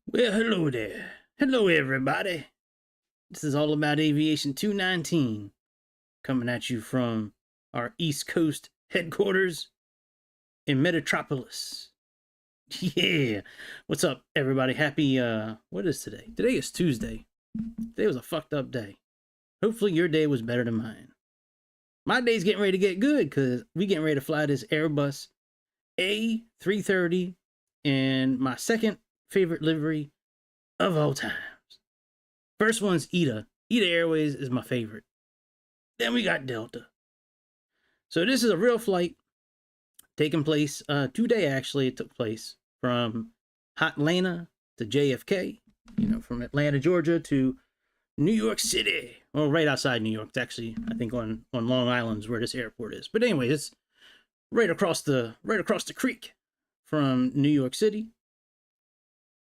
Well, hello there. Hello, everybody. This is all about Aviation 219, coming at you from our East Coast headquarters in Metropolis. Yeah. What's up, everybody? Happy, what is today? Today is Tuesday. Today was a fucked up day. Hopefully your day was better than mine. My day's getting ready to get good because we getting ready to fly this Airbus A330 in my second favorite livery of all times. First one's ETA. ETA Airways is my favorite. Then we got Delta. So this is a real flight taking place today. Actually, it took place from Atlanta to JFK. From Atlanta, Georgia to New York City. Well, right outside New York. It's actually, I think, on Long Island is where this airport is. But anyway, it's right across the creek from New York City.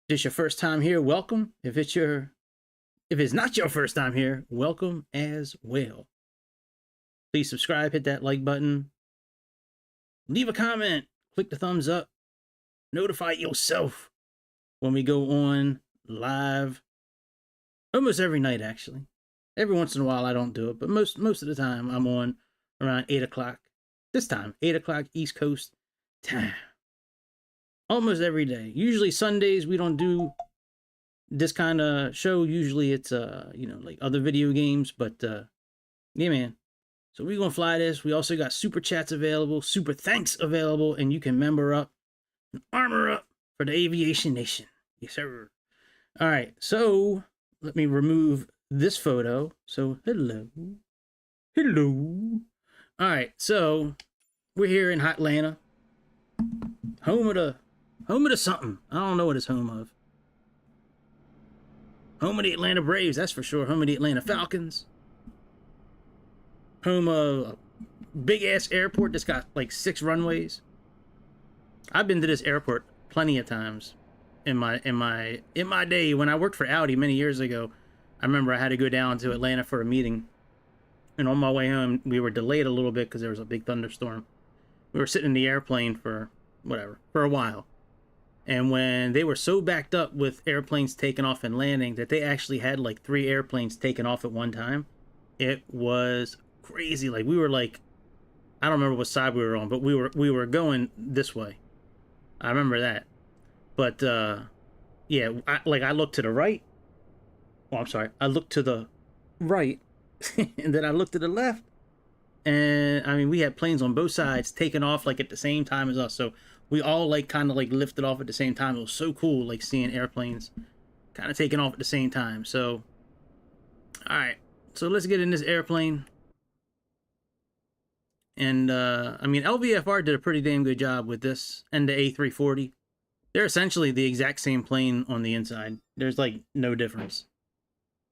If it's your first time here, welcome. If it's not your first time here, welcome as well. Please subscribe, hit that like button, leave a comment, click the thumbs up, notify yourself when we go on live. Almost every night, actually. Every once in a while I don't do it, but most of the time I'm on around 8 o'clock. This time, 8 o'clock East Coast time. Almost every day. Usually Sundays we don't do this kind of show. Usually it's like other video games, but yeah, man. So we're gonna fly this. We also got super chats available, super thanks available, and you can member up and armor up for the Aviation Nation. Yes, sir. All right, so let me remove this photo. So hello. All right, so we're here in Atlanta, home of the something. I don't know what it's home of. Home of the Atlanta Braves, that's for sure. Home of the Atlanta Falcons. Home of a big ass airport that's got like 6 runways. I've been to this airport plenty of times in my day when I worked for Audi many years ago. I remember I had to go down to Atlanta for a meeting, and on my way home we were delayed a little bit because there was a big thunderstorm. We were sitting in the airplane for a while. And when they were so backed up with airplanes taking off and landing that they actually had like 3 airplanes taking off at one time, it was crazy. Like we were like, I don't remember what side we were on, but we were going this way. I remember that. But yeah, I looked to the right. Oh, I'm sorry. I looked to the right, and then I looked to the left. And I mean, we had planes on both sides taking off like at the same time as us. So we all like kind of like lifted off at the same time. It was so cool, like seeing airplanes kind of taking off at the same time. So, all right, so let's get in this airplane. And I mean, Lvfr did a pretty damn good job with this and the A340. They're essentially the exact same plane on the inside. There's like no difference.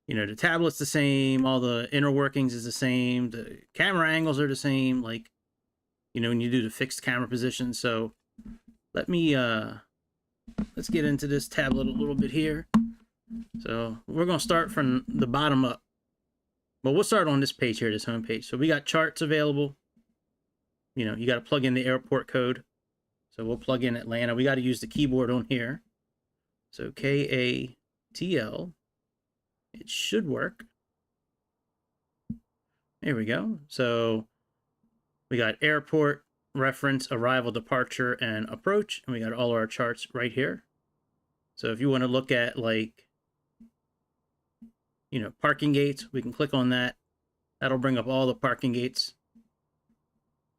The tablet's the same, all the inner workings is the same, the camera angles are the same, like, when you do the fixed camera position. So let me, let's get into this tablet a little bit here. So we're going to start from the bottom up. But we'll start on this page here, this home page. So we got charts available. You got to plug in the airport code. So we'll plug in Atlanta. We got to use the keyboard on here. So KATL. It should work. There we go. So we got airport, reference, arrival, departure, and approach. And we got all our charts right here. So if you want to look at like, parking gates, we can click on that. That'll bring up all the parking gates.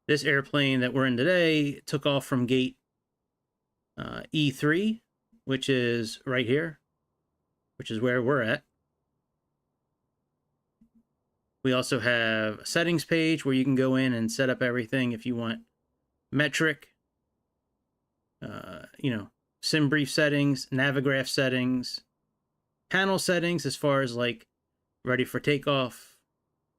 This airplane that we're in today took off from gate E3, which is right here, which is where we're at. We also have a settings page where you can go in and set up everything if you want metric, sim brief settings, navigraph settings, panel settings as far as like ready for takeoff,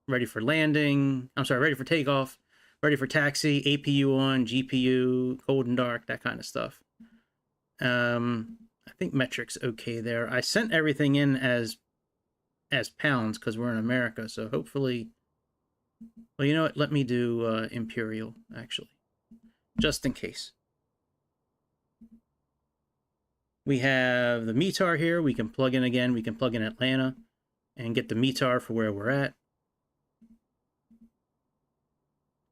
ready for landing. I'm sorry, ready for takeoff, ready for taxi, APU on, GPU, cold and dark, that kind of stuff. I think metric's okay there. I sent everything in as pounds because we're in America, so hopefully, well, you know what, let me do imperial actually, just in case. We have the METAR here. We can plug in again. We can plug in Atlanta and get the METAR for where we're at.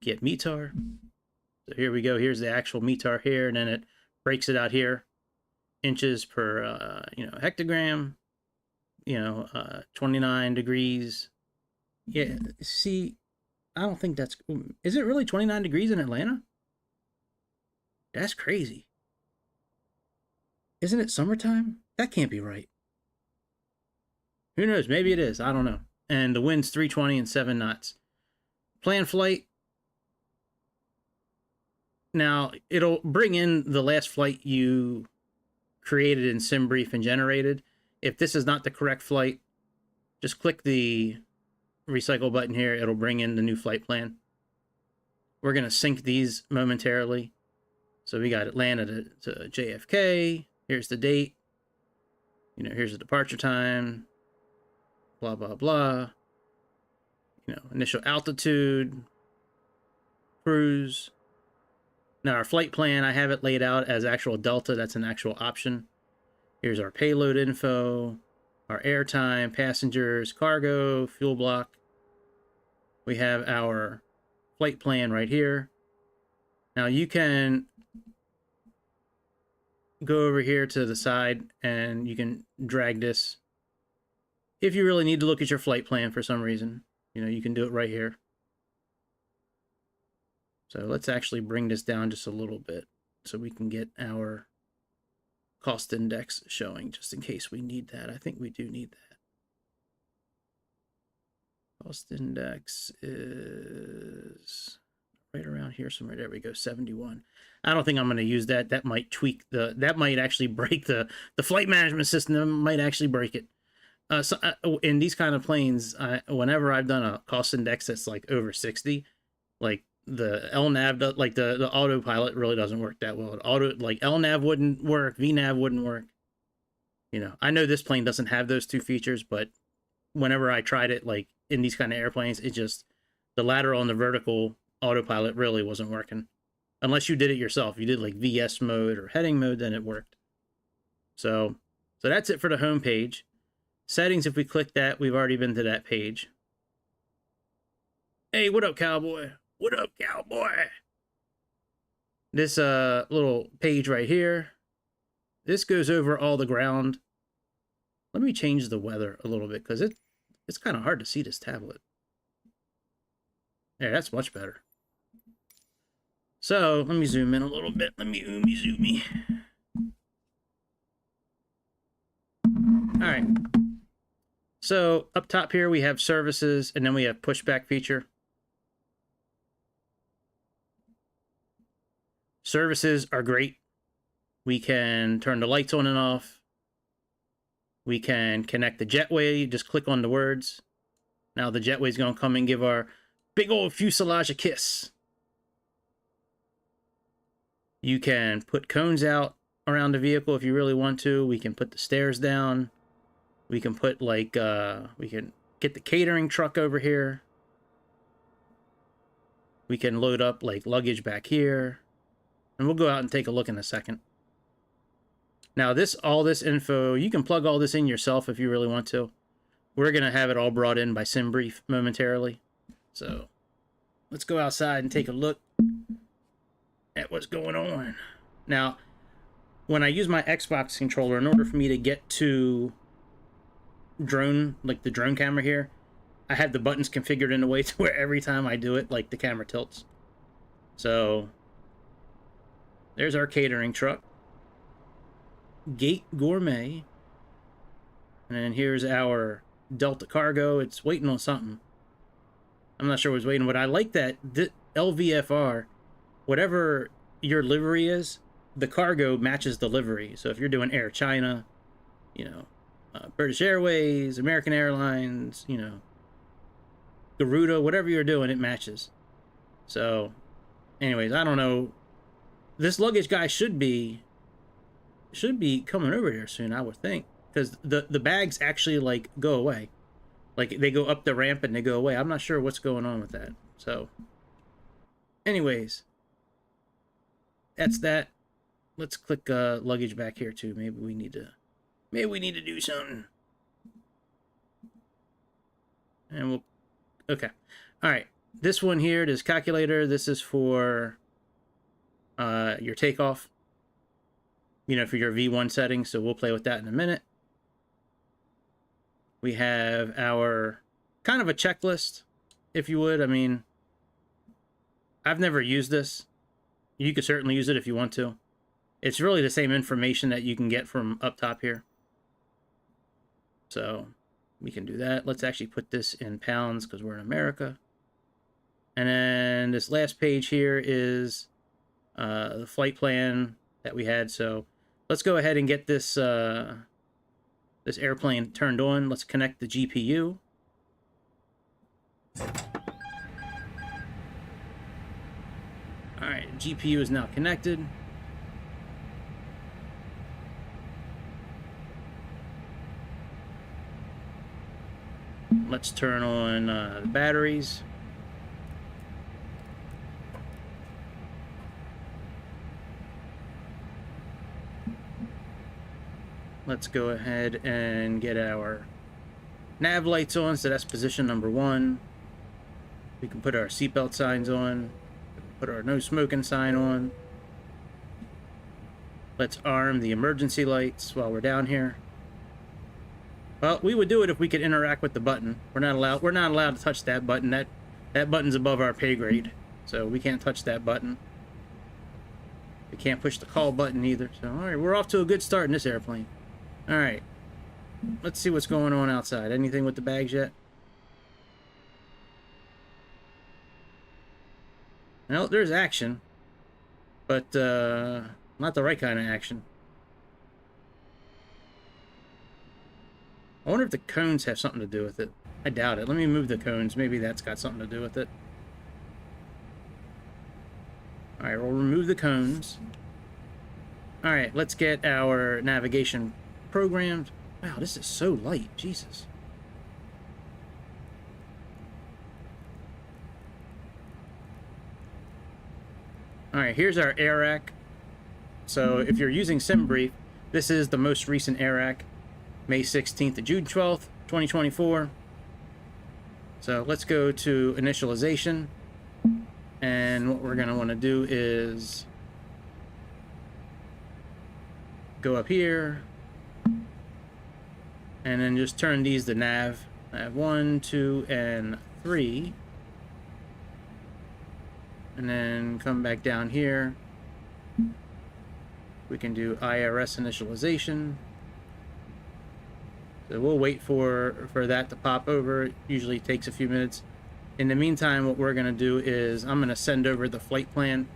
Get METAR. So here we go. Here's the actual METAR here, and then it breaks it out here. Inches per, hectogram. 29 degrees. Yeah, see, I don't think that's... Is it really 29 degrees in Atlanta? That's crazy. Isn't it summertime? That can't be right. Who knows? Maybe it is. I don't know. And the wind's 320 and 7 knots. Planned flight. Now, it'll bring in the last flight you created in SimBrief and generated. If this is not the correct flight, just click the recycle button here. It'll bring in the new flight plan. We're going to sync these momentarily. So we got Atlanta to JFK. Here's the date. Here's the departure time. Blah, blah, blah. Initial altitude. Cruise. Now our flight plan, I have it laid out as actual Delta. That's an actual option. Here's our payload info. Our airtime, passengers, cargo, fuel block. We have our flight plan right here. Now you can go over here to the side and you can drag this. If you really need to look at your flight plan for some reason, you can do it right here. So let's actually bring this down just a little bit so we can get our cost index showing, just in case we need that. I think we do need that. Cost index is right around here somewhere. There we go, 71. I don't think I'm going to use that. That might tweak that might actually break the flight management system. Might actually break it. In these kind of planes, whenever I've done a cost index that's like over 60, like the LNAV, like the autopilot really doesn't work that well. Like LNAV wouldn't work, VNAV wouldn't work. I know this plane doesn't have those two features, but whenever I tried it, like in these kind of airplanes, it just, the lateral and the vertical autopilot really wasn't working. Unless you did it yourself. You did like VS mode or heading mode, then it worked. So that's it for the home page. Settings, if we click that, we've already been to that page. Hey, what up, cowboy? What up, cowboy? This little page right here, this goes over all the ground. Let me change the weather a little bit because it's kind of hard to see this tablet. There, that's much better. So let me zoom in a little bit. Let me zoomy. All right. So up top here we have services, and then we have pushback feature. Services are great. We can turn the lights on and off. We can connect the jetway. Just click on the words. Now the jetway is going to come and give our big old fuselage a kiss. You can put cones out around the vehicle if you really want to. We can put the stairs down. We can put like, we can get the catering truck over here. We can load up like luggage back here. And we'll go out and take a look in a second. Now all this info, you can plug all this in yourself if you really want to. We're going to have it all brought in by SimBrief momentarily. So let's go outside and take a look at what's going on. Now, when I use my Xbox controller, in order for me to get to drone, like the drone camera here, I have the buttons configured in a way to where every time I do it, like the camera tilts. So there's our catering truck. Gate Gourmet. And then here's our Delta Cargo. It's waiting on something. I'm not sure what's waiting, but I like that the Lvfr, whatever your livery is, the cargo matches the livery. So if you're doing Air China, British Airways, American Airlines, Garuda, whatever you're doing, it matches. So anyways, I don't know. This luggage guy should be coming over here soon, I would think, because the bags actually like go away, like they go up the ramp and they go away. I'm not sure what's going on with that. So anyways, that's that. let's click luggage back here too. Maybe we need to do something. And we'll, okay. All right. This one here, this calculator, this is for your takeoff, you know, for your V1 settings. So we'll play with that in a minute. We have our kind of a checklist, if you would. I mean, I've never used this. You could certainly use it if you want to. It's really the same information that you can get from up top here. So we can do that. Let's actually put this in pounds because we're in America. And then this last page here is the flight plan that we had. So let's go ahead and get this this airplane turned on. Let's connect the GPU. All right, GPU is now connected. Let's turn on the batteries. Let's go ahead and get our nav lights on, so that's position number 1. We can put our seatbelt signs on, put our no smoking sign on. Let's arm the emergency lights while we're down here. Well, we would do it if we could interact with the button. We're not allowed to touch that button. That button's above our pay grade, so we can't touch that button. We can't push the call button either. So, all right, we're off to a good start in this airplane. All right, let's see what's going on outside. Anything with the bags yet? No, there's action, but not the right kind of action. I wonder if the cones have something to do with it. I doubt it. Let me move the cones. Maybe that's got something to do with it. All right, we'll remove the cones. All right, let's get our navigation programmed. Wow, this is so light. Jesus. All right, here's our AIRAC. So if you're using SimBrief, this is the most recent AIRAC, May 16th to June 12th, 2024. So let's go to initialization. And what we're going to want to do is go up here and then just turn these to nav. Nav 1, 2, and 3. And then come back down here. We can do IRS initialization. So we'll wait for that to pop over. It usually takes a few minutes. In the meantime, what we're going to do is I'm going to send over the flight plan.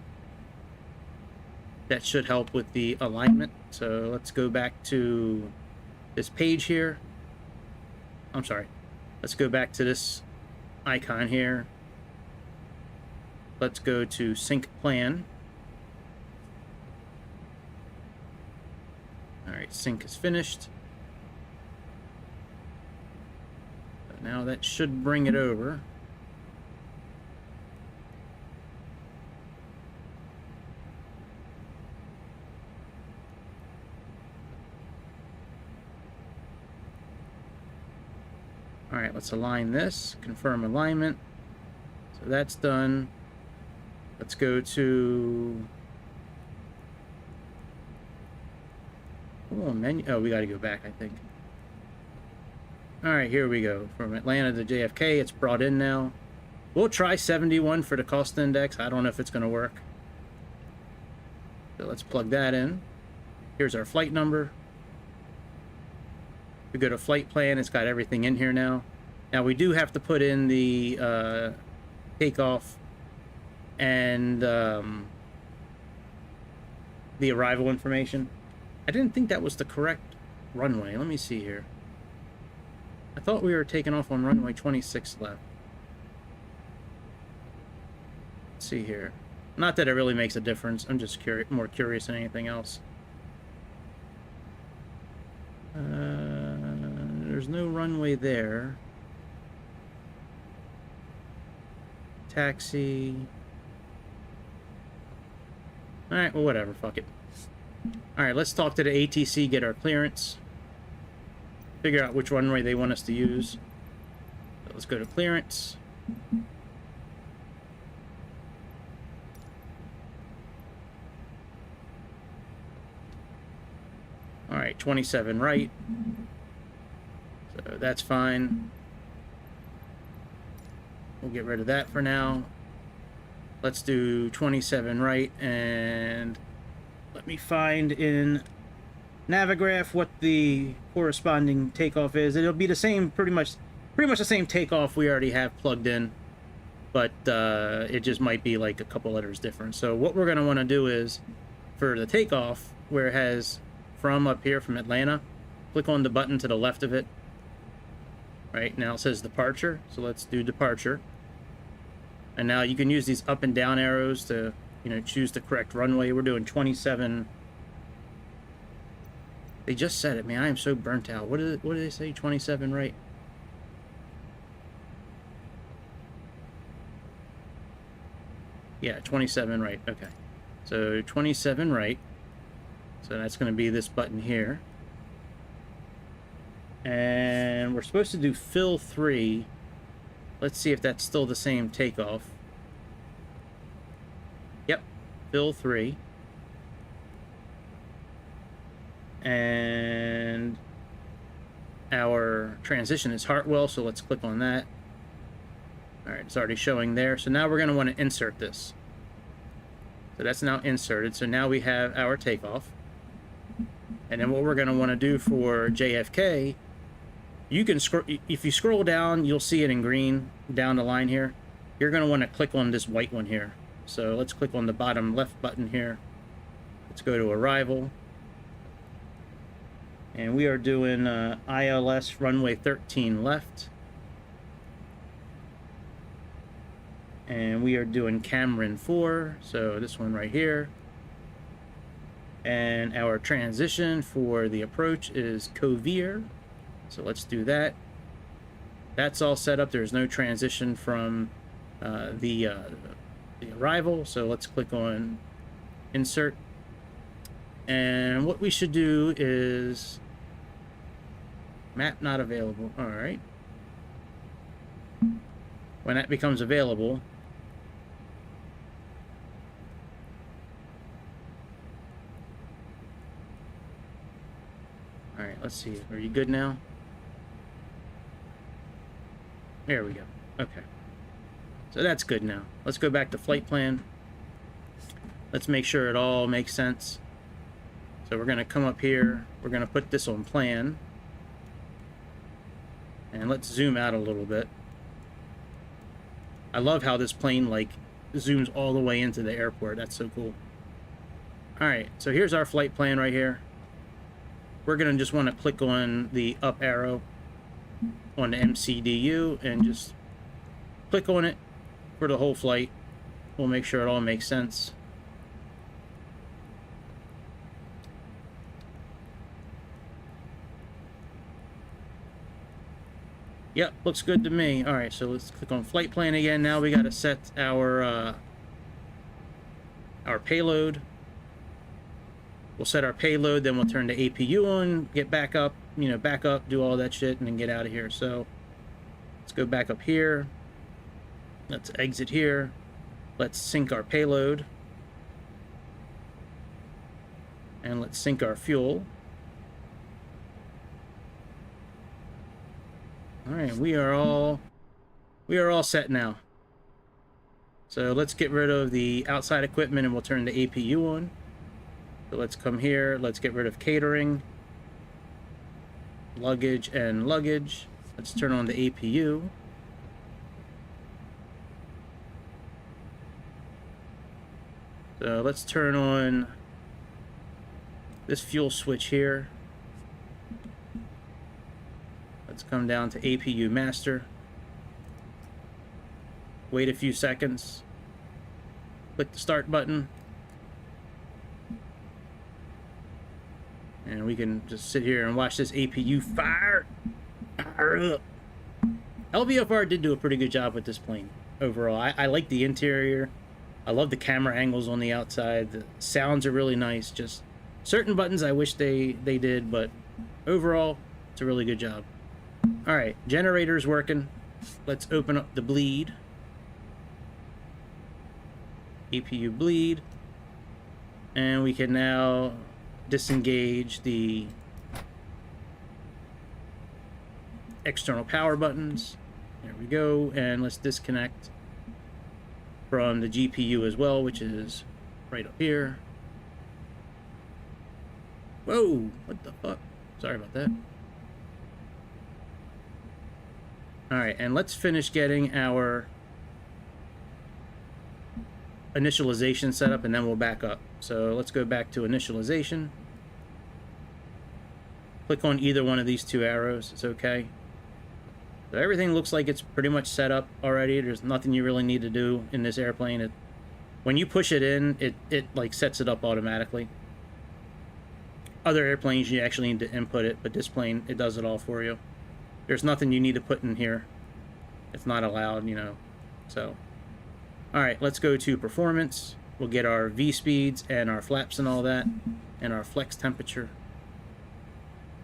That should help with the alignment. So let's go back to this page here. I'm sorry. Let's go back to this icon here. Let's go to sync plan. All right, sync is finished. So now that should bring it over. All right, let's align this, confirm alignment. So that's done. Let's go to, oh, menu. Oh, we got to go back, I think. All right, here we go. From Atlanta to JFK, it's brought in now. We'll try 71 for the cost index. I don't know if it's going to work. So let's plug that in. Here's our flight number. We go to flight plan. It's got everything in here now. Now we do have to put in the takeoff and the arrival information. I didn't think that was the correct runway. Let me see here. I thought we were taking off on runway 26 left. Let's see here. Not that it really makes a difference. I'm just more curious than anything else. There's no runway there. Taxi. Alright, well, whatever. Fuck it. All right, let's talk to the ATC, get our clearance. Figure out which runway they want us to use. So let's go to clearance. All right, 27 right. So that's fine. We'll get rid of that for now. Let's do 27 right, and let me find in Navigraph what the corresponding takeoff is. It'll be the same, pretty much the same takeoff we already have plugged in, but it just might be like a couple letters different. So what we're going to want to do is, for the takeoff, where it has from up here from Atlanta, click on the button to the left of it. Right now it says departure, so let's do departure. And now you can use these up and down arrows to, you know, choose the correct runway. We're doing 27. They just said it, man. I am so burnt out. What did they say? 27 right? Yeah, 27 right. Okay. So 27 right. So that's going to be this button here. And we're supposed to do fill 3. Let's see if that's still the same takeoff. Yep, fill 3. And our transition is Hartwell, so let's click on that. All right, it's already showing there. So now we're going to want to insert this. So that's now inserted. So now we have our takeoff. And then what we're going to want to do for JFK, you can scroll, if you scroll down, you'll see it in green down the line here. You're going to want to click on this white one here. So let's click on the bottom left button here. Let's go to arrival. And we are doing ILS runway 13 left. And we are doing Cameron 4, so this one right here. And our transition for the approach is Covier. So let's do that. That's all set up. There's no transition from the arrival. So let's click on insert. And what we should do is map not available. All right. When that becomes available, all right, let's see. Are you good now? There we go. Okay. So that's good now. Let's go back to flight plan. Let's make sure it all makes sense. So we're going to come up here. We're going to put this on plan. And let's zoom out a little bit. I love how this plane like zooms all the way into the airport. That's so cool. All right, so here's our flight plan right here. We're going to just want to click on the up arrow on the MCDU and just click on it for the whole flight. We'll make sure it all makes sense. Yep, looks good to me. All right, so let's click on flight plan again. Now we got to set our payload. We'll set our payload, then we'll turn the APU on, get back up, back up, do all that shit, and then get out of here. So let's go back up here. Let's exit here. Let's sync our payload. And let's sync our fuel. All right, we are all set now. So let's get rid of the outside equipment and we'll turn the APU on. So let's come here, let's get rid of catering, luggage and luggage. Let's turn on the APU. So let's turn on this fuel switch here. Let's come down to APU master. Wait a few seconds. Click the start button. And we can just sit here and watch this APU fire up. Lvfr did do a pretty good job with this plane overall. I like the interior. I love the camera angles on the outside. The sounds are really nice. Just Certain buttons I wish they did, but overall, it's a really good job. All right, generator's working. Let's open up the bleed. EPU bleed. And we can now disengage the external power buttons. There we go. And let's disconnect from the GPU as well, which is right up here. Whoa, what the fuck? Sorry about that. All right, and let's finish getting our initialization set up, and then we'll back up. So let's go back to initialization. Click on either one of these two arrows. It's okay. So everything looks like it's pretty much set up already. There's nothing you really need to do in this airplane. When you push it in, it like sets it up automatically. Other airplanes, you actually need to input it, but this plane, it does it all for you. There's nothing you need to put in here. It's not allowed, you know. So, all right, let's go to performance. We'll get our V speeds and our flaps and all that, and our flex temperature.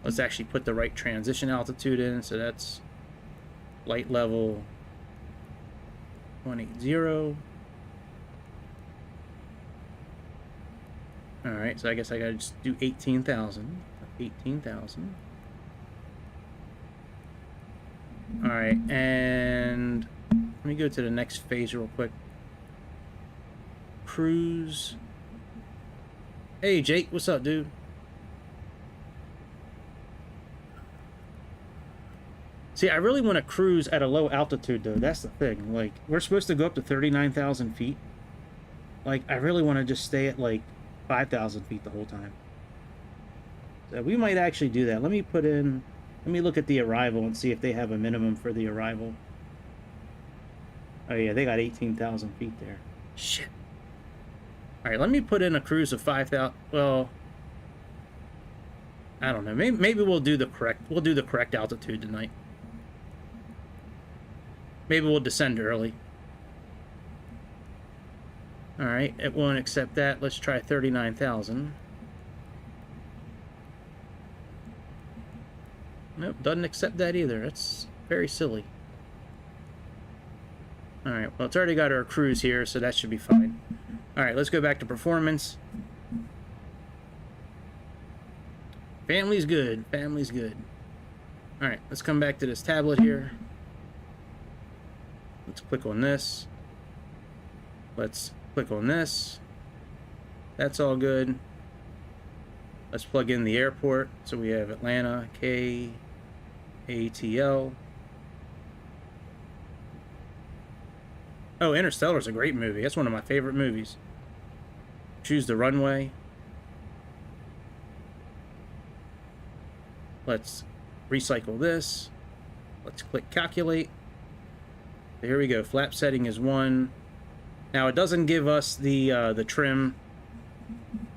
Let's actually put the right transition altitude in. So that's light level 180. All right, so I guess I gotta just do 18,000. 18,000. All right, and let me go to the next phase real quick. Cruise. Hey, Jake, what's up, dude? See, I really want to cruise at a low altitude, though. That's the thing. Like, we're supposed to go up to 39,000 feet. Like, I really want to just stay at, like, 5,000 feet the whole time. So we might actually do that. Let me look at the arrival and see if they have a minimum for the arrival. Oh yeah, they got 18,000 feet there. Shit. All right, let me put in a cruise of 5,000. Well, I don't know. Maybe we'll do the correct altitude tonight. Maybe we'll descend early. All right, it won't accept that. Let's try 39,000. Nope, doesn't accept that either. That's very silly. All right, well, it's already got our cruise here, so that should be fine. All right, let's go back to performance. Family's good. Family's good. All right, let's come back to this tablet here. Let's click on this. Let's click on this. That's all good. Let's plug in the airport. So we have Atlanta, KATL. Oh, Interstellar is a great movie. That's one of my favorite movies. Choose the runway. Let's recycle this. Let's click calculate. Here we go. Flap setting is 1. Now it doesn't give us the trim,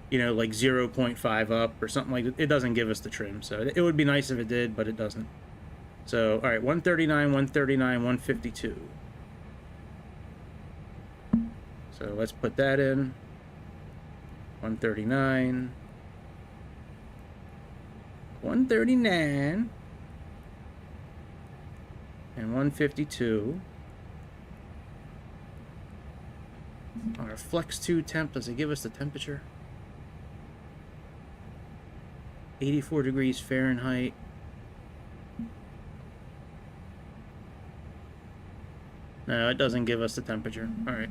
you know, like 0.5 up or something like that. It doesn't give us the trim, so it would be nice if it did, but it doesn't. So all right, 139, 139, 152. So let's put that in. 139. 139. And 152. Our flex 2 temp, does it give us the temperature? 84 degrees Fahrenheit. No, it doesn't give us the temperature. All right.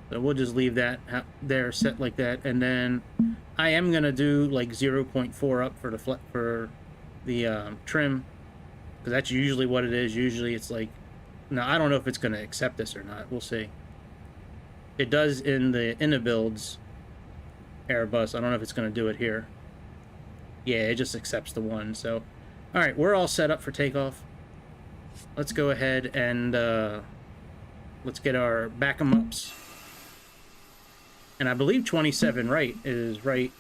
So we'll just leave that there set like that. And then I am going to do like 0.4 up for the trim. Because that's usually what it is. Usually it's like... Now, I don't know if it's going to accept this or not. We'll see. It does in the builds Airbus. I don't know if it's going to do it here. Yeah, it just accepts the 1. So, all right, we're all set up for takeoff. Let's go ahead and let's get our back-em-ups. And I believe 27 right is right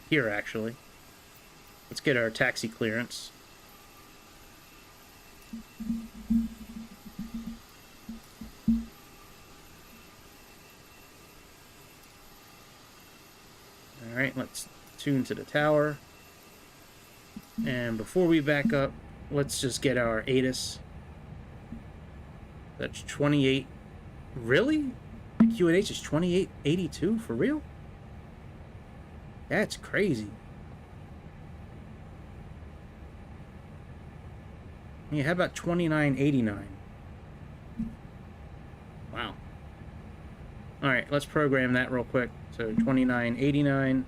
here, actually. Let's get our taxi clearance. All right, let's tuned to the tower. And before we back up, let's just get our ATIS. That's 28. Really? The QNH is 2882 for real? That's crazy. Yeah, how about 2989? Wow. Alright, let's program that real quick. So 2989.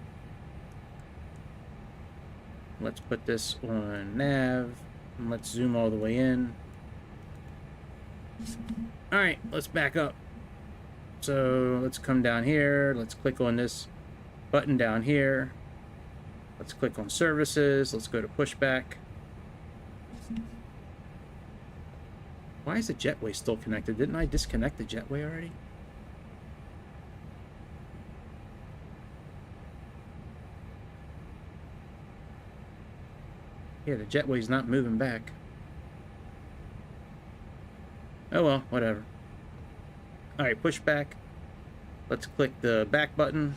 Let's put this on nav. And let's zoom all the way in. Alright, let's back up. So let's come down here. Let's click on this button down here. Let's click on services. Let's go to pushback. Why is the jetway still connected? Didn't I disconnect the jetway already? Yeah, the jetway's not moving back. Oh well, whatever. Alright, pushback. Let's click the back button.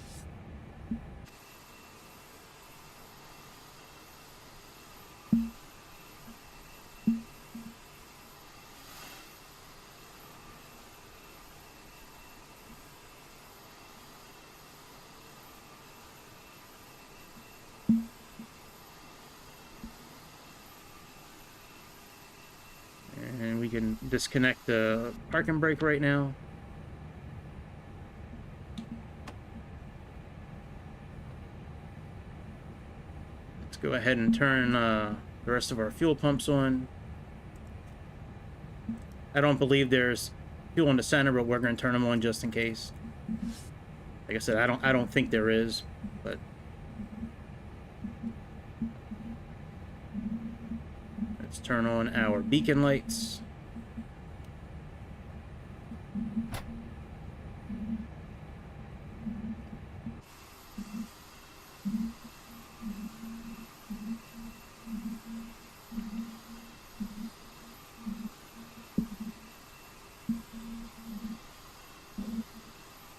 And we can disconnect the parking brake right now. Let's go ahead and turn the rest of our fuel pumps on. I don't believe there's fuel in the center, but we're going to turn them on just in case. Like I said, I don't think there is, but let's turn on our beacon lights.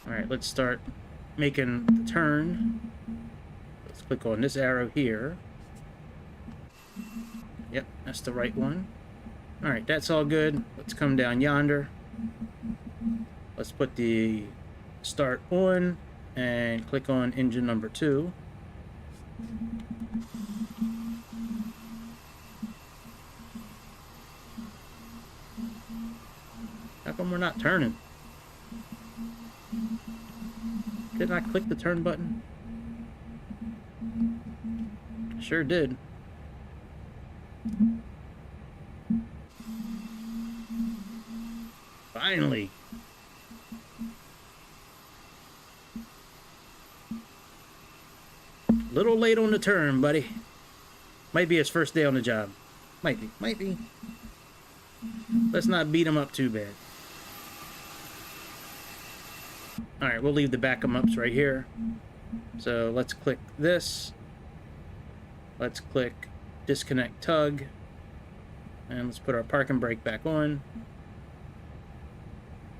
Alright, let's start making the turn. Let's click on this arrow here. Yep, that's the right one. Alright, that's all good. Let's come down yonder. Let's put the start on and click on engine number 2. How come we're not turning? Did I click the turn button? Sure did. Finally. Little late on the turn, buddy. Might be his first day on the job. Might be. Let's not beat him up too bad. Alright, we'll leave the back-em-ups right here. So let's click this. Let's click disconnect tug. And let's put our parking brake back on.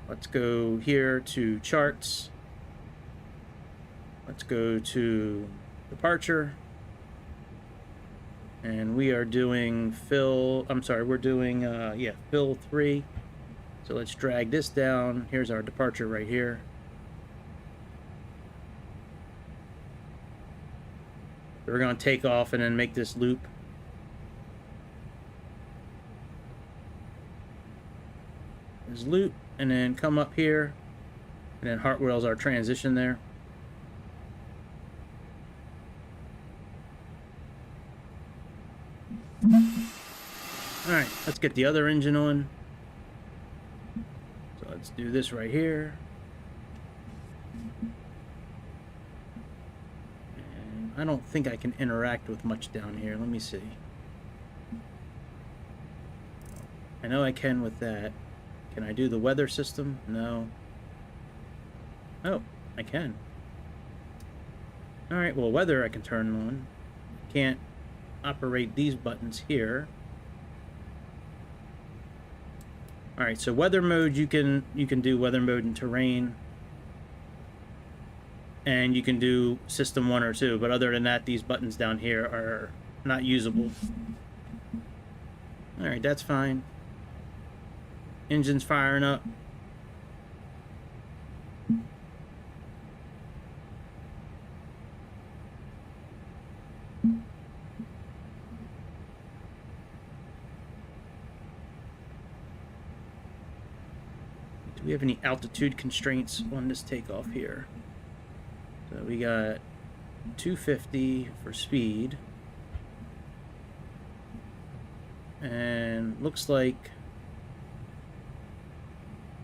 Let's go here to charts. Let's go to departure. And we are doing fill 3. So let's drag this down. Here's our departure right here. We're going to take off and then make this loop. This loop, and then come up here, and then Hartwell's our transition there. Alright, let's get the other engine on. So let's do this right here. I don't think I can interact with much down here. Let me see. I know I can with that. Can I do the weather system? No. Oh, I can. Alright, well, weather I can turn on. Can't operate these buttons here. Alright, so weather mode, you can do weather mode and terrain. and you can do system 1 or 2, but other than that, these buttons down here are not usable. All right, that's fine. Engine's firing up. Do we have any altitude constraints on this takeoff here? So we got 250 for speed. And looks like...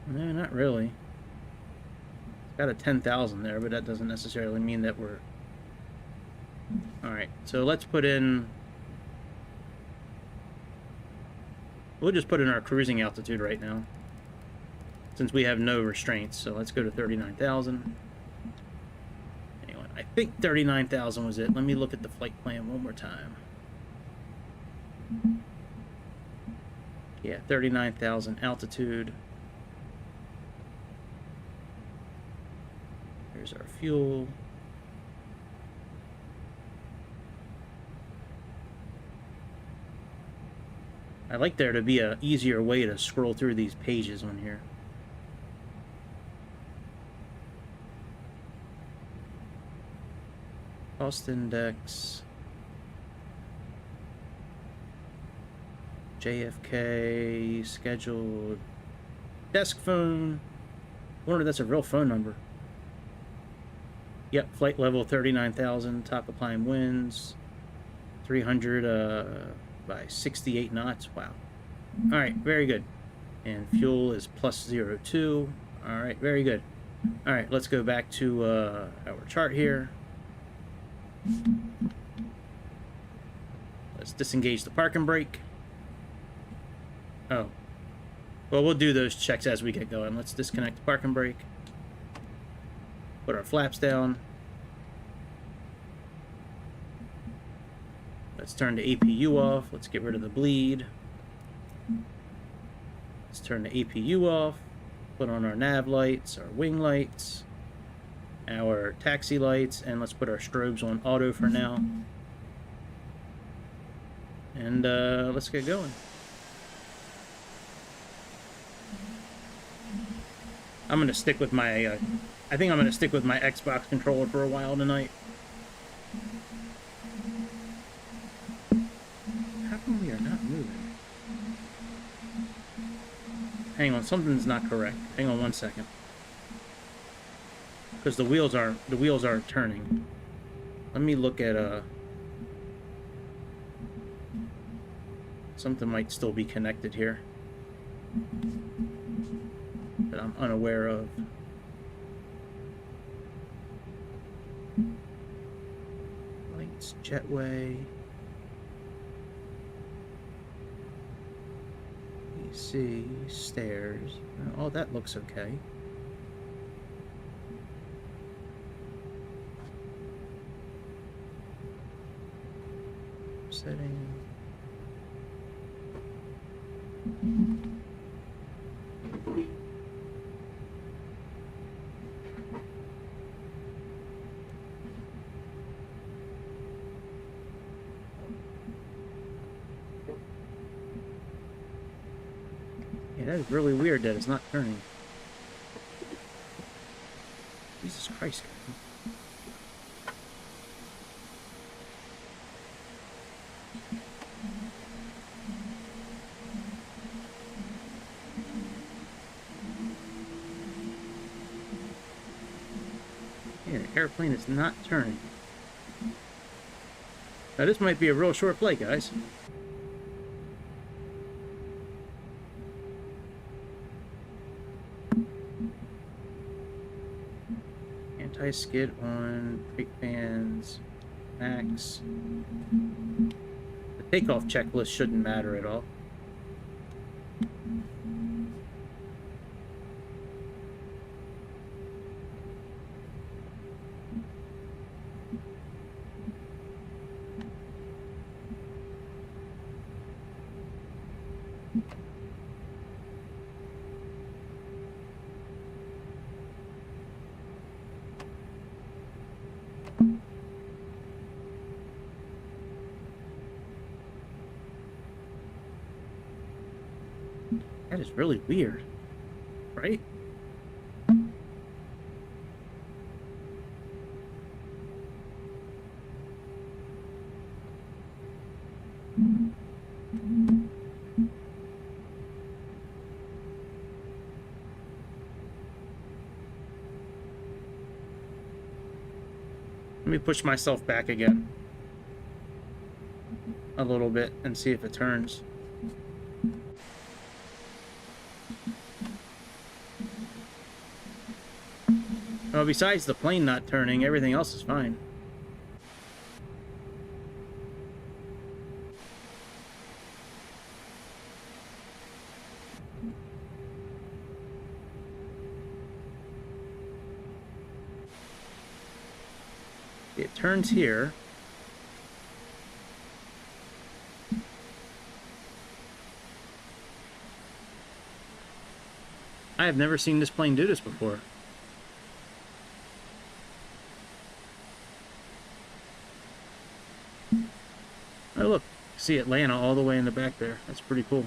no, not really. It's got a 10,000 there, but that doesn't necessarily mean that we're... Alright, so let's put in... we'll just put in our cruising altitude right now, since we have no restraints. So let's go to 39,000. Anyway, I think 39,000 was it. Let me look at the flight plan one more time. Yeah, 39,000 altitude. Here's our fuel. I like there to be an easier way to scroll through these pages on here. Cost index. JFK, scheduled, desk phone. I wonder if that's a real phone number. Yep, flight level 39,000, top of climb winds, 300 by 68 knots. Wow. All right, very good. And fuel is plus 0.2. All right, very good. All right, let's go back to our chart here. Let's disengage the parking brake. Oh, well, we'll do those checks as we get going. Let's disconnect the parking brake. Put our flaps down. Let's turn the APU off. Let's get rid of the bleed. Let's turn the APU off. Put on our nav lights, our wing lights, our taxi lights, and let's put our strobes on auto for now. And let's get going. I'm gonna stick with my, I think I'm gonna stick with my Xbox controller for a while tonight. How come we are not moving? Hang on, something's not correct. Hang on one second. Because the wheels aren't turning. Let me look at something might still be connected here that I'm unaware of. Lights, jetway. AC, stairs. Oh, that looks okay. Setting. Yeah, that is really weird that it's not turning. Jesus Christ. Yeah, the airplane is not turning. Now this might be a real short flight, guys. Anti-skid on, brake fans, max. The takeoff checklist shouldn't matter at all. That is really weird, right? Let me push myself back again a little bit and see if it turns. Well, besides the plane not turning, everything else is fine. It turns here. I have never seen this plane do this before. Oh, look. See Atlanta all the way in the back there. That's pretty cool.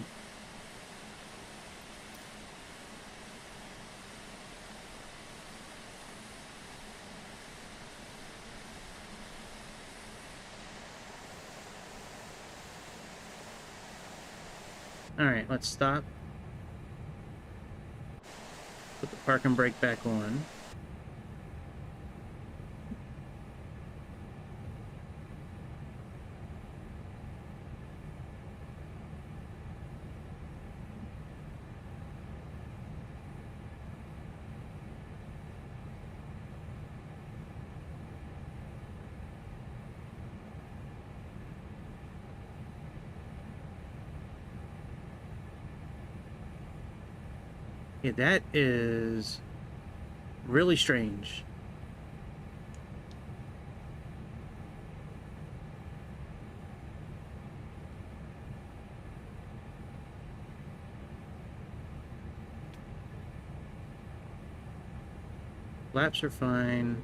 Alright, let's stop. Put the parking brake back on. Yeah, that is really strange. Flaps are fine.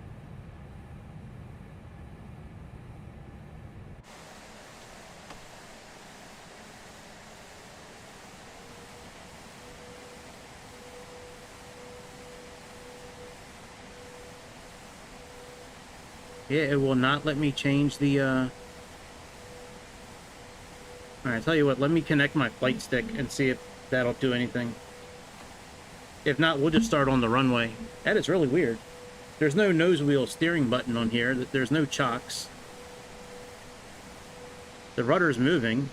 Yeah, it will not let me change the, Alright, tell you what, let me connect my flight stick and see if that'll do anything. If not, we'll just start on the runway. That is really weird. There's no nose wheel steering button on here. There's no chocks. The rudder's moving.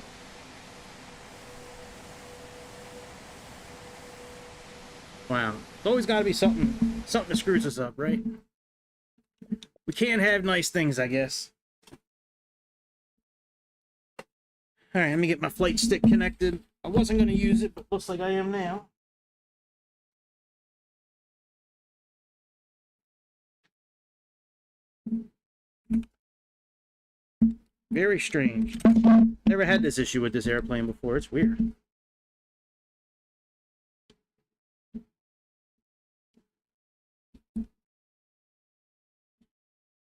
Wow. It's always got to be something that screws us up, right? We can't have nice things, I guess. Alright, let me get my flight stick connected. I wasn't going to use it, but looks like I am now. Very strange. Never had this issue with this airplane before. It's weird.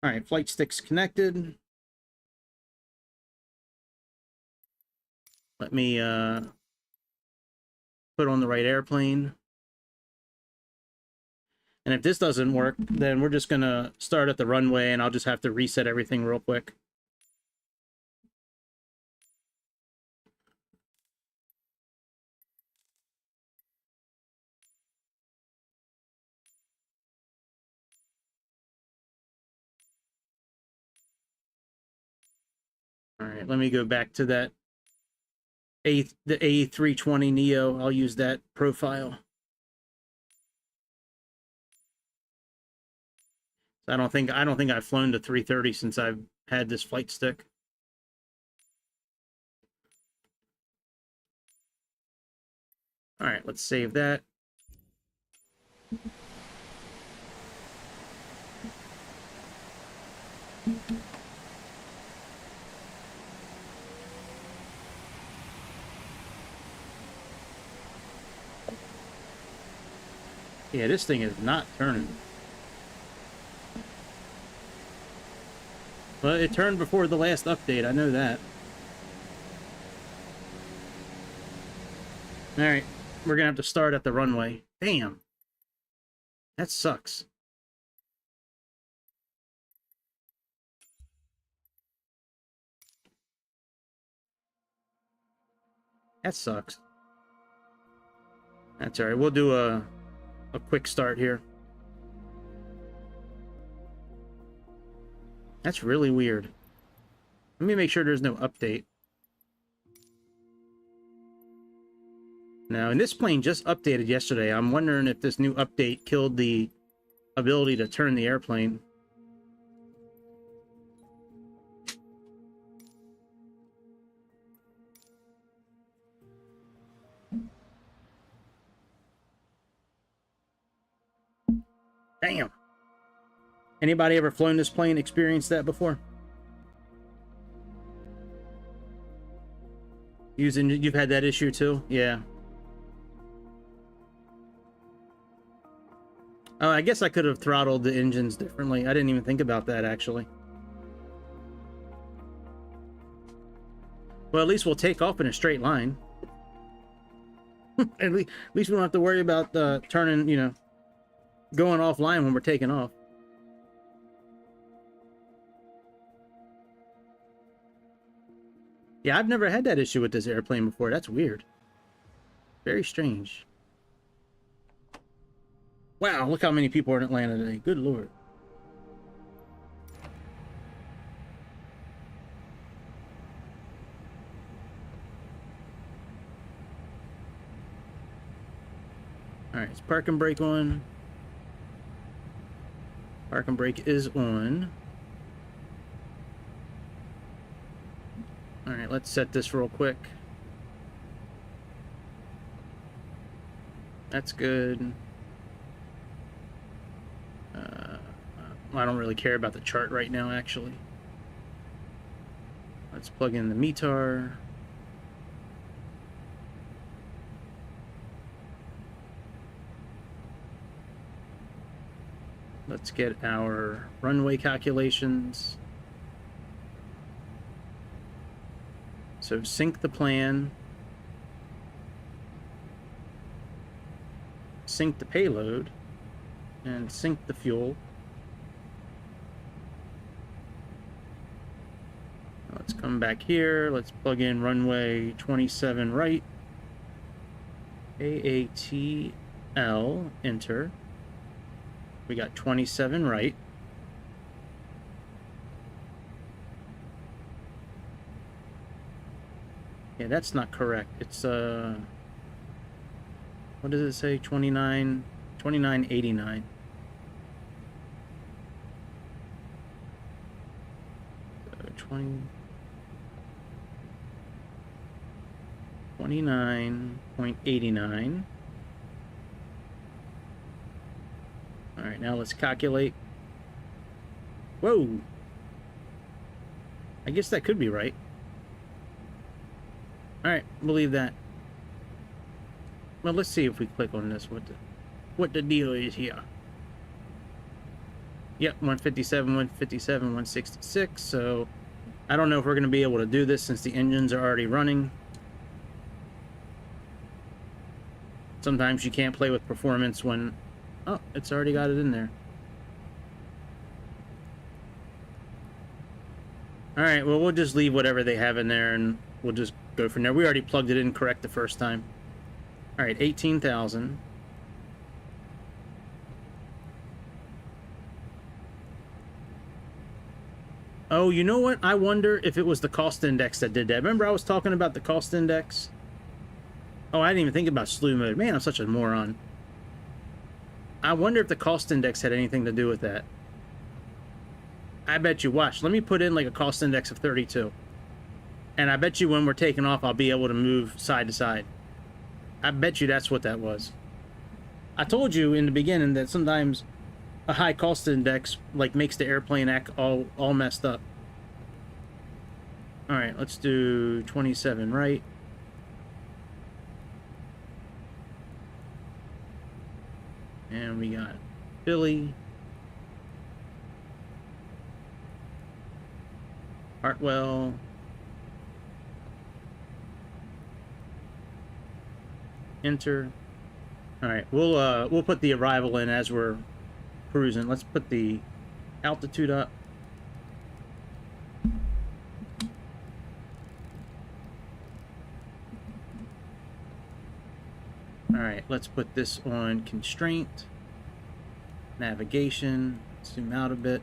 Alright, flight stick's connected. Let me put on the right airplane. And if this doesn't work, then we're just going to start at the runway and I'll just have to reset everything real quick. Alright, let me go back to that the A320neo. I'll use that profile. I don't think I've flown the 330 since I've had this flight stick. All right, let's save that. Yeah, this thing is not turning. Well, it turned before the last update, I know that. Alright, we're gonna have to start at the runway. Damn. That sucks. That sucks. That's alright. We'll do a quick start here. That's really weird. Let me make sure there's no update. Now, and this plane just updated yesterday. I'm wondering if this new update killed the ability to turn the airplane. Damn. Anybody ever flown this plane, experienced that before? You've had that issue too? Yeah. Oh, I guess I could have throttled the engines differently. I didn't even think about that, actually. Well, at least we'll take off in a straight line. At least we don't have to worry about turning, you know, going offline when we're taking off. Yeah, I've never had that issue with this airplane before. That's weird. Very strange. Wow, look how many people are in Atlanta today. Good Lord. Alright, it's park and brake on. Park and brake is on. Alright, let's set this real quick. That's good. I don't really care about the chart right now, actually. Let's plug in the METAR. Let's get our runway calculations. So sync the plan. Sync the payload. And sync the fuel. Let's come back here. Let's plug in runway 27 right. AATL, enter. We got 27 right. Yeah, that's not correct. It's, what does it say? 2989. 29.89. All right, now let's calculate. Whoa. I guess that could be right. All right, we'll leave that. Well, let's see if we click on this. What the deal is here. Yep, 157, 157, 166. So I don't know if we're going to be able to do this since the engines are already running. Sometimes you can't play with performance when... Oh, it's already got it in there. Alright, well, we'll just leave whatever they have in there and we'll just go from there. We already plugged it in correct the first time. Alright, 18,000. Oh, you know what? I wonder if it was the cost index that did that. Remember I was talking about the cost index? Oh, I didn't even think about slew mode. Man, I'm such a moron. I wonder if the cost index had anything to do with that. I bet you. Watch. Let me put in like a cost index of 32. And I bet you when we're taking off, I'll be able to move side to side. I bet you that's what that was. I told you in the beginning that sometimes a high cost index like makes the airplane act all messed up. All right, let's do 27 right. And we got Philly, Hartwell, enter. All right, we'll put the arrival in as we're cruising. Let's put the altitude up. All right, let's put this on constraint. Navigation, zoom out a bit.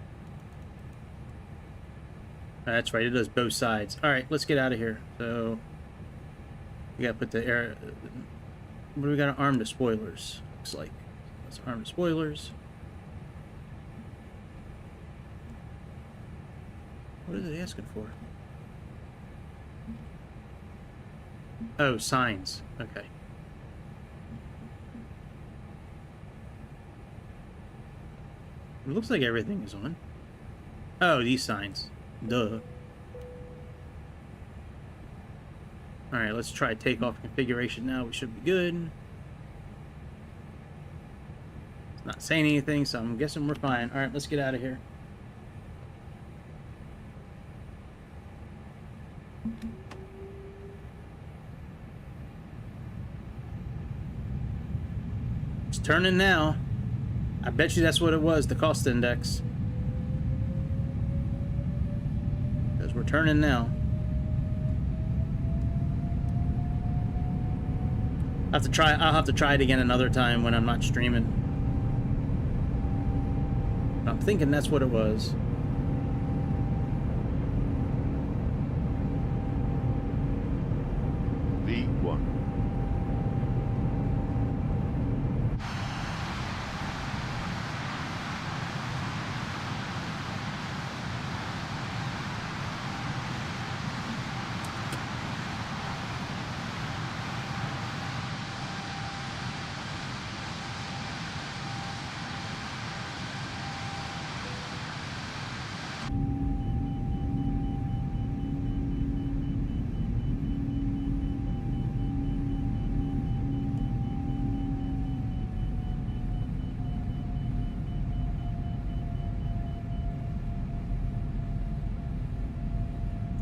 That's right, it does both sides. All right, let's get out of here. So we gotta put the air. What do we gotta arm the spoilers? Looks like. Let's arm the spoilers. What are they asking for? Oh, signs. Okay. It looks like everything is on. Oh, these signs. Duh. Alright, let's try takeoff configuration now. We should be good. It's not saying anything, so I'm guessing we're fine. Alright, let's get out of here. It's turning now. I bet you that's what it was, the cost index. Because we're turning now. I'll have to try it again another time when I'm not streaming. I'm thinking that's what it was. V1.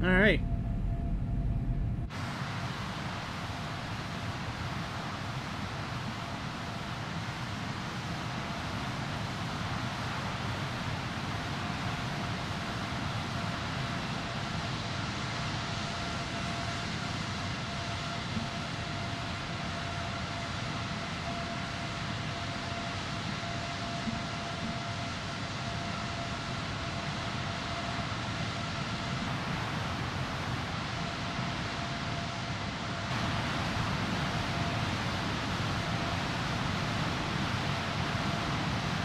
All right.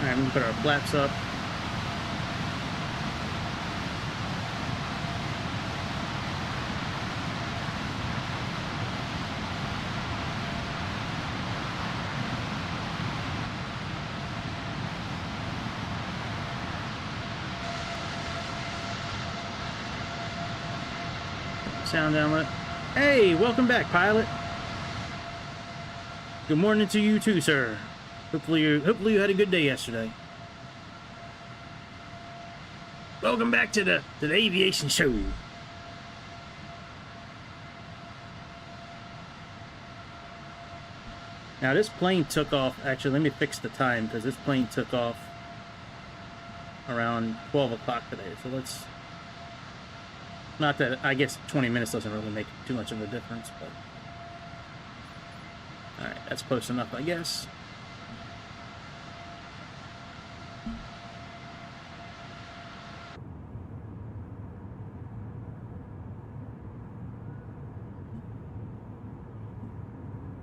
All right, I'm gonna put our flaps up. Sound download. Hey, welcome back, pilot. Good morning to you too, sir. Hopefully you had a good day yesterday. Welcome back to the aviation show. Now this plane took off. Actually, let me fix the time because this plane took off around 12 o'clock today. So let's. Not that I guess 20 minutes doesn't really make too much of a difference, but all right, that's close enough, I guess.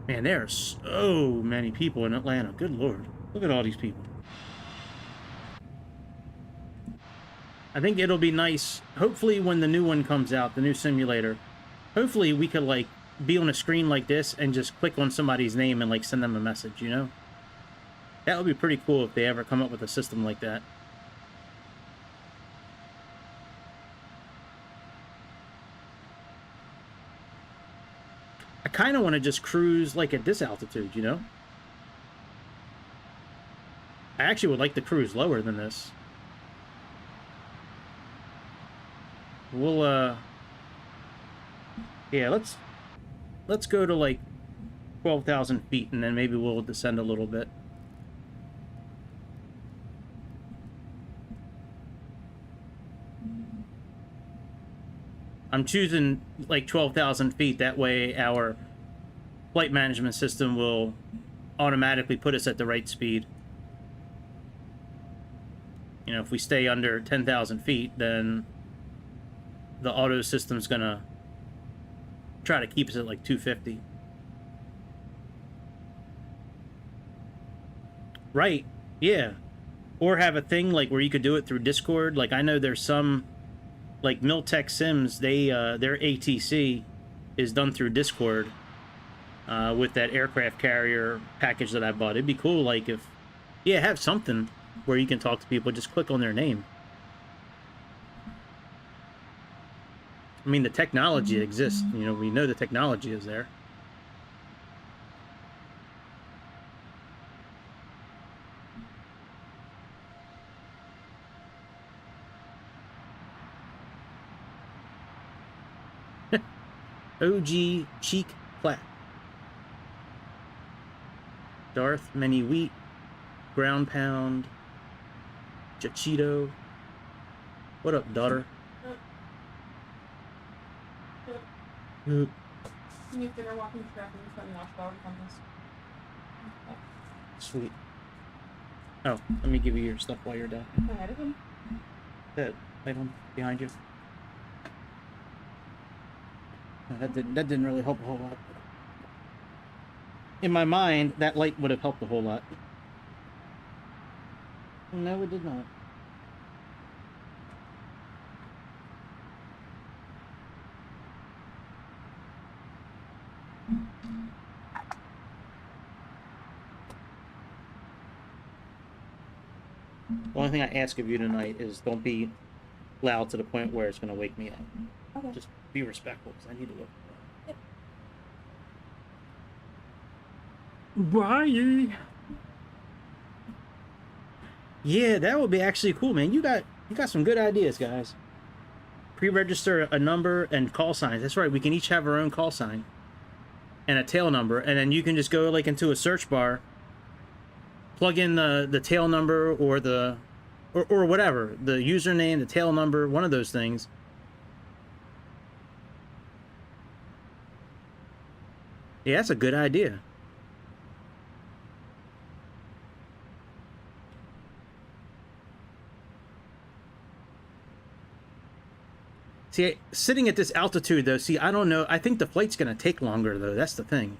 Man, there are so many people in Atlanta. Good Lord. Look at all these people. I think it'll be nice. Hopefully when the new one comes out, the new simulator, hopefully we could, like, be on a screen like this and just click on somebody's name and, like, send them a message, you know? That would be pretty cool if they ever come up with a system like that. I kind of want to just cruise, like, at this altitude, you know? I actually would like to cruise lower than this. We'll, yeah, let's go to, like, 12,000 feet, and then maybe we'll descend a little bit. I'm choosing like 12,000 feet. That way our flight management system will automatically put us at the right speed. You know, if we stay under 10,000 feet, then the auto system's gonna try to keep us at like 250. Right, yeah. Or have a thing like where you could do it through Discord. Like I know there's some, like Miltech Sims, they their ATC is done through Discord with that aircraft carrier package that I bought. It'd be cool, like if, yeah, have something where you can talk to people, just click on their name. I mean, the technology exists. You know, we know the technology is there. OG Cheek Plat. Darth Many Wheat. Ground Pound. Chachito. What up, daughter? You need dinner walking track and watch dog on this. Sweet. Oh, let me give you your stuff while you're done. Ahead of him. That item behind you. That didn't really help a whole lot. In my mind, that light would have helped a whole lot. No, it did not. The only thing I ask of you tonight is don't be loud to the point where it's going to wake me up. Okay. Just be respectful, because I need to look. Yep. Bye. Yeah, that would be actually cool, man. You got some good ideas, guys. Pre-register a number and call signs. That's right. We can each have our own call sign and a tail number, and then you can just go like into a search bar, plug in the tail number or the or whatever, the username, the tail number, one of those things. Yeah, that's a good idea. See, sitting at this altitude, though, see, I don't know. I think the flight's going to take longer, though. That's the thing.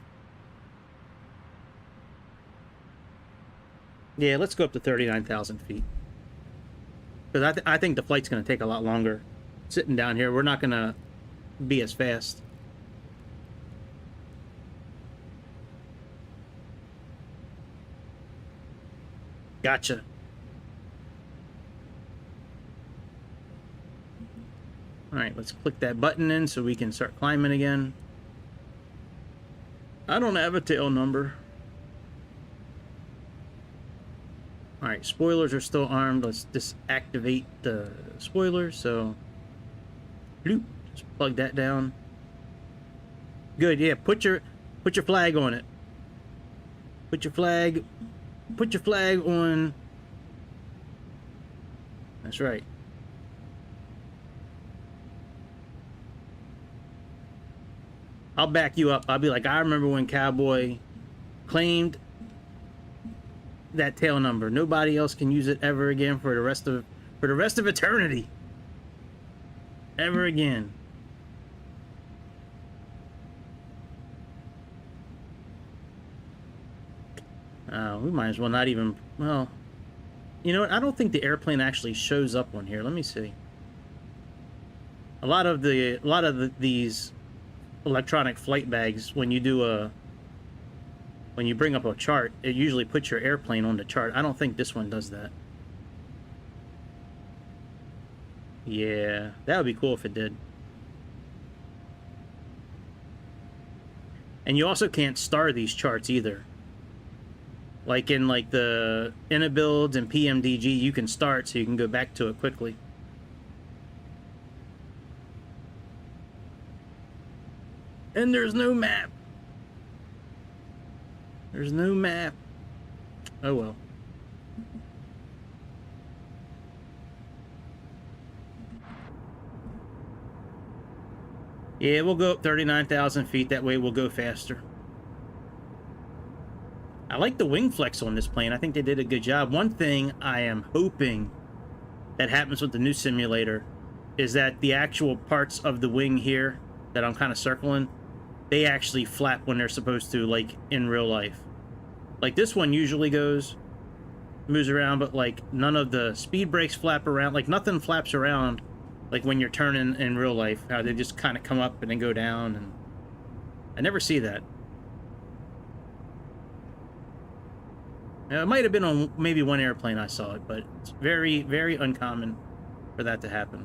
Yeah, let's go up to 39,000 feet. Because I think the flight's going to take a lot longer. Sitting down here, we're not going to be as fast. Gotcha. All right, let's click that button in so we can start climbing again. I don't have a tail number. All right, spoilers are still armed. Let's disactivate the spoilers. So, bloop, just plug that down. Good, yeah. Put your flag on it. Put your flag on. That's right. I'll back you up. I'll be like, I remember when Cowboy claimed that tail number. Nobody else can use it ever again for the rest of eternity. Ever again. We might as well not even. Well, you know what? I don't think the airplane actually shows up on here. Let me see. A lot of these electronic flight bags, when you bring up a chart, it usually puts your airplane on the chart. I don't think this one does that. Yeah, that would be cool if it did. And you also can't star these charts either. Like in like the Inabuilds and PMDG, you can start so you can go back to it quickly. And there's no map. There's no map. Oh well. Yeah, we'll go up 39,000 feet. That way we'll go faster. I like the wing flex on this plane. I think they did a good job. One thing I am hoping that happens with the new simulator is that the actual parts of the wing here that I'm kind of circling, they actually flap when they're supposed to, like in real life. Like this one usually moves around, but like none of the speed brakes flap around. Like nothing flaps around like when you're turning in real life, how they just kind of come up and then go down, and I never see that. Now, it might have been on maybe one airplane I saw it, but it's very, very uncommon for that to happen.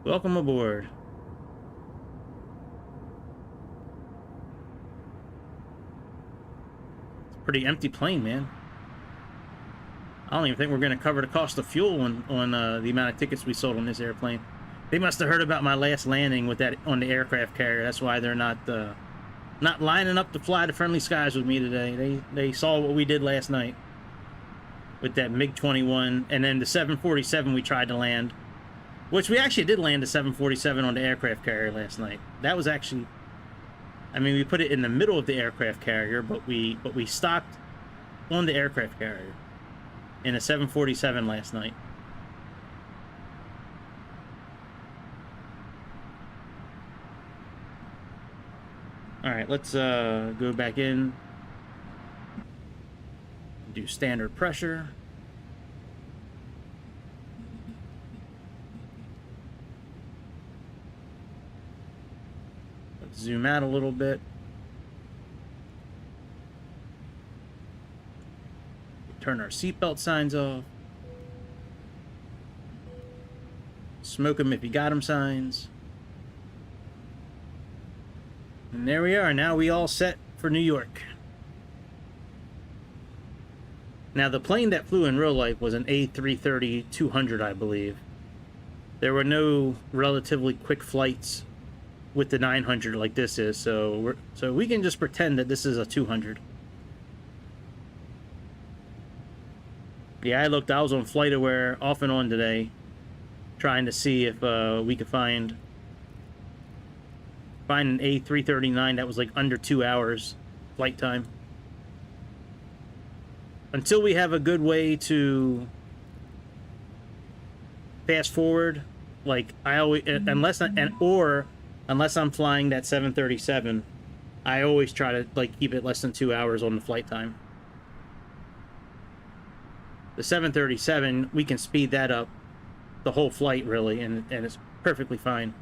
Welcome aboard. It's a pretty empty plane, man. I don't even think we're going to cover the cost of fuel on the amount of tickets we sold on this airplane. They must have heard about my last landing with that on the aircraft carrier. That's why they're not lining up to fly the friendly skies with me today. They saw what we did last night with that MiG-21, and then the 747 we tried to land, which we actually did land the 747 on the aircraft carrier last night. That was actually, I mean, we put it in the middle of the aircraft carrier, but we stopped on the aircraft carrier in a 747 last night. All right, let's go back in. Do standard pressure. Let's zoom out a little bit. Turn our seatbelt signs off. Smoke them if you got them signs. And there we are. Now we all set for New York. Now the plane that flew in real life was an A330-900, I believe. There were no relatively quick flights with the 900 like this is, so we can just pretend that this is a 200. Yeah, I was on FlightAware off and on today, trying to see if we could find an A330-9 that was like under 2 hours flight time. Until we have a good way to fast forward, like I always, unless I'm flying that 737, I always try to like keep it less than 2 hours on the flight time. The 737, we can speed that up the whole flight really, and it's perfectly fine.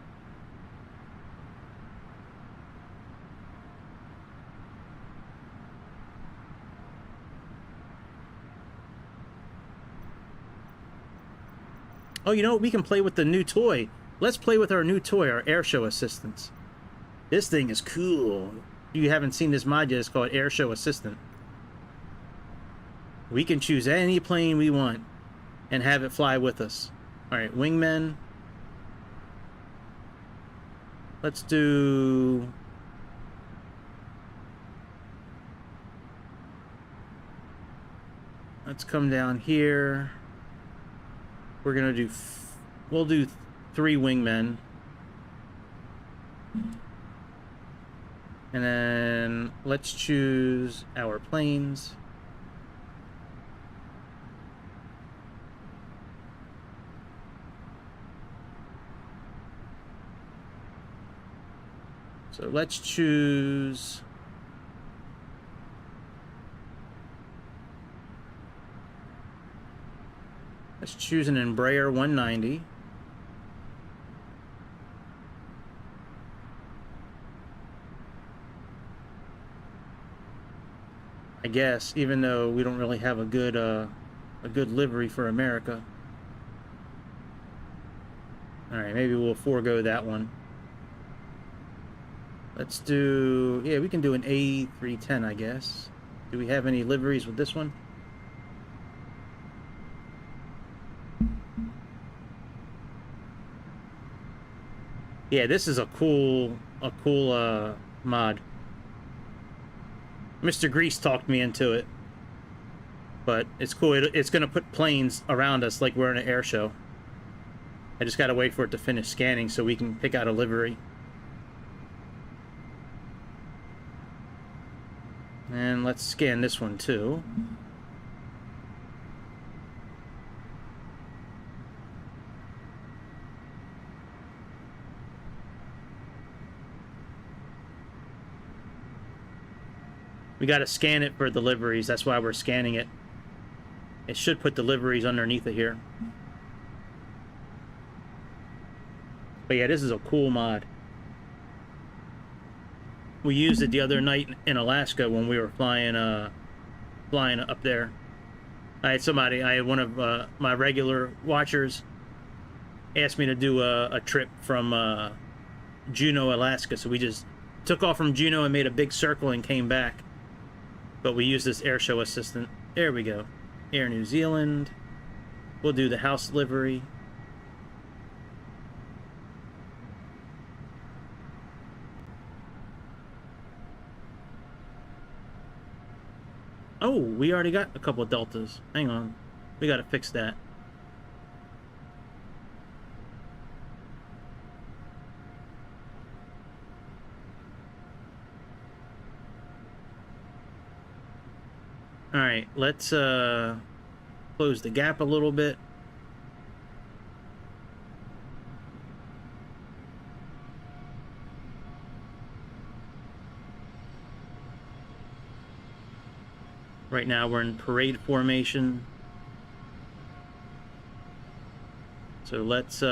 Oh, you know what? We can play with the new toy. Let's play with our new toy, our airshow assistants. This thing is cool. If you haven't seen this mod yet, it's called Airshow Assistant. We can choose any plane we want and have it fly with us. All right, wingmen. Let's do... Let's come down here. We're gonna do... We'll do 3 wingmen. And then let's choose our planes. So let's choose... Let's choose an Embraer 190. I guess, even though we don't really have a good livery for America. All right, maybe we'll forego that one. Let's do, yeah, we can do an A310, I guess. Do we have any liveries with this one? Yeah, this is a cool mod. Mr. Grease talked me into it. But it's cool. It's going to put planes around us like we're in an air show. I just got to wait for it to finish scanning so we can pick out a livery. And let's scan this one too. We got to scan it for deliveries. That's why we're scanning it. It should put deliveries underneath it here. But yeah, this is a cool mod. We used it the other night in Alaska when we were flying up there. I had one of my regular watchers asked me to do a trip from Juneau, Alaska. So we just took off from Juneau and made a big circle and came back. But we used this air show assistant. There we go. Air New Zealand. We'll do the house livery. Oh, we already got a couple of deltas. Hang on. We got to fix that. All right, let's close the gap a little bit. Right now we're in parade formation. So let's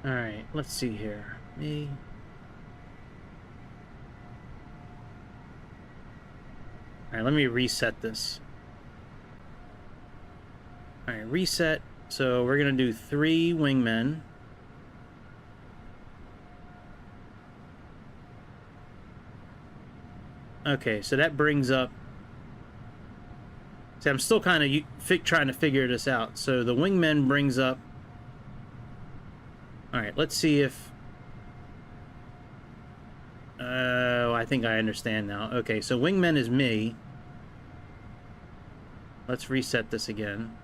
all right, let's see here. All right, let me reset this. All right, reset. So we're going to do 3 wingmen. Okay, so that brings up... See, I'm still kind of trying to figure this out. So the wingmen brings up... All right, let's see if... Oh, I think I understand now. Okay, so wingmen is me. Let's reset this again.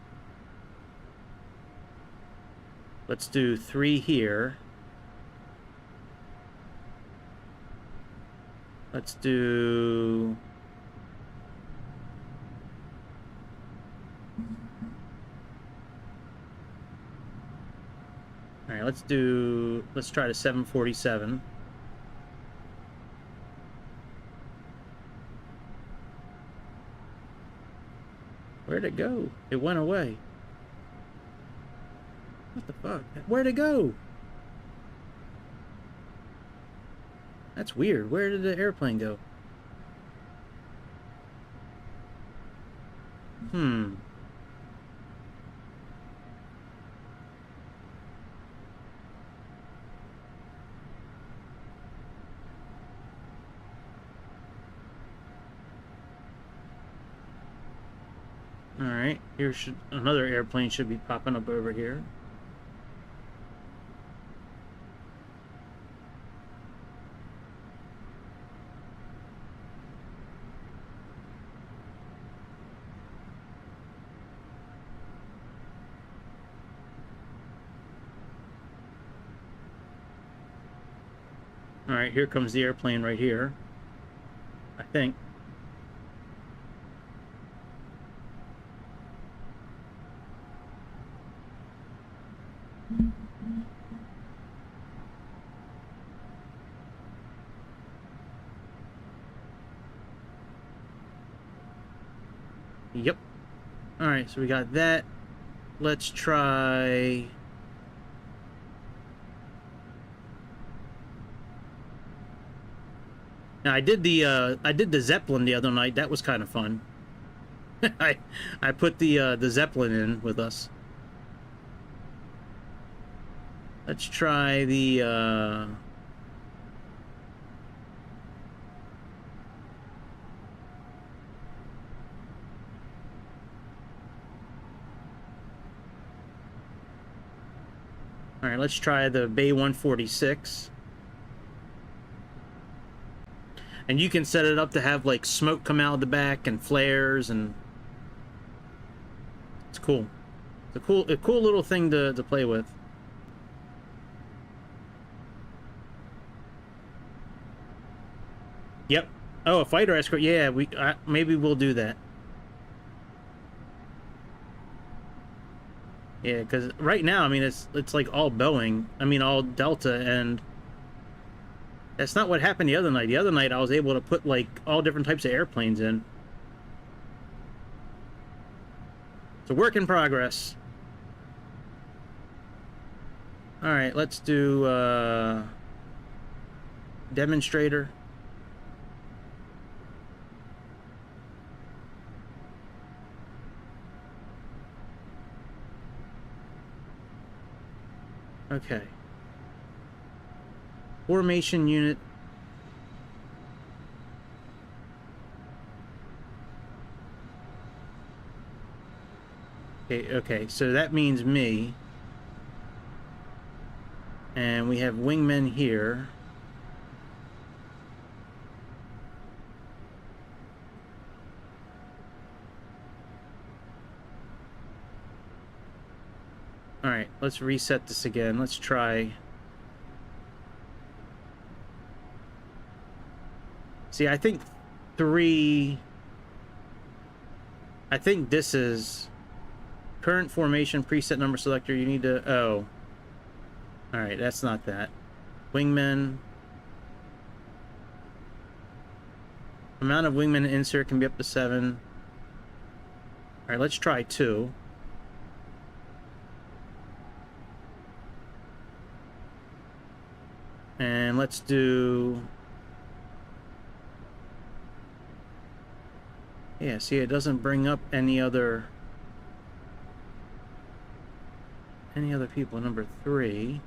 Let's do 3 here. Let's do... All right, let's try the 747. Where'd it go? It went away. What the fuck? Where'd it go? That's weird. Where did the airplane go? Alright, here another airplane should be popping up over here. Alright, here comes the airplane right here. I think. Yep. Alright, so we got that. Let's try... Now, I did the Zeppelin the other night. That was kind of fun. I put the Zeppelin in with us. Let's try the all right, let's try the Bay 146. And you can set it up to have like smoke come out of the back and flares, and it's cool. It's a cool little thing to play with. Yep. Oh, a fighter escort. Yeah, maybe we'll do that. Yeah, because right now, I mean, it's like all Boeing. I mean, all Delta, and that's not what happened the other night. The other night, I was able to put like all different types of airplanes in. It's a work in progress. All right, let's do demonstrator. Okay. Formation unit. Okay, so that means me. And we have wingmen here. Alright, let's reset this again. Let's try... See, I think 3... I think this is... Current formation, preset number selector, you need to... Oh. Alright, that's not that. Wingmen. Amount of wingmen insert can be up to 7. Alright, let's try 2. And let's do... Yeah, see, it doesn't bring up any other people. Number 3.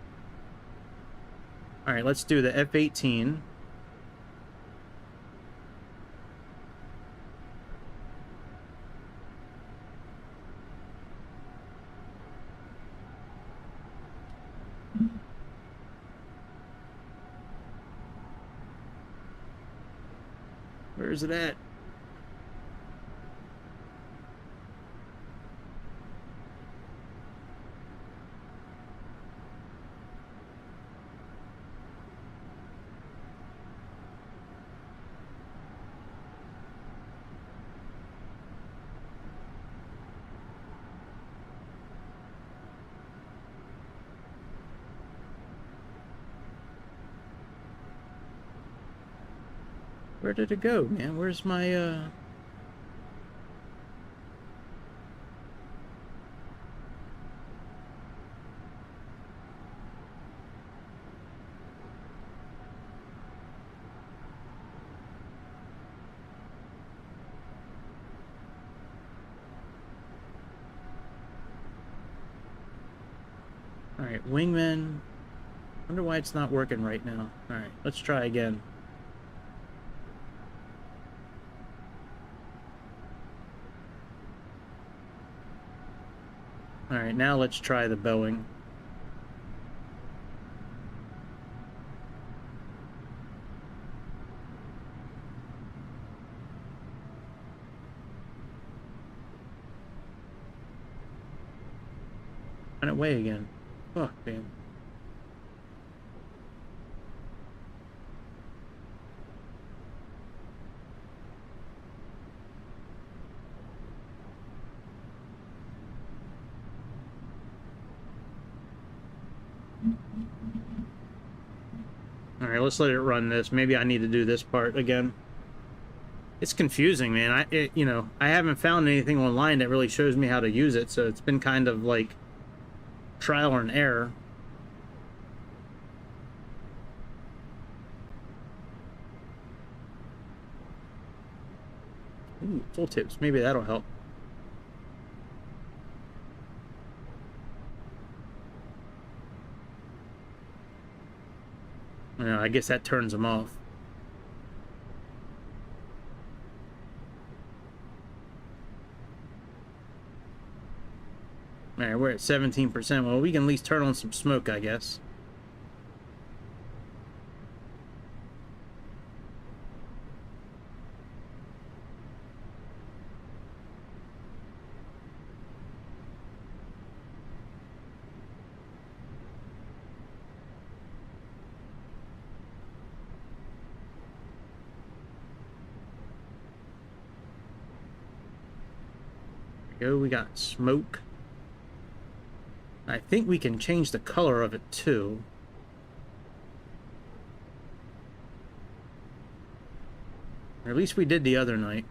All right, let's do the F-18. Where is it at? Where did it go, man? Where's my, Alright, wingman. Wonder why it's not working right now. Alright, let's try again. Alright, now let's try the Boeing. Run away again. Fuck, man. Alright, let's let it run this. Maybe I need to do this part again. It's confusing, man. You know, I haven't found anything online that really shows me how to use it, so it's been kind of like trial and error. Ooh, full tips. Maybe that'll help. You know, I guess that turns them off. Alright, we're at 17%. Well, we can at least turn on some smoke, I guess. There we go, we got smoke. I think we can change the color of it too. Or at least we did the other night.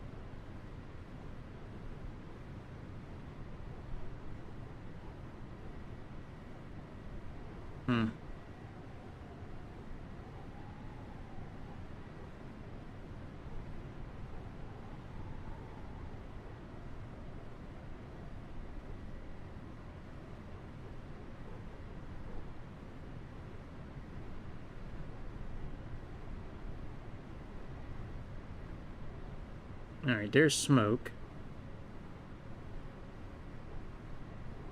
Alright, there's smoke.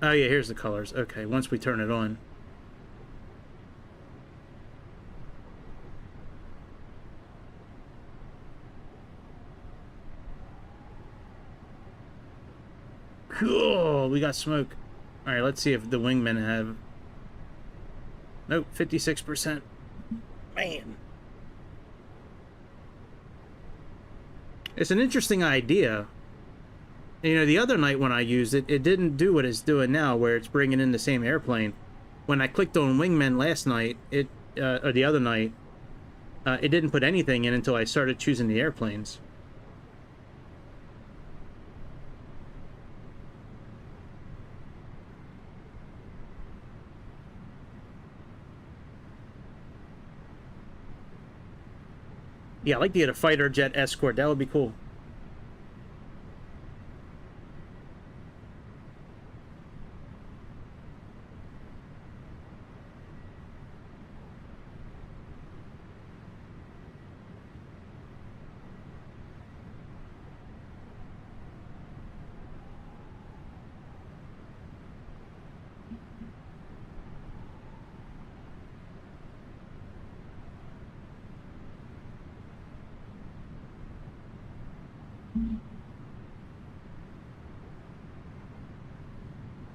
Oh yeah, here's the colors. Okay, once we turn it on. Cool, we got smoke. Alright, let's see if the wingmen have... Nope, 56%. Man. It's an interesting idea. You know, the other night when I used it, it didn't do what it's doing now, where it's bringing in the same airplane. When I clicked on wingmen last night, or the other night, it didn't put anything in until I started choosing the airplanes. Yeah, I'd like to get a fighter jet escort. That would be cool.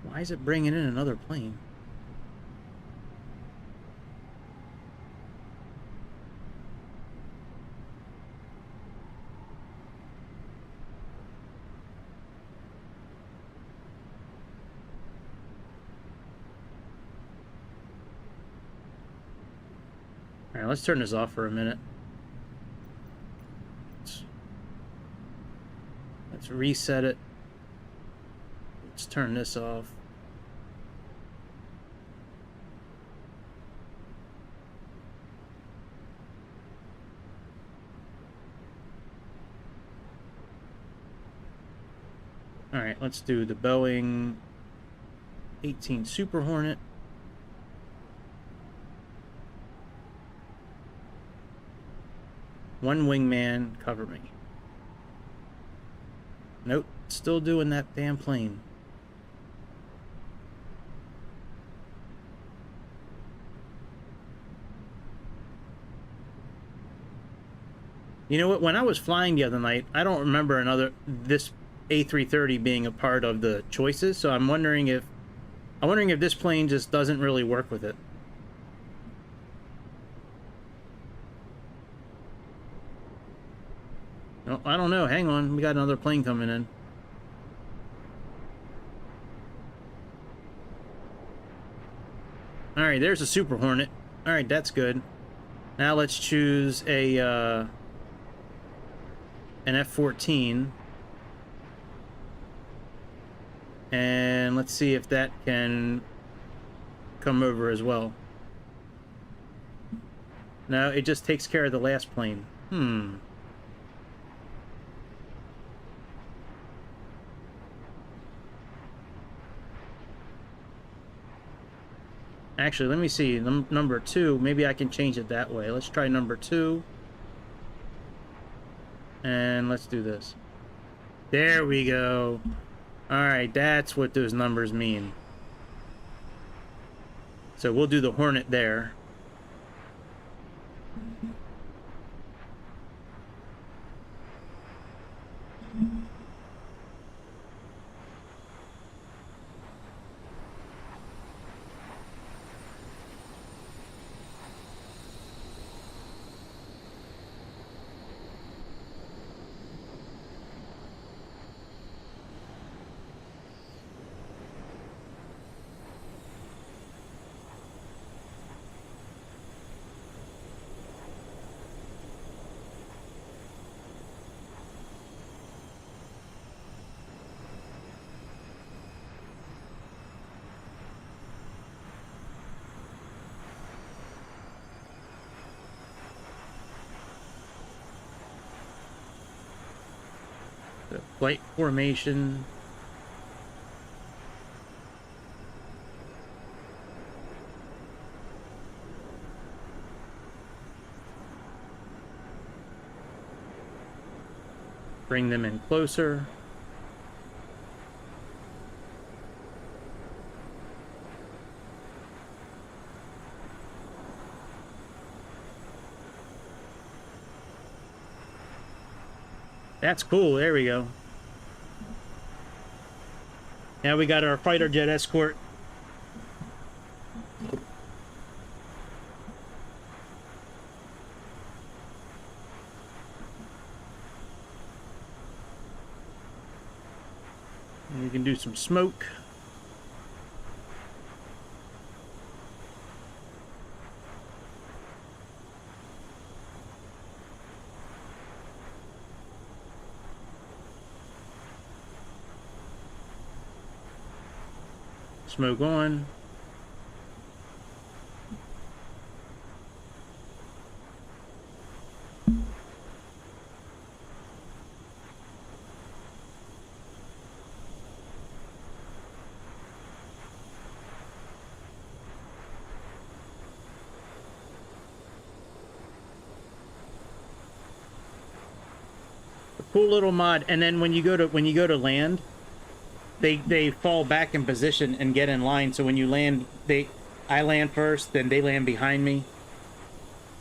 Why is it bringing in another plane? Alright, let's turn this off for a minute. Let's reset it. Let's turn this off. Alright, let's do the Boeing 18 Super Hornet. One wingman, cover me. Nope, still doing that damn plane. You know what, when I was flying the other night, I don't remember this A330 being a part of the choices, so I'm wondering if this plane just doesn't really work with it. No, I don't know. Hang on, we got another plane coming in. All right, there's a Super Hornet. All right, that's good. Now let's choose a an F-14. And let's see if that can come over as well. No, it just takes care of the last plane. Actually, let me see. Number 2, maybe I can change it that way. Let's try number 2. And let's do this. There we go. Alright, that's what those numbers mean. So we'll do the Hornet there. The flight formation. Bring them in closer. That's cool. There we go. Now we got our fighter jet escort. And we can do some smoke. Smoke on. A cool little mod. And then when you go to land, they fall back in position and get in line. So when you land, I land first, then they land behind me.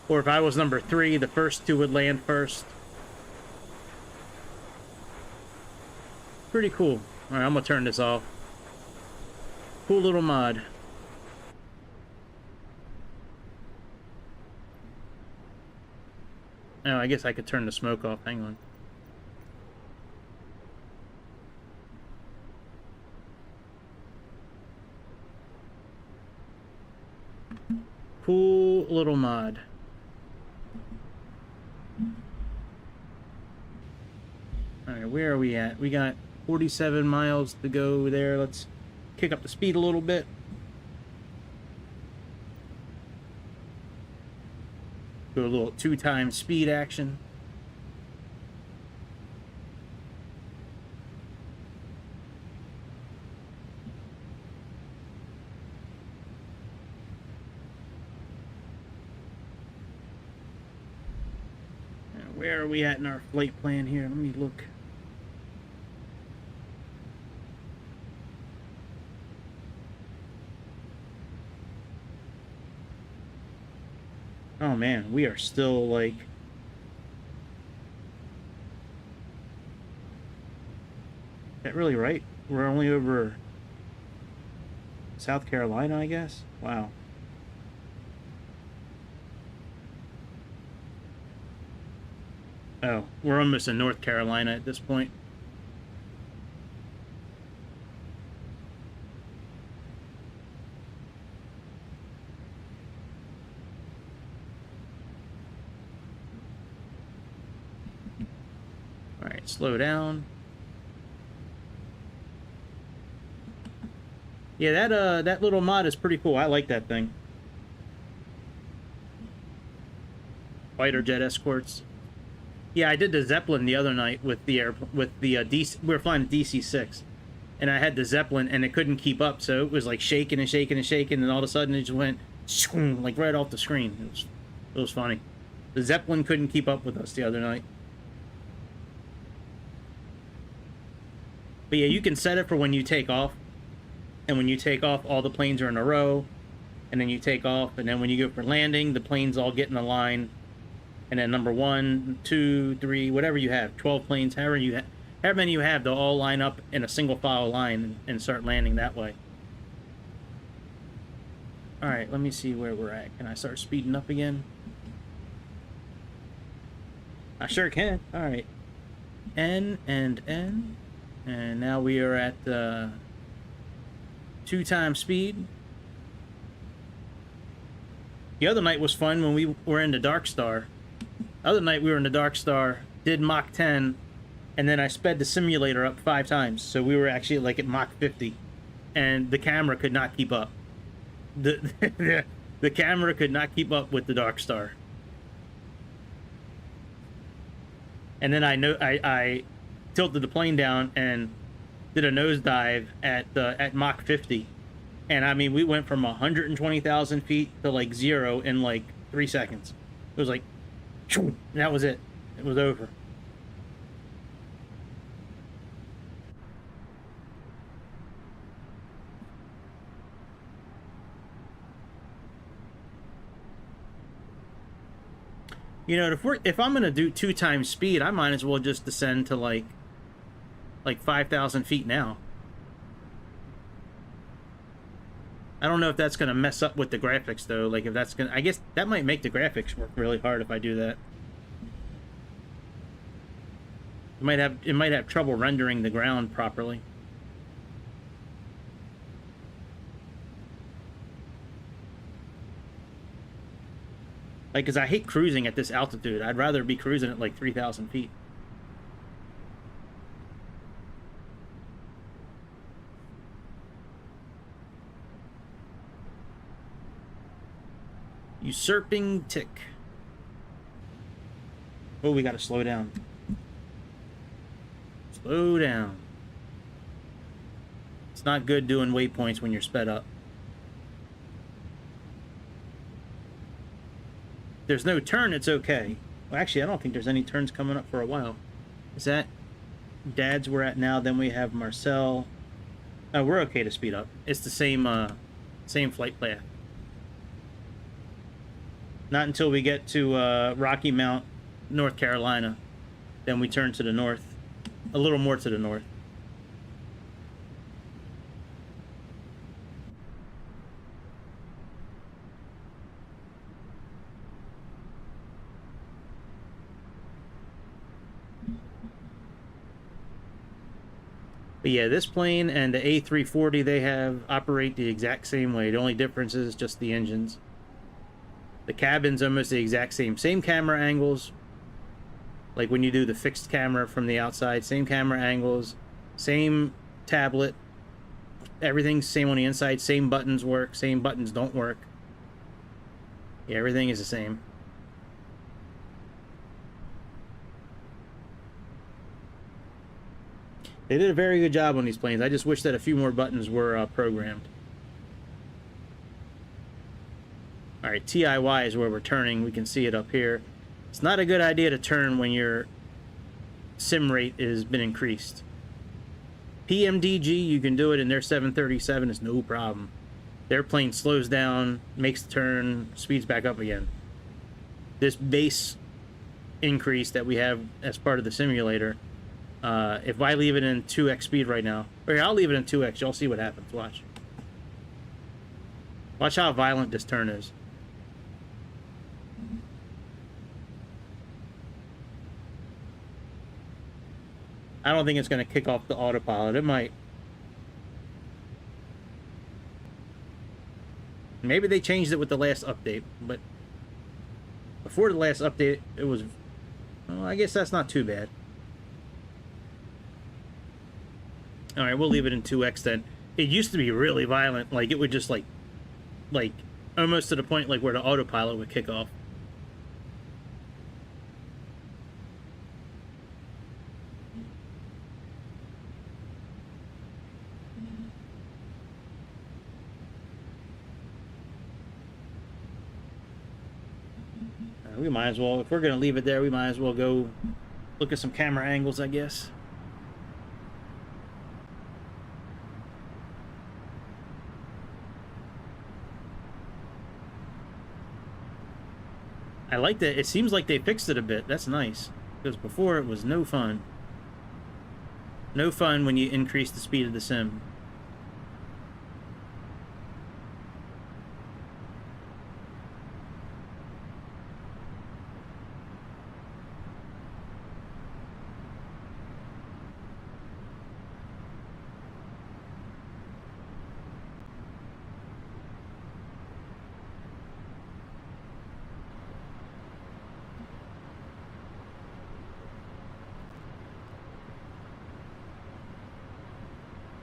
Or if I was number 3, the first 2 would land first. Pretty cool. All right, I'm gonna turn this off. Cool little mod. Oh, I guess I could turn the smoke off. Hang on. Cool little mod. Alright, where are we at? We got 47 miles to go there. Let's kick up the speed a little bit. Do a little 2 times speed action. Where are we at in our flight plan here? Let me look. Oh man, we are still like... Is that really right? We're only over South Carolina, I guess? Wow. Oh, we're almost in North Carolina at this point. Alright, slow down. Yeah, that little mod is pretty cool. I like that thing. Fighter jet escorts. Yeah, I did the Zeppelin the other night with the DC. We were flying a DC-6, and I had the Zeppelin, and it couldn't keep up, so it was like shaking and shaking and shaking, and all of a sudden it just went like right off the screen. It was funny. The Zeppelin couldn't keep up with us the other night. But yeah, you can set it for when you take off, and when you take off, all the planes are in a row, and then you take off, and then when you go for landing, the planes all get in a line. And then number 1, 2, 3, whatever you have, 12 planes, however many you have, they'll all line up in a single file line and start landing that way. All right, let me see where we're at. Can I start speeding up again? I sure can. All right. N and N. And now we are at 2 times speed. The other night was fun when we were in the Dark Star. The other night we were in the Dark Star, did Mach 10, and then I sped the simulator up 5 times. So we were actually like at Mach 50, and the camera could not keep up. The camera could not keep up with the Dark Star. And then I tilted the plane down and did a nosedive at Mach 50. And I mean, we went from 120,000 feet to like 0 in like 3 seconds. It was like, and that was it. It was over. You know, if I'm gonna do 2 times speed, I might as well just descend to like 5,000 feet now. I don't know if that's gonna mess up with the graphics though. Like if that's gonna, I guess that might make the graphics work really hard if I do that. It might have trouble rendering the ground properly. Like, cause I hate cruising at this altitude. I'd rather be cruising at like 3,000 feet. Usurping tick. Oh, we gotta slow down. Slow down. It's not good doing waypoints when you're sped up. If there's no turn, it's okay. Well, actually, I don't think there's any turns coming up for a while. Is that Dad's we're at now? Then we have Marcel. Oh, we're okay to speed up. It's the same flight path. Not until we get to Rocky Mount, North Carolina. Then we turn to the north. A little more to the north. But yeah, this plane and the A340 they have operate the exact same way. The only difference is just the engines. The cabin's almost the exact same. Same camera angles. Like when you do the fixed camera from the outside. Same camera angles. Same tablet. Everything's same on the inside. Same buttons work. Same buttons don't work. Yeah, everything is the same. They did a very good job on these planes. I just wish that a few more buttons were programmed. Alright, TIY is where we're turning. We can see it up here. It's not a good idea to turn when your sim rate has been increased. PMDG, you can do it in their 737, is no problem. Their plane slows down, makes the turn, speeds back up again. This base increase that we have as part of the simulator, if I leave it in 2x speed right now, or I'll leave it in 2x, you'll see what happens. Watch. Watch how violent this turn is. I don't think it's going to kick off the autopilot. It might. Maybe they changed it with the last update, but before the last update, it was... Well, I guess that's not too bad. All right, we'll leave it in 2x then. It used to be really violent. Like, it would just, like almost to the point, like, where the autopilot would kick off. We might as well, if we're going to leave it there, we might as well go look at some camera angles, I guess. I like that. It seems like they fixed it a bit. That's nice. Because before it was no fun. No fun when you increase the speed of the sim.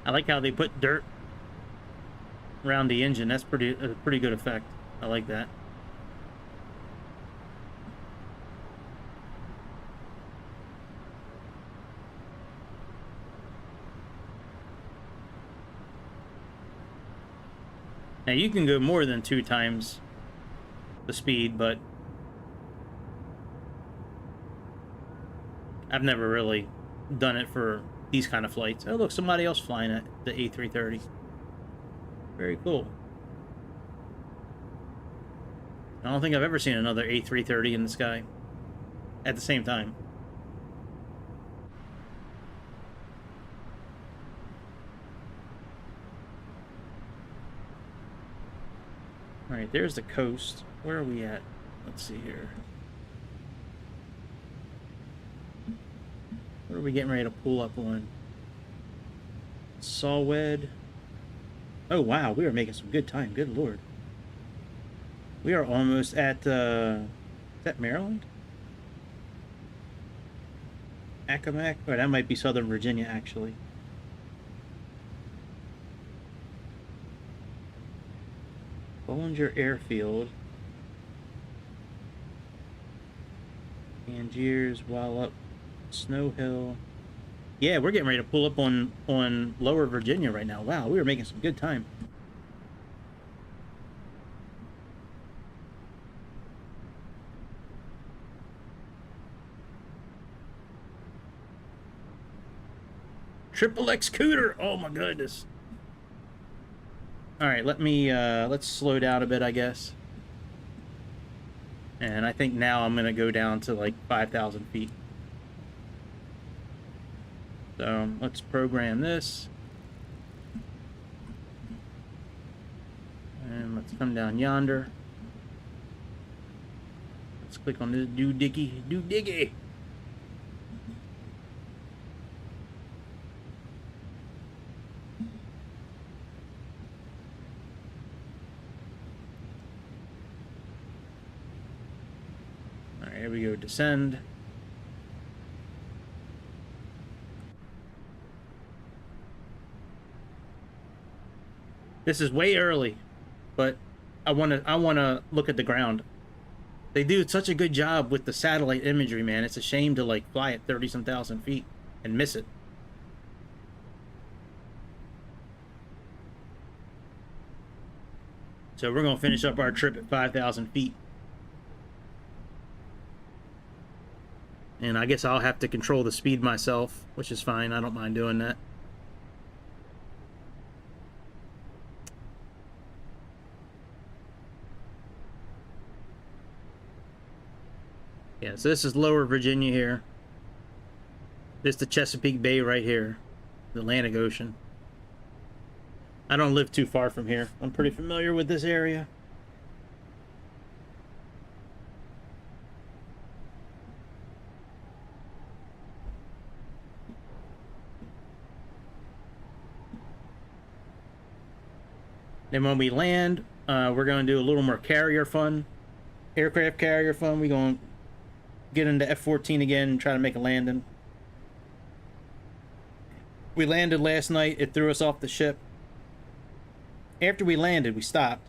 I like how they put dirt around the engine. That's a pretty good effect. I like that. Now you can go more than 2 times the speed, but I've never really done it for these kind of flights. Oh, look, somebody else flying at the A330. Very cool. I don't think I've ever seen another A330 in the sky at the same time. All right, there's the coast. Where are we at? Let's see here. What are we getting ready to pull up on? Sawwed. Oh, wow. We are making some good time. Good lord. We are almost at, is that Maryland? Accomack? Or that might be Southern Virginia, actually. Bollinger Airfield. Angiers, Wallop, Snow Hill. Yeah, we're getting ready to pull up on Lower Virginia right now. Wow, we were making some good time. Triple X Cooter! Oh my goodness. Alright, let's slow down a bit, I guess. And I think now I'm gonna go down to like 5,000 feet. So let's program this. And let's come down yonder. Let's click on this doodiggy. Alright, here we go, descend. This is way early, but I wanna look at the ground. They do such a good job with the satellite imagery, man. It's a shame to like fly at 30-some thousand feet and miss it. So we're gonna finish up our trip at 5,000 feet. And I guess I'll have to control the speed myself, which is fine. I don't mind doing that. Yeah, so this is Lower Virginia here. This is the Chesapeake Bay right here, the Atlantic Ocean. I don't live too far from here. I'm pretty familiar with this area. Then when we land, we're going to do a little more carrier fun. Aircraft carrier fun. We're going to get into F-14 again and try to make a landing. We landed last night. It threw us off the ship. After we landed, we stopped.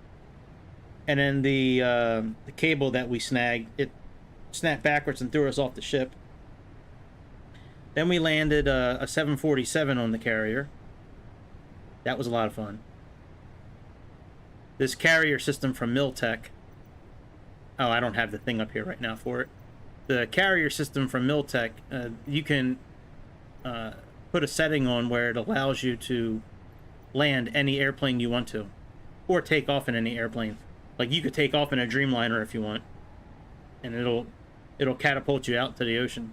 And then the cable that we snagged, it snapped backwards and threw us off the ship. Then we landed a 747 on the carrier. That was a lot of fun. This carrier system from Miltech. Oh, I don't have the thing up here right now for it. The carrier system from Miltech, you can put a setting on where it allows you to land any airplane you want to, or take off in any airplane. Like, you could take off in a Dreamliner if you want, and it'll catapult you out to the ocean.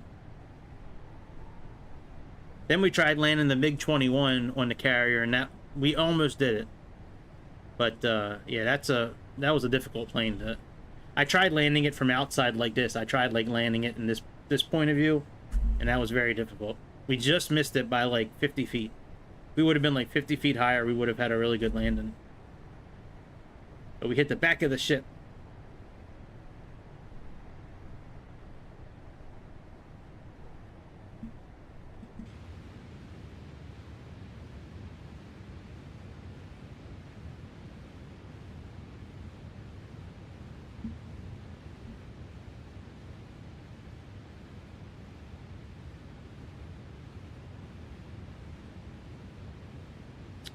Then we tried landing the MiG-21 on the carrier, and that we almost did it. But yeah, that was a difficult plane. I tried landing it from outside like this. I tried like landing it in this point of view, and that was very difficult. We just missed it by like 50 feet. If we would have been like 50 feet higher, we would have had a really good landing. But we hit the back of the ship.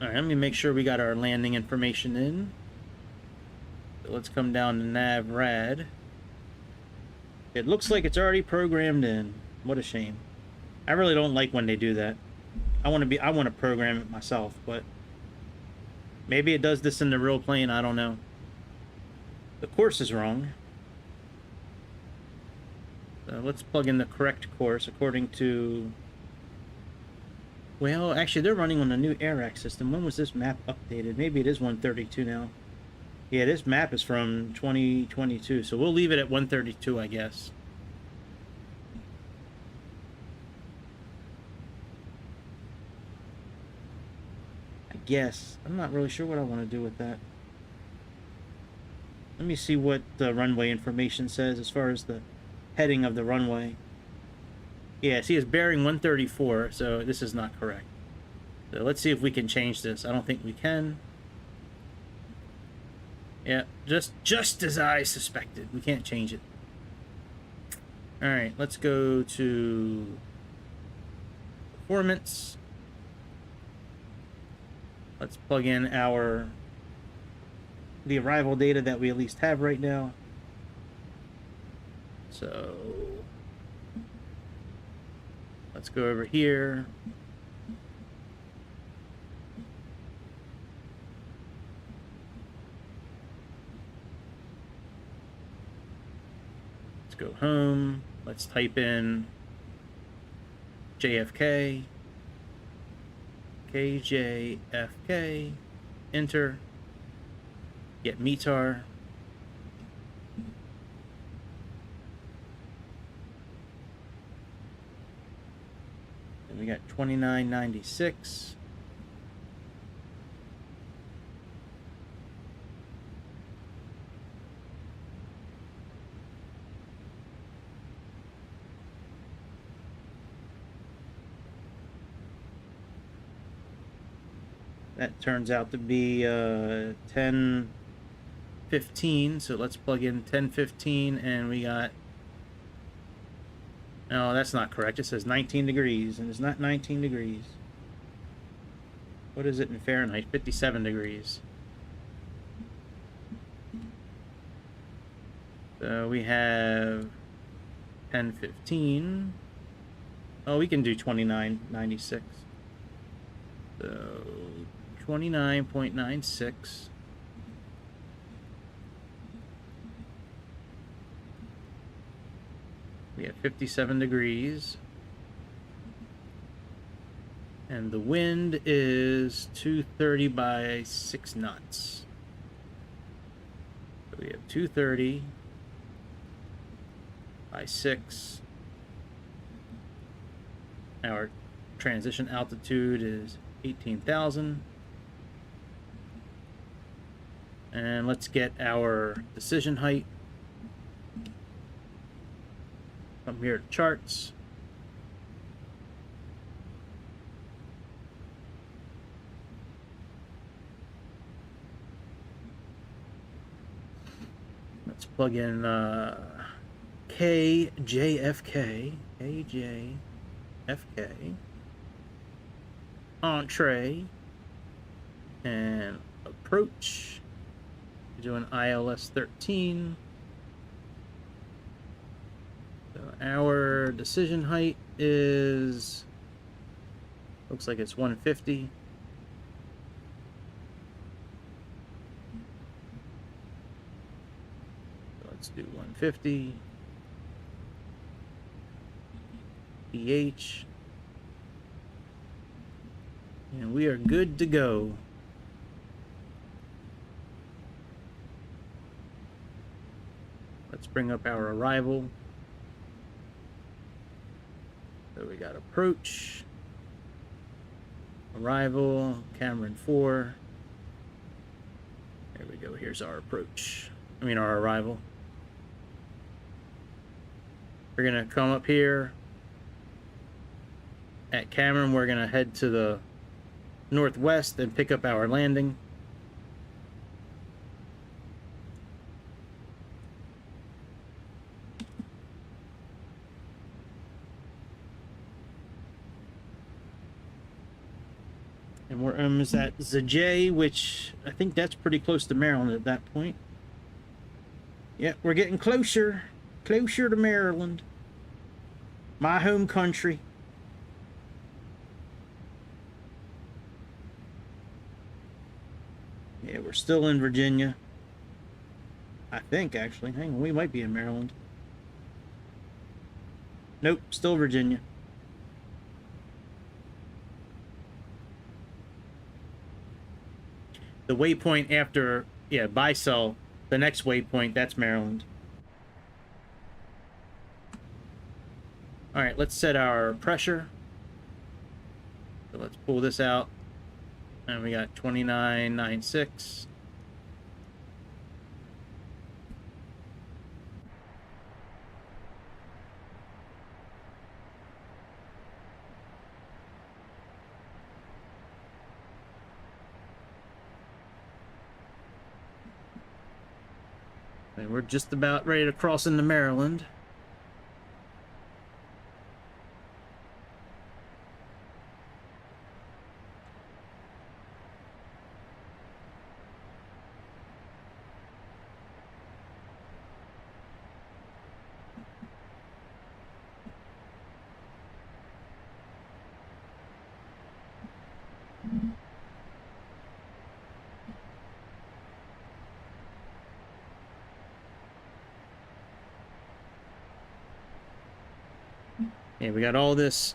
Alright, let me make sure we got our landing information in. So let's come down to nav rad. It looks like it's already programmed in. What a shame. I really don't like when they do that. I want to program it myself, but maybe it does this in the real plane, I don't know. The course is wrong. So let's plug in the correct course according to... Well, actually, they're running on the new AirAx system. When was this map updated? Maybe it is 132 now. Yeah, this map is from 2022, so we'll leave it at 132, I guess. I'm not really sure what I want to do with that. Let me see what the runway information says as far as the heading of the runway. Yeah, see, it's bearing 134, so this is not correct. So let's see if we can change this. I don't think we can. Yeah, just as I suspected. We can't change it. Alright, let's go to performance. Let's plug in the arrival data that we at least have right now. So let's go over here. Let's go home. Let's type in JFK, KJFK, enter, get METAR. And we got 2996. That turns out to be 1015, so let's plug in 1015, and we got... No, that's not correct. It says 19 degrees, and it's not 19 degrees. What is it in Fahrenheit? 57 degrees. So we have 1015. Oh, we can do 2996. So 29.96. We have 57 degrees. And the wind is 230 by 6 knots. So we have 230 by 6. Our transition altitude is 18,000. And let's get our decision height. Come here to charts. plug in KJFK, entree, and approach. We're doing ILS 13. So our decision height is, looks like it's 150. So let's do 150. PH. And we are good to go. Let's bring up our arrival. So we got approach, arrival, Cameron 4. There we go. Here's our approach. I mean, our arrival. We're going to come up here at Cameron. We're going to head to the northwest and pick up our landing. And we're almost at Zaj, which I think that's pretty close to Maryland at that point. Yeah, we're getting closer to Maryland. My home country. Yeah, we're still in Virginia. I think, actually. Hang on, we might be in Maryland. Nope, still Virginia. The waypoint after, yeah, Bicel, the next waypoint, that's Maryland. All right, let's set our pressure. So let's pull this out. And we got 29.96. And we're just about ready to cross into Maryland. Yeah, we got all this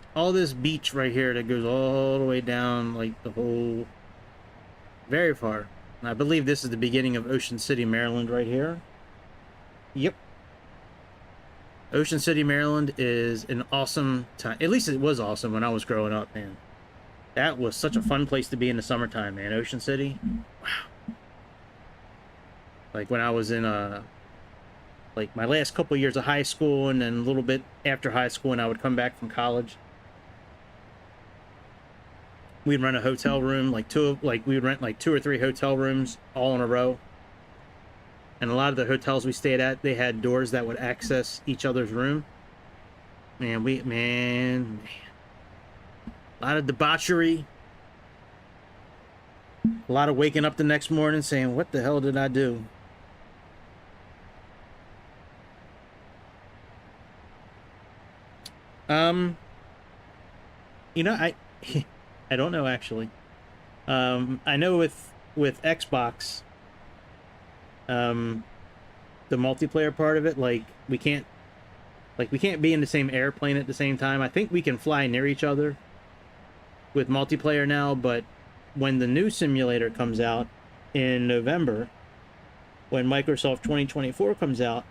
beach right here that goes all the way down, like the whole, very far. And I believe this is the beginning of Ocean City, Maryland, right here. Yep. Ocean City, Maryland is an awesome time. At least it was awesome when I was growing up, man. That was such a fun place to be in the summertime, man. Ocean City. Wow. Like when I was in like my last couple of years of high school, and then a little bit after high school, and I would come back from college. We'd rent a hotel room, we would rent like 2 or 3 hotel rooms all in a row. And a lot of the hotels we stayed at, they had doors that would access each other's room. Man, a lot of debauchery. A lot of waking up the next morning saying, what the hell did I do? You know, I don't know, actually. I know with Xbox, the multiplayer part of it, like we can't be in the same airplane at the same time. I think we can fly near each other with multiplayer now, but when the new simulator comes out in November, when Microsoft 2024 comes out,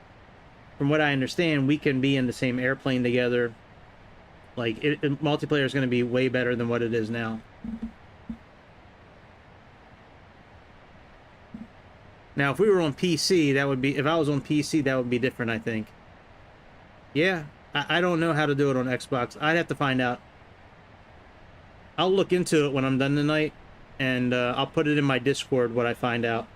from what I understand, we can be in the same airplane together. Like, multiplayer is going to be way better than what it is now. Now, if we were on PC, that would be... If I was on PC, that would be different, I think. Yeah, I don't know how to do it on Xbox. I'd have to find out. I'll look into it when I'm done tonight, and I'll put it in my Discord what I find out.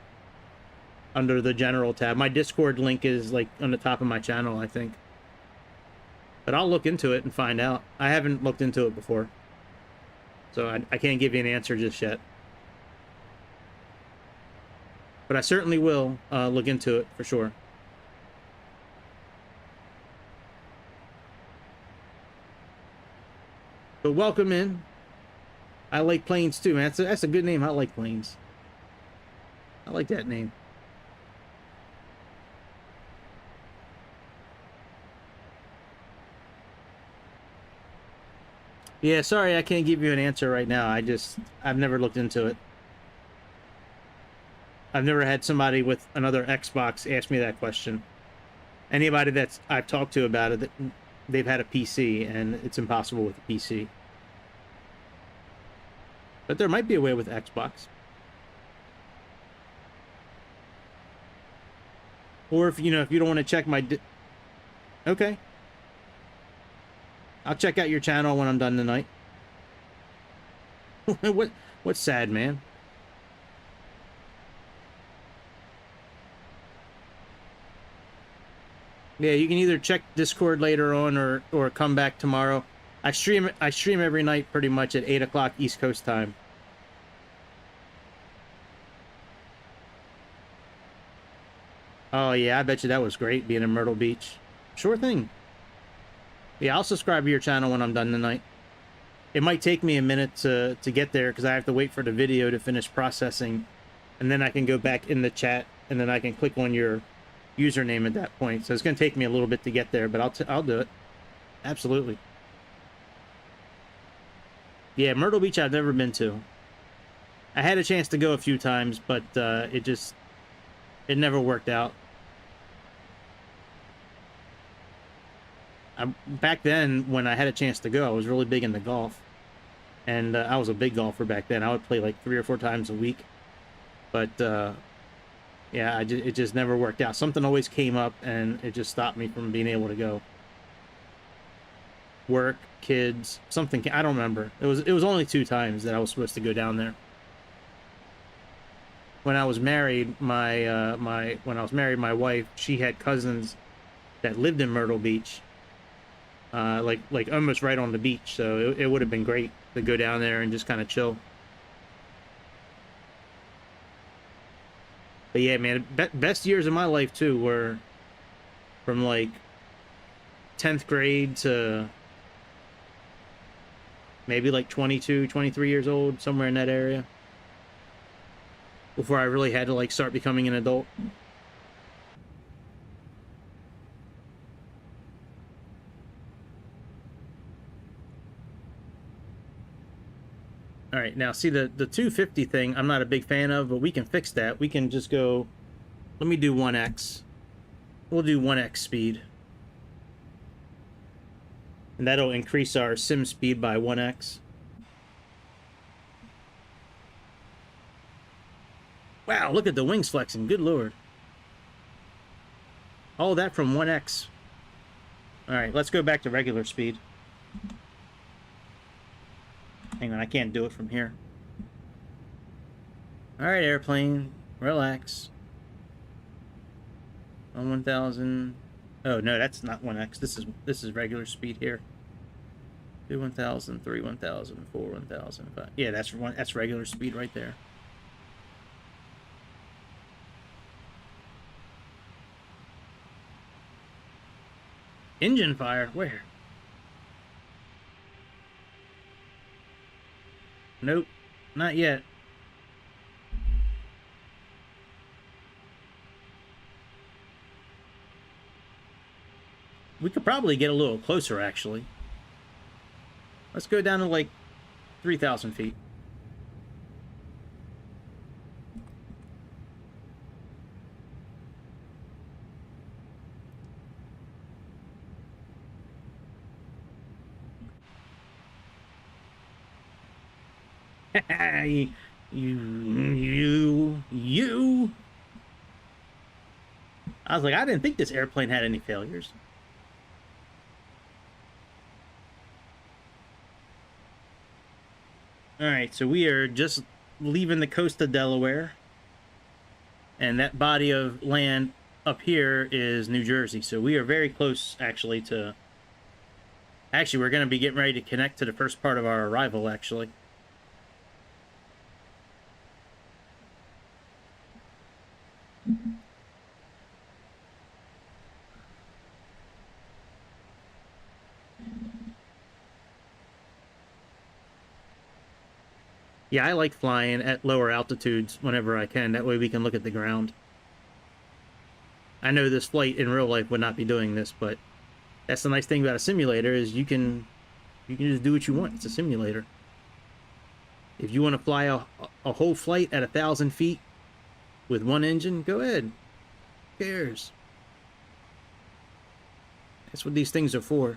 under the general tab. My Discord link is like on the top of my channel, I think. But I'll look into it and find out. I haven't looked into it before, so I can't give you an answer just yet. But I certainly will look into it for sure. But welcome in. I like planes too, man. That's a good name. I like planes. I like that name. Yeah, sorry, I can't give you an answer right now. I've never looked into it. I've never had somebody with another Xbox ask me that question. Anybody that I've talked to about it, they've had a PC, and it's impossible with a PC. But there might be a way with Xbox. Or if, you know, if you don't want to check my... Okay. I'll check out your channel when I'm done tonight. What's sad, man? Yeah, you can either check Discord later on or come back tomorrow. I stream every night pretty much at 8 o'clock East Coast time. Oh yeah, I bet you that was great being in Myrtle Beach. Sure thing. Yeah, I'll subscribe to your channel when I'm done tonight. It might take me a minute to get there because I have to wait for the video to finish processing, and then I can go back in the chat, and then I can click on your username at that point. So it's going to take me a little bit to get there, but I'll do it. Absolutely. Yeah, Myrtle Beach I've never been to. I had a chance to go a few times, but it never worked out. Back then, when I had a chance to go, I was really big into golf. And I was a big golfer back then. I would play like 3 or 4 times a week. But, yeah, it just never worked out. Something always came up, and it just stopped me from being able to go. Work, kids, something. I don't remember. It was only 2 times that I was supposed to go down there. When I was married, my wife, she had cousins that lived in Myrtle Beach. Like almost right on the beach, so it would have been great to go down there and just kind of chill. But yeah, man, best years of my life too were from like 10th grade to maybe like 22, 23 years old, somewhere in that area, before I really had to like start becoming an adult. All right, now see the 250 thing I'm not a big fan of, but we can fix that. We can just go, let me do 1x. We'll do 1x speed. And that'll increase our sim speed by 1x. Wow, look at the wings flexing, good lord. All that from 1x. All right, let's go back to regular speed. Hang on, I can't do it from here. Alright, airplane, relax. On 1,000. Oh no, that's not 1x. This is regular speed here. 2 1,000, 3 1,000, 4 1,000. 5. Yeah, that's regular speed right there. Engine fire, where? Nope, not yet. We could probably get a little closer, actually. Let's go down to like 3,000 feet. you. I was like, I didn't think this airplane had any failures. All right, so we are just leaving the coast of Delaware. And that body of land up here is New Jersey. So we are very close, actually, to... Actually, we're going to be getting ready to connect to the first part of our arrival, actually. Yeah, I like flying at lower altitudes whenever I can. That way we can look at the ground. I know this flight in real life would not be doing this, but that's the nice thing about a simulator is you can just do what you want. It's a simulator. If you want to fly a whole flight at 1,000 feet with one engine, go ahead. Who cares? That's what these things are for.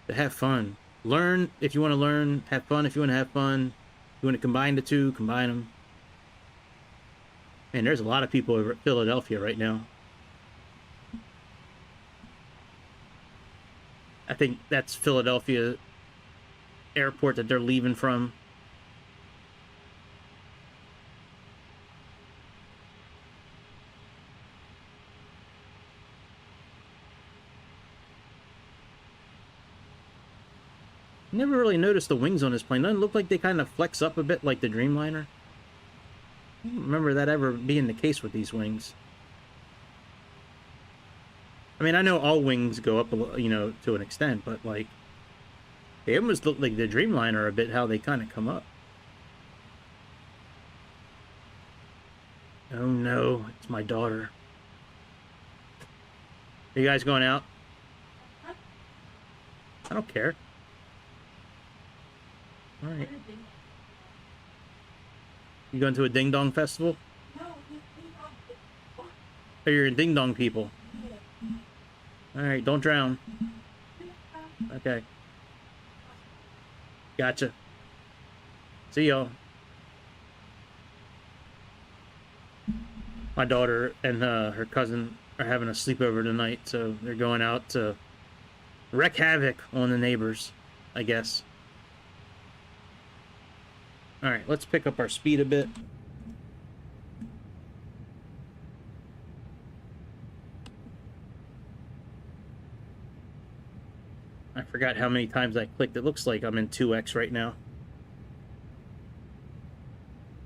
To have fun. Learn if you want to learn. Have fun if you want to have fun. You want to combine the two, combine them. Man, there's a lot of people over at Philadelphia right now. I think that's Philadelphia airport that they're leaving from. Never really noticed the wings on this plane. Doesn't look like they kind of flex up a bit like the Dreamliner. I don't remember that ever being the case with these wings. I mean, I know all wings go up, you know, to an extent, but like they almost look like the Dreamliner a bit, how they kind of come up. Oh no, it's my daughter. Are you guys going out? I don't care. All right. You going to a Ding Dong festival? No, Oh, you're in Ding Dong people. All right, don't drown. Okay. Gotcha. See y'all. My daughter and her cousin are having a sleepover tonight, so they're going out to wreak havoc on the neighbors, I guess. All right, let's pick up our speed a bit. I forgot how many times I clicked. It looks like I'm in 2x right now.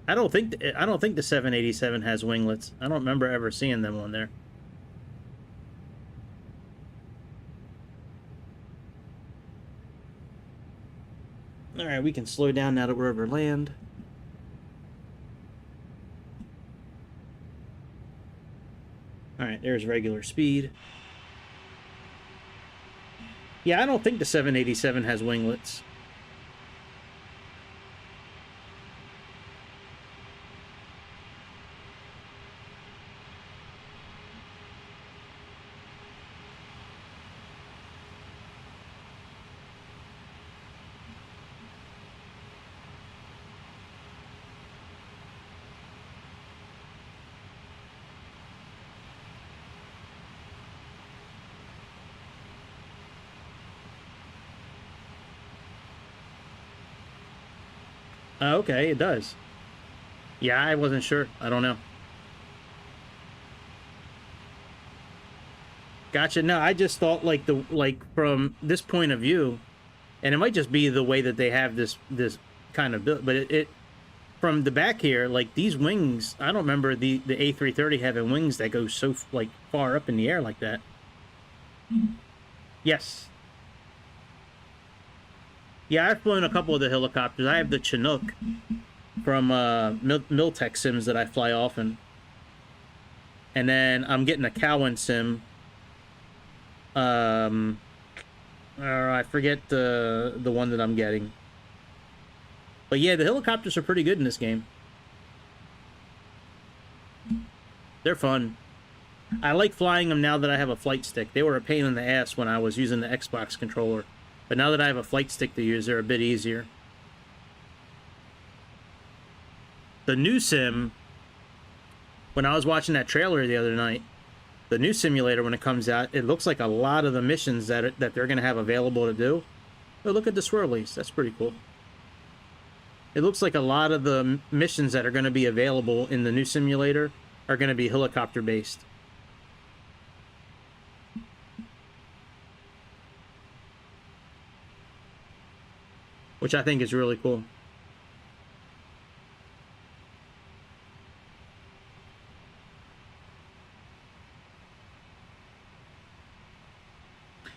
I don't think the 787 has winglets. I don't remember ever seeing them on there. All right, we can slow down now that we're over land. All right, there's regular speed. Yeah, I don't think the 787 has winglets. Okay, it does. Yeah, I wasn't sure. I don't know. Gotcha. No, I just thought like from this point of view, and it might just be the way that they have this kind of build, but it from the back here, like these wings, I don't remember the A330 having wings that go so like far up in the air like that. Yes. Yeah, I've flown a couple of the helicopters. I have the Chinook from Miltech sims that I fly often. And then I'm getting a Cowan sim. I forget the one that I'm getting. But yeah, the helicopters are pretty good in this game. They're fun. I like flying them now that I have a flight stick. They were a pain in the ass when I was using the Xbox controller. But now that I have a flight stick to use, they're a bit easier. The new sim, when I was watching that trailer the other night, the new simulator, when it comes out, it looks like a lot of the missions that they're going to have available to do. Oh, look at the swirlies. That's pretty cool. It looks like a lot of the missions that are going to be available in the new simulator are going to be helicopter based. Which I think is really cool.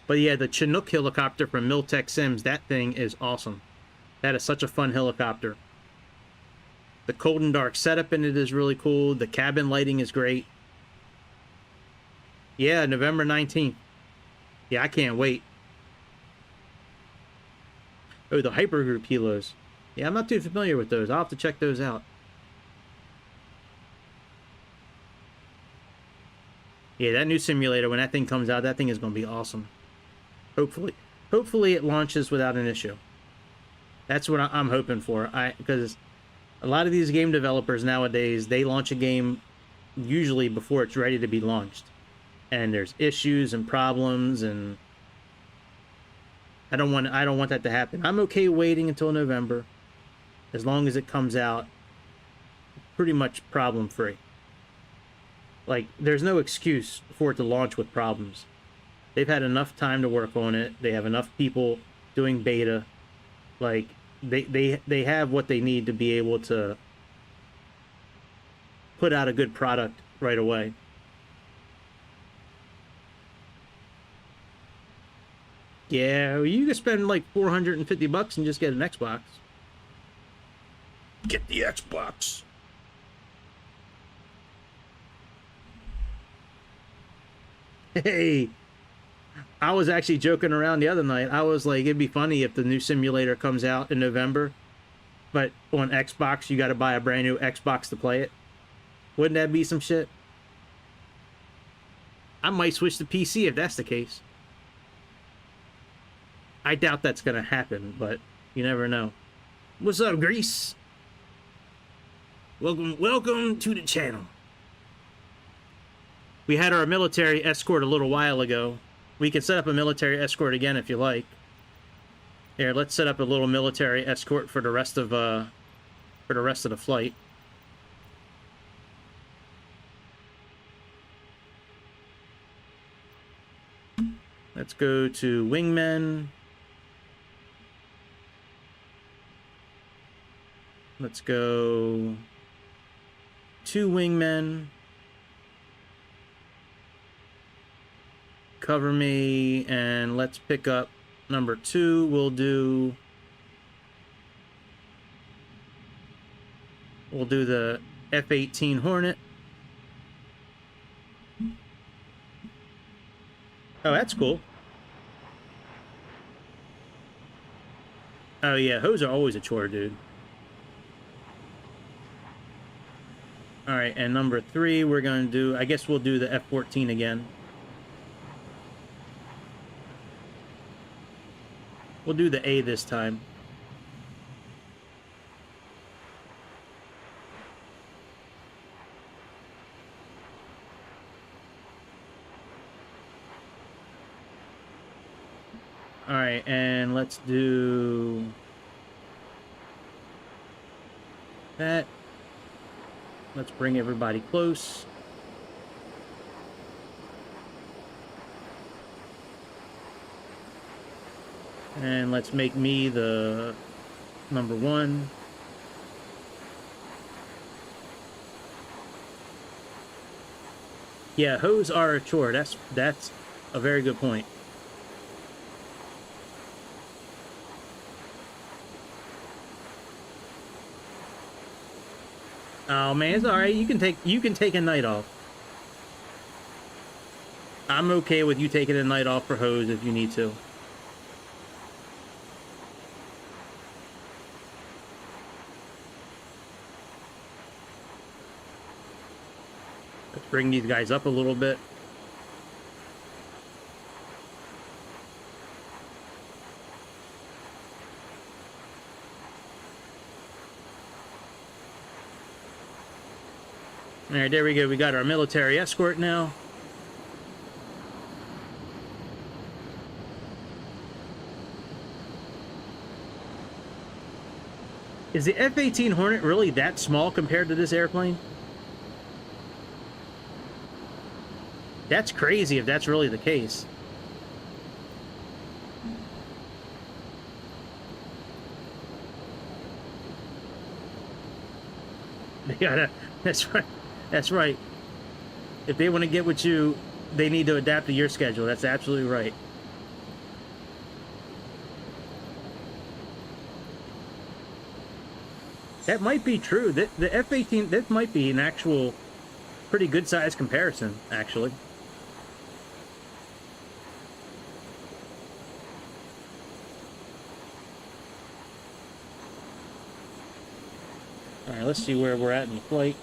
But yeah, the Chinook helicopter from Miltech Sims, that thing is awesome. That is such a fun helicopter. The cold and dark setup in it is really cool. The cabin lighting is great. Yeah, November 19th. Yeah, I can't wait. Oh, the Hypergroup helos. Yeah, I'm not too familiar with those. I'll have to check those out. Yeah, that new simulator, when that thing comes out, that thing is going to be awesome. Hopefully it launches without an issue. That's what I'm hoping for. Because a lot of these game developers nowadays, they launch a game usually before it's ready to be launched. And there's issues and problems, and I don't want that to happen. I'm okay waiting until November, as long as it comes out pretty much problem free. Like, there's no excuse for it to launch with problems. They've had enough time to work on it. They have enough people doing beta. Like, they have what they need to be able to put out a good product right away. Yeah, you can spend like $450 and just get an Xbox. Get the Xbox. Hey, I was actually joking around the other night. I was like, it'd be funny if the new simulator comes out in November, but on Xbox, you got to buy a brand new Xbox to play it. Wouldn't that be some shit? I might switch to PC if that's the case. I doubt that's going to happen, but you never know. What's up, Grease? Welcome to the channel. We had our military escort a little while ago. We can set up a military escort again if you like. Here, let's set up a little military escort for the rest of the flight. Let's go to wingmen. Let's go 2 wingmen. Cover me, and let's pick up number 2. We'll do the F-18 Hornet. Oh, that's cool. Oh yeah, hose are always a chore, dude. Alright, and number 3, we're going to do... I guess we'll do the F-14 again. We'll do the A this time. Alright, and let's do... that. Let's bring everybody close. And let's make me the number 1. Yeah, hose are a chore. That's a very good point. Oh man, it's alright. You can take a night off. I'm okay with you taking a night off for hose if you need to. Let's bring these guys up a little bit. Alright, there we go. We got our military escort now. Is the F-18 Hornet really that small compared to this airplane? That's crazy if that's really the case. They gotta, that's right. That's right. If they want to get with you, they need to adapt to your schedule. That's absolutely right. That might be true. The F-18, that might be an actual pretty good size comparison, actually. All right, let's see where we're at in the flight.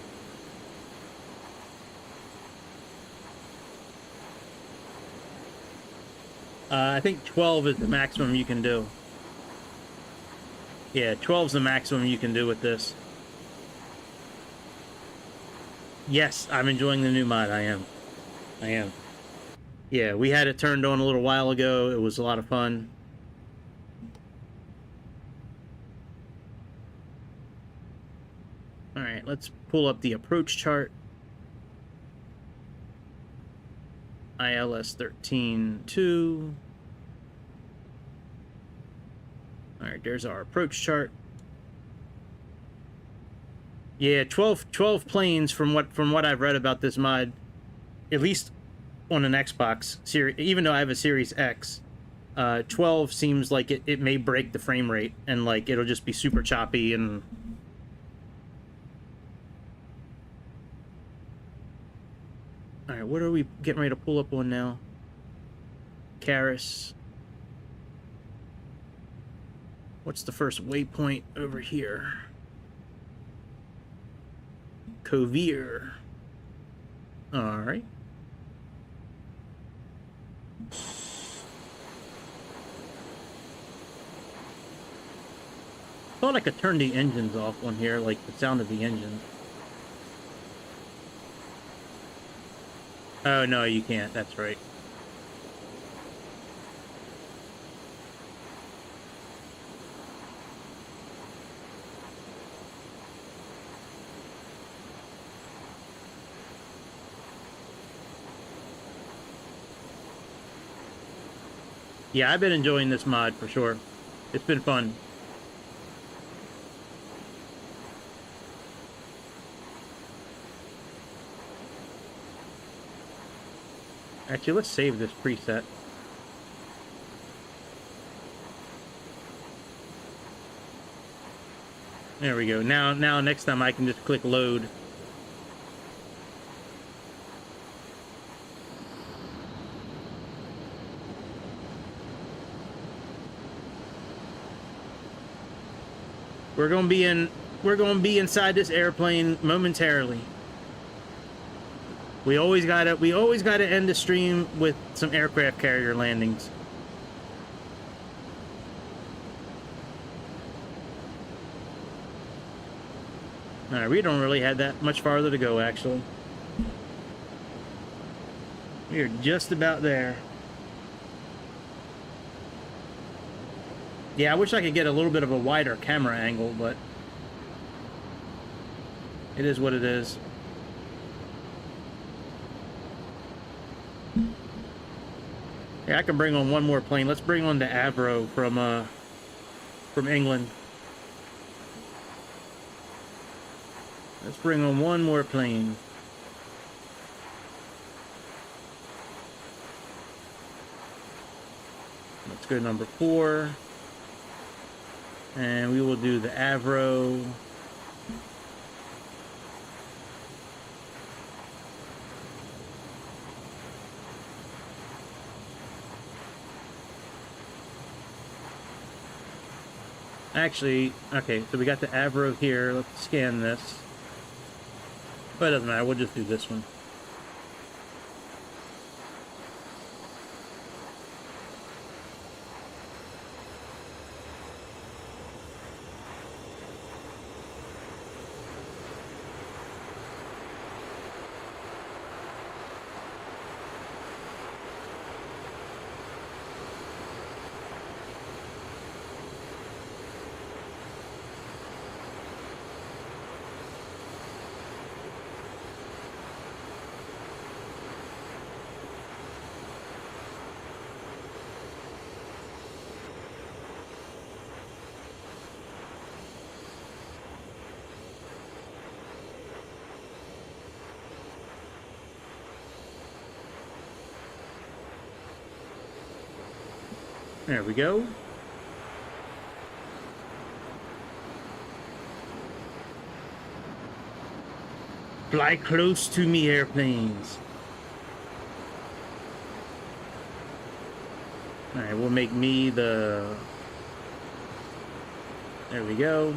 I think 12 is the maximum you can do. Yeah, 12 is the maximum you can do with this. Yes, I'm enjoying the new mod. I am. Yeah, we had it turned on a little while ago. It was a lot of fun. All right, let's pull up the approach chart. ILS 13.2. All right, there's our approach chart. Yeah, 12 planes from what I've read about this mod, at least on an Xbox series, even though I have a Series X, 12 seems like it may break the frame rate and like it'll just be super choppy and all right, what are we getting ready to pull up on now? Karis. What's the first waypoint over here? Covir. All right. Thought I could turn the engines off on here, like the sound of the engine. Oh, no, you can't. That's right. Yeah, I've been enjoying this mod for sure. It's been fun. Actually, let's save this preset. There we go. Now next time I can just click load. We're gonna be inside this airplane momentarily. We always gotta end the stream with some aircraft carrier landings. All right, we don't really have that much farther to go, actually. We're just about there. Yeah, I wish I could get a little bit of a wider camera angle, but it is what it is. Yeah, I can bring on one more plane. Let's bring on the Avro from England. Let's bring on one more plane. Let's go number 4. And we will do the Avro. Actually, okay, so we got the Avro here. Let's scan this. But it doesn't matter, we'll just do this one. There we go. Fly close to me, airplanes. All right, we'll make me the... There we go.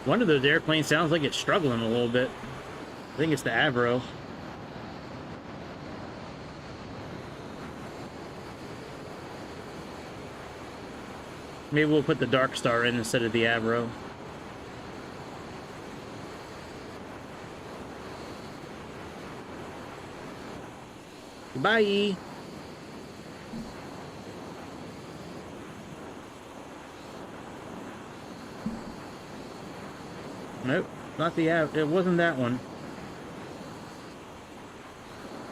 One of those airplanes sounds like it's struggling a little bit. I think it's the Avro. Maybe we'll put the Dark Star in instead of the Avro. Goodbye. Nope, not the it wasn't that one.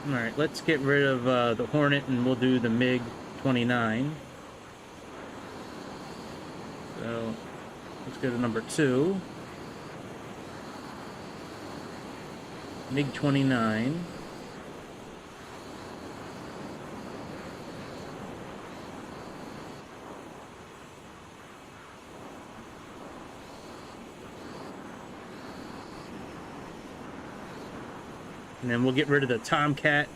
All right, let's get rid of the Hornet and we'll do the MiG-29. So let's go to number 2. MiG-29. And then we'll get rid of the Tomcat.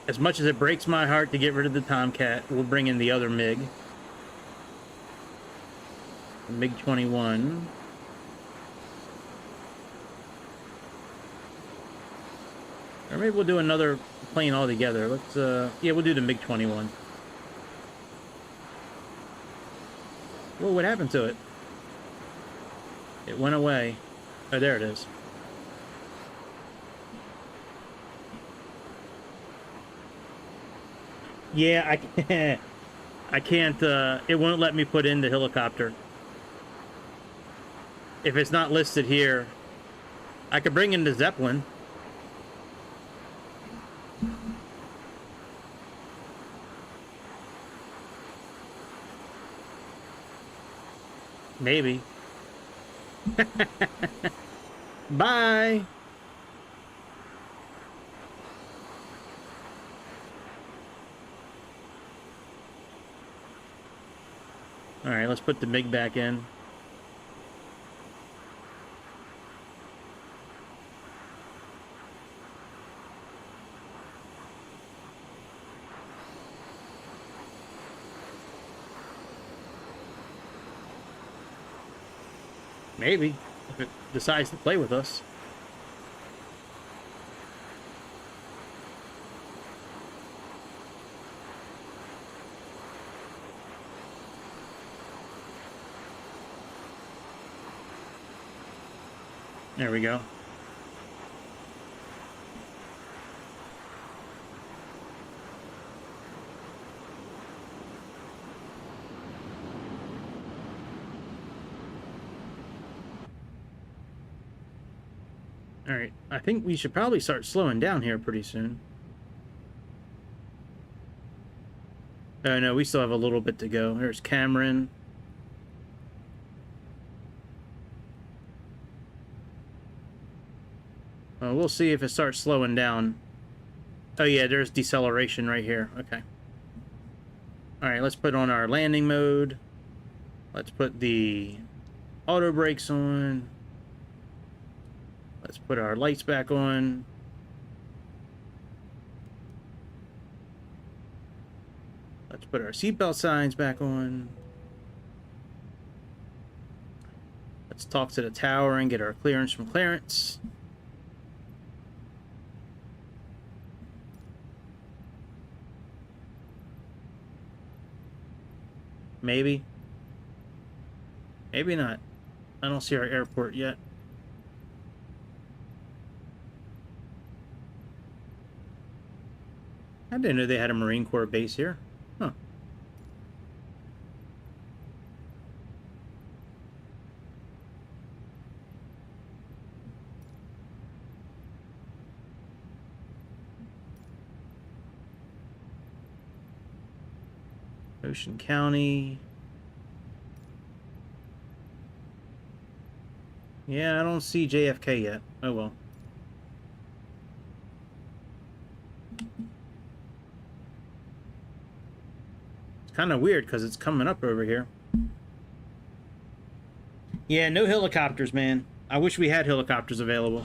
As much as it breaks my heart to get rid of the Tomcat, we'll bring in the other MiG. The MiG-21. Or maybe we'll do another plane altogether. Let's, yeah, we'll do the MiG-21. Whoa, what happened to it? It went away. Oh, there it is. Yeah, I can't, it won't let me put in the helicopter. If it's not listed here, I could bring in the Zeppelin. Maybe. Bye. All right, let's put the MiG back in. Maybe, if it decides to play with us. There we go. All right, I think we should probably start slowing down here pretty soon. Oh no, we still have a little bit to go. There's Cameron. We'll see if it starts slowing down. Oh yeah, there's deceleration right here. Okay. All right, let's put on our landing mode. Let's put the auto brakes on. Let's put our lights back on. Let's put our seatbelt signs back on. Let's talk to the tower and get our clearance from clearance. Maybe. Maybe not. I don't see our airport yet. I didn't know they had a Marine Corps base here. Huh. Ocean County. Yeah, I don't see JFK yet. Oh well. It's kind of weird because it's coming up over here. Yeah, no helicopters, man. I wish we had helicopters available.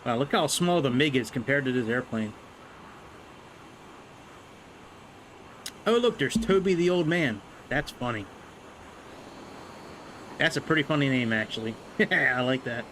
Wow, look how small the MiG is compared to this airplane. Oh, look, there's Toby the Old Man. That's funny. That's a pretty funny name, actually. I like that.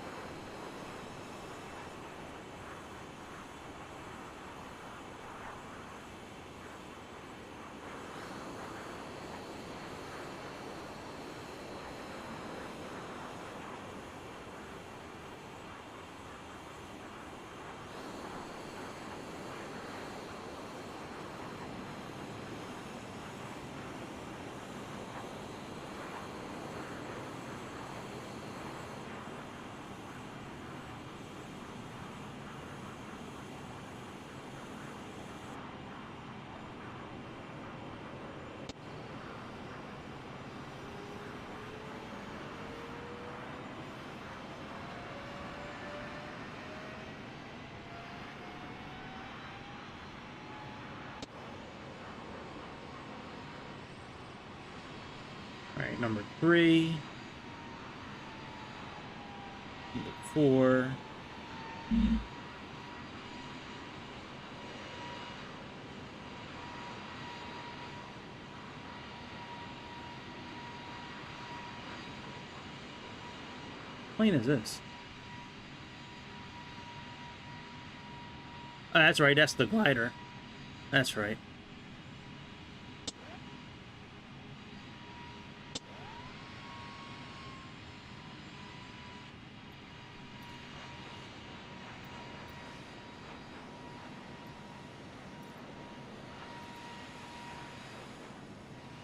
Alright, number 3. Number 4. What plane is this? Oh, that's right, that's the glider. That's right.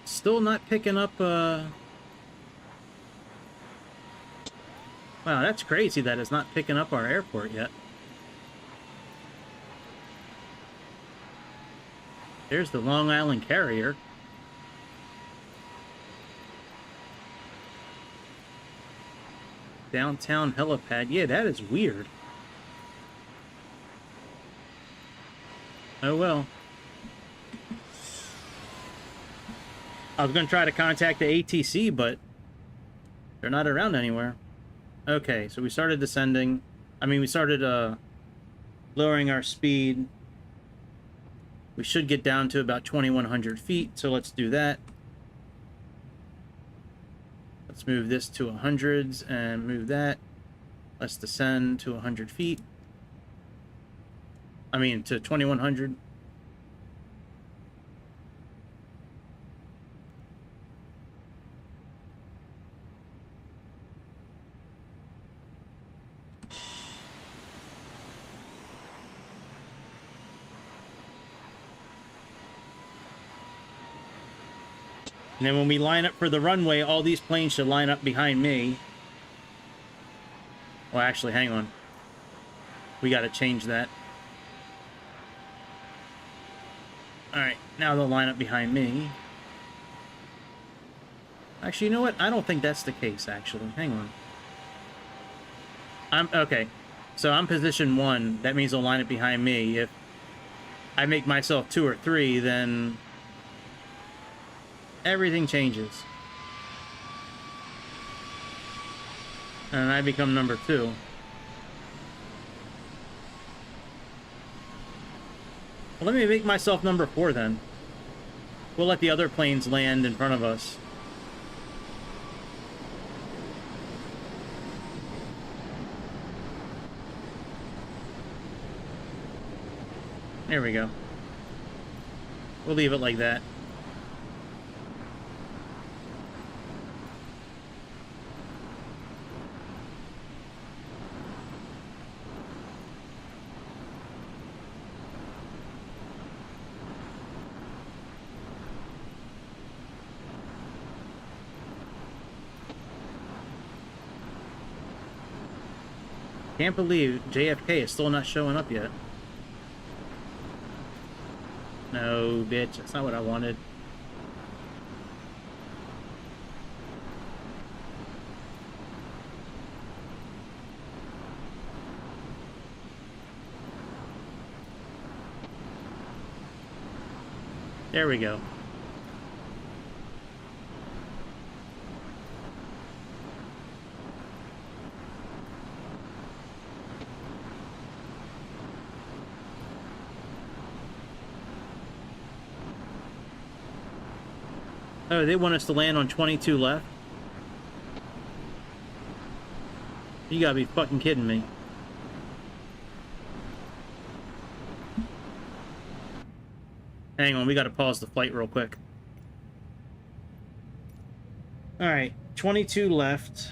Still not picking up, Wow, that's crazy that it's not picking up our airport yet. There's the Long Island carrier. Downtown helipad. Yeah, that is weird. Oh well. I was going to try to contact the ATC, but they're not around anywhere. Okay, so we started descending. I mean, we started lowering our speed. We should get down to about 2,100 feet, so let's do that. Let's move this to 100s and move that. Let's descend to 100 feet. I mean, to 2,100. And then when we line up for the runway, all these planes should line up behind me. Well, actually, hang on. We got to change that. Alright, now they'll line up behind me. Actually, you know what? I don't think that's the case, actually. Hang on. Okay. So I'm position 1. That means they'll line up behind me. If I make myself 2 or 3, then everything changes. And I become number 2. Well, let me make myself number 4 then. We'll let the other planes land in front of us. There we go. We'll leave it like that. Can't believe JFK is still not showing up yet. No, bitch, that's not what I wanted. There we go. Oh, they want us to land on 22 left? You gotta be fucking kidding me. Hang on, we gotta pause the flight real quick. Alright, 22 left.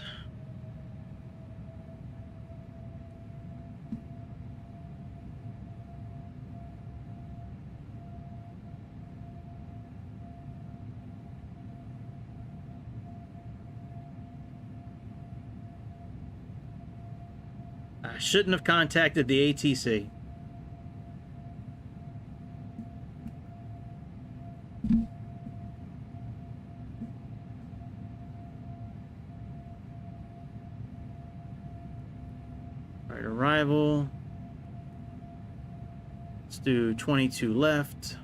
I shouldn't have contacted the ATC. Alright, arrival. Let's do 22 left.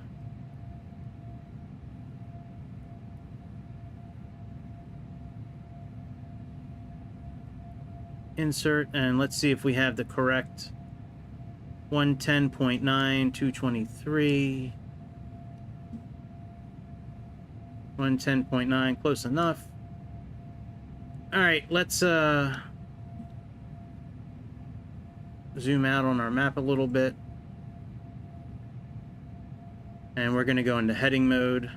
Insert, and let's see if we have the correct 110.9, 223. 110.9, close enough. Alright, let's zoom out on our map a little bit. And we're going to go into heading mode.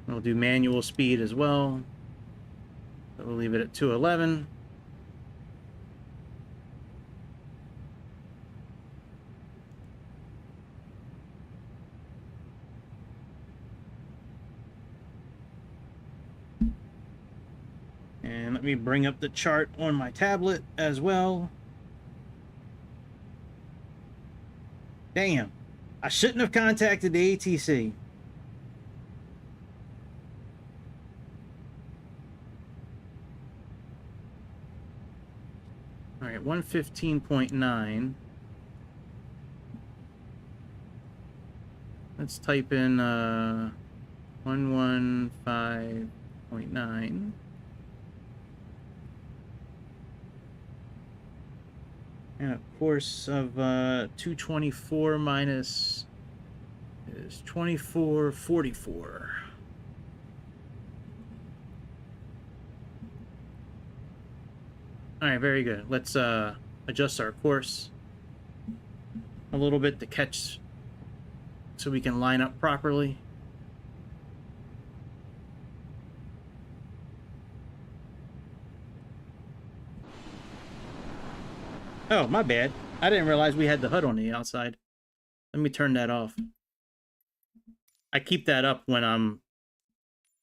We'll do manual speed as well. So we'll leave it at 211. And let me bring up the chart on my tablet as well. Damn, I shouldn't have contacted the ATC. All right, 115.9. Let's type in 115.9. And a course of 224 minus is 2444. All right, very good. Let's adjust our course a little bit to catch so we can line up properly. Oh, my bad. I didn't realize we had the HUD on the outside. Let me turn that off. I keep that up when I'm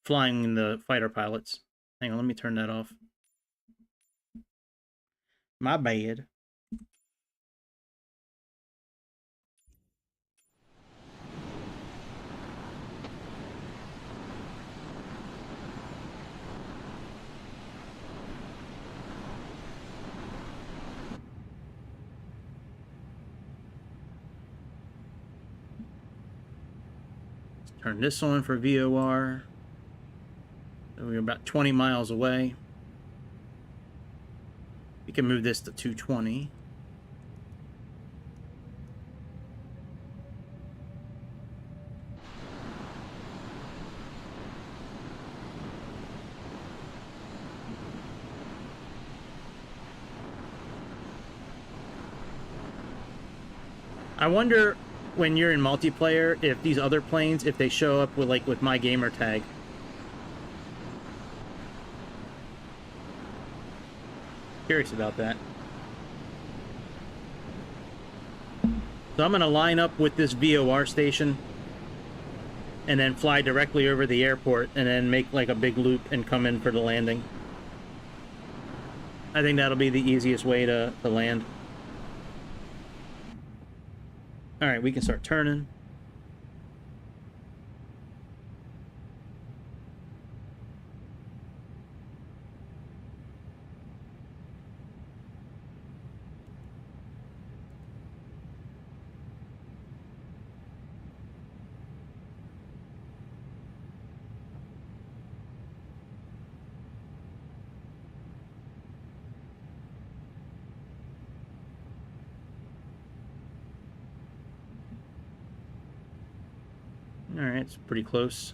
flying the fighter pilots. Hang on, let me turn that off. My bad. Turn this on for VOR. So we're about 20 miles away. We can move this to 220. I wonder when you're in multiplayer if these other planes, if they show up with with my gamer tag. Curious about that. So I'm going to line up with this VOR station and then fly directly over the airport and then make like a big loop and come in for the landing. I think that'll be the easiest way to land. All right, we can start turning. All right, it's pretty close.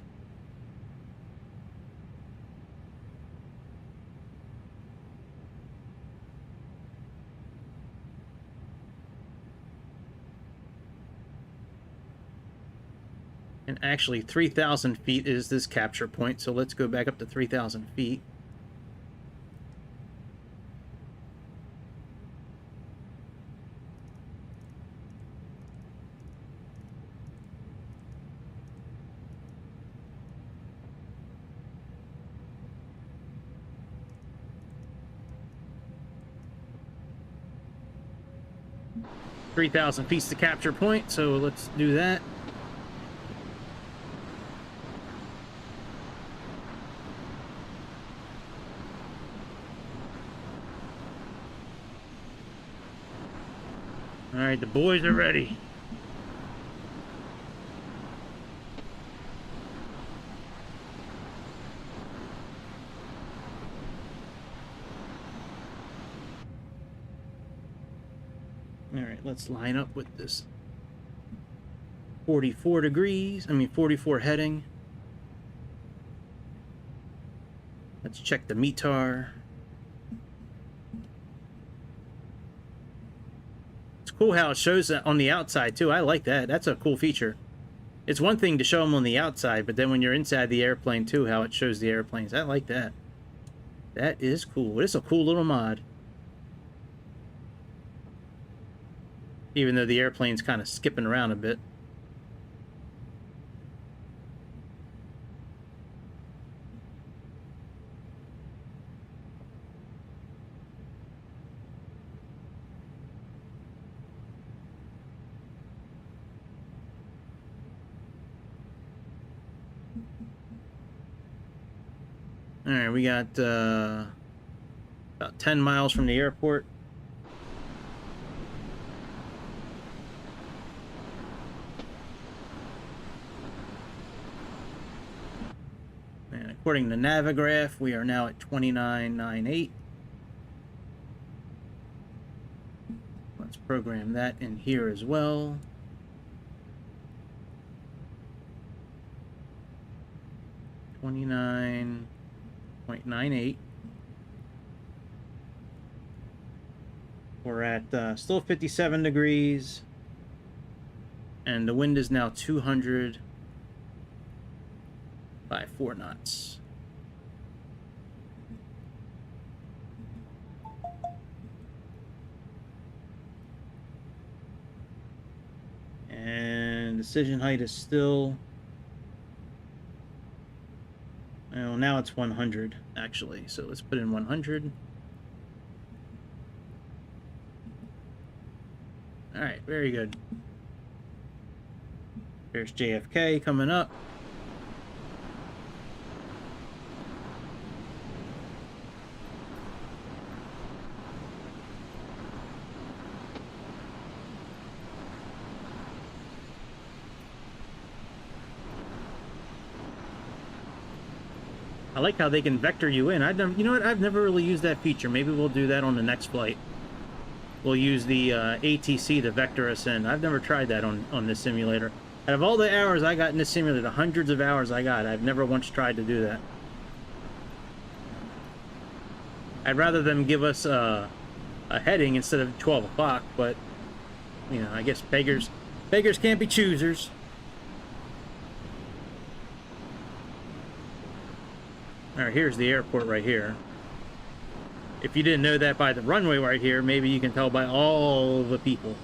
And actually, 3,000 feet is this capture point, so let's go back up to 3,000 feet. $3,000 feet's the capture point, so let's do that. All right, the boys are ready. All right, let's line up with this 44 heading. Let's check the METAR. It's cool how it shows that on the outside too. I like that. That's a cool feature. It's one thing to show them on the outside, but then when you're inside the airplane too, how it shows the airplanes. I like that. That is cool. It's a cool little mod. Even though the airplane's kind of skipping around a bit. All right, we got about 10 miles from the airport. And according to Navigraph, we are now at 29.98. Let's program that in here as well. .98. We're at still 57 degrees, and the wind is now 200 by 4 knots. And decision height is still, well, now it's 100 actually, so let's put in 100. All right, very good. There's JFK coming up. I like how they can vector you in. You know what? I've never really used that feature. Maybe we'll do that on the next flight. We'll use the ATC to vector us in. I've never tried that on this simulator. Out of all the hours I got in this simulator, the hundreds of hours I got, I've never once tried to do that. I'd rather them give us a heading instead of 12 o'clock, but, you know, I guess beggars can't be choosers. All right, here's the airport right here. If you didn't know that by the runway right here, maybe you can tell by all the people.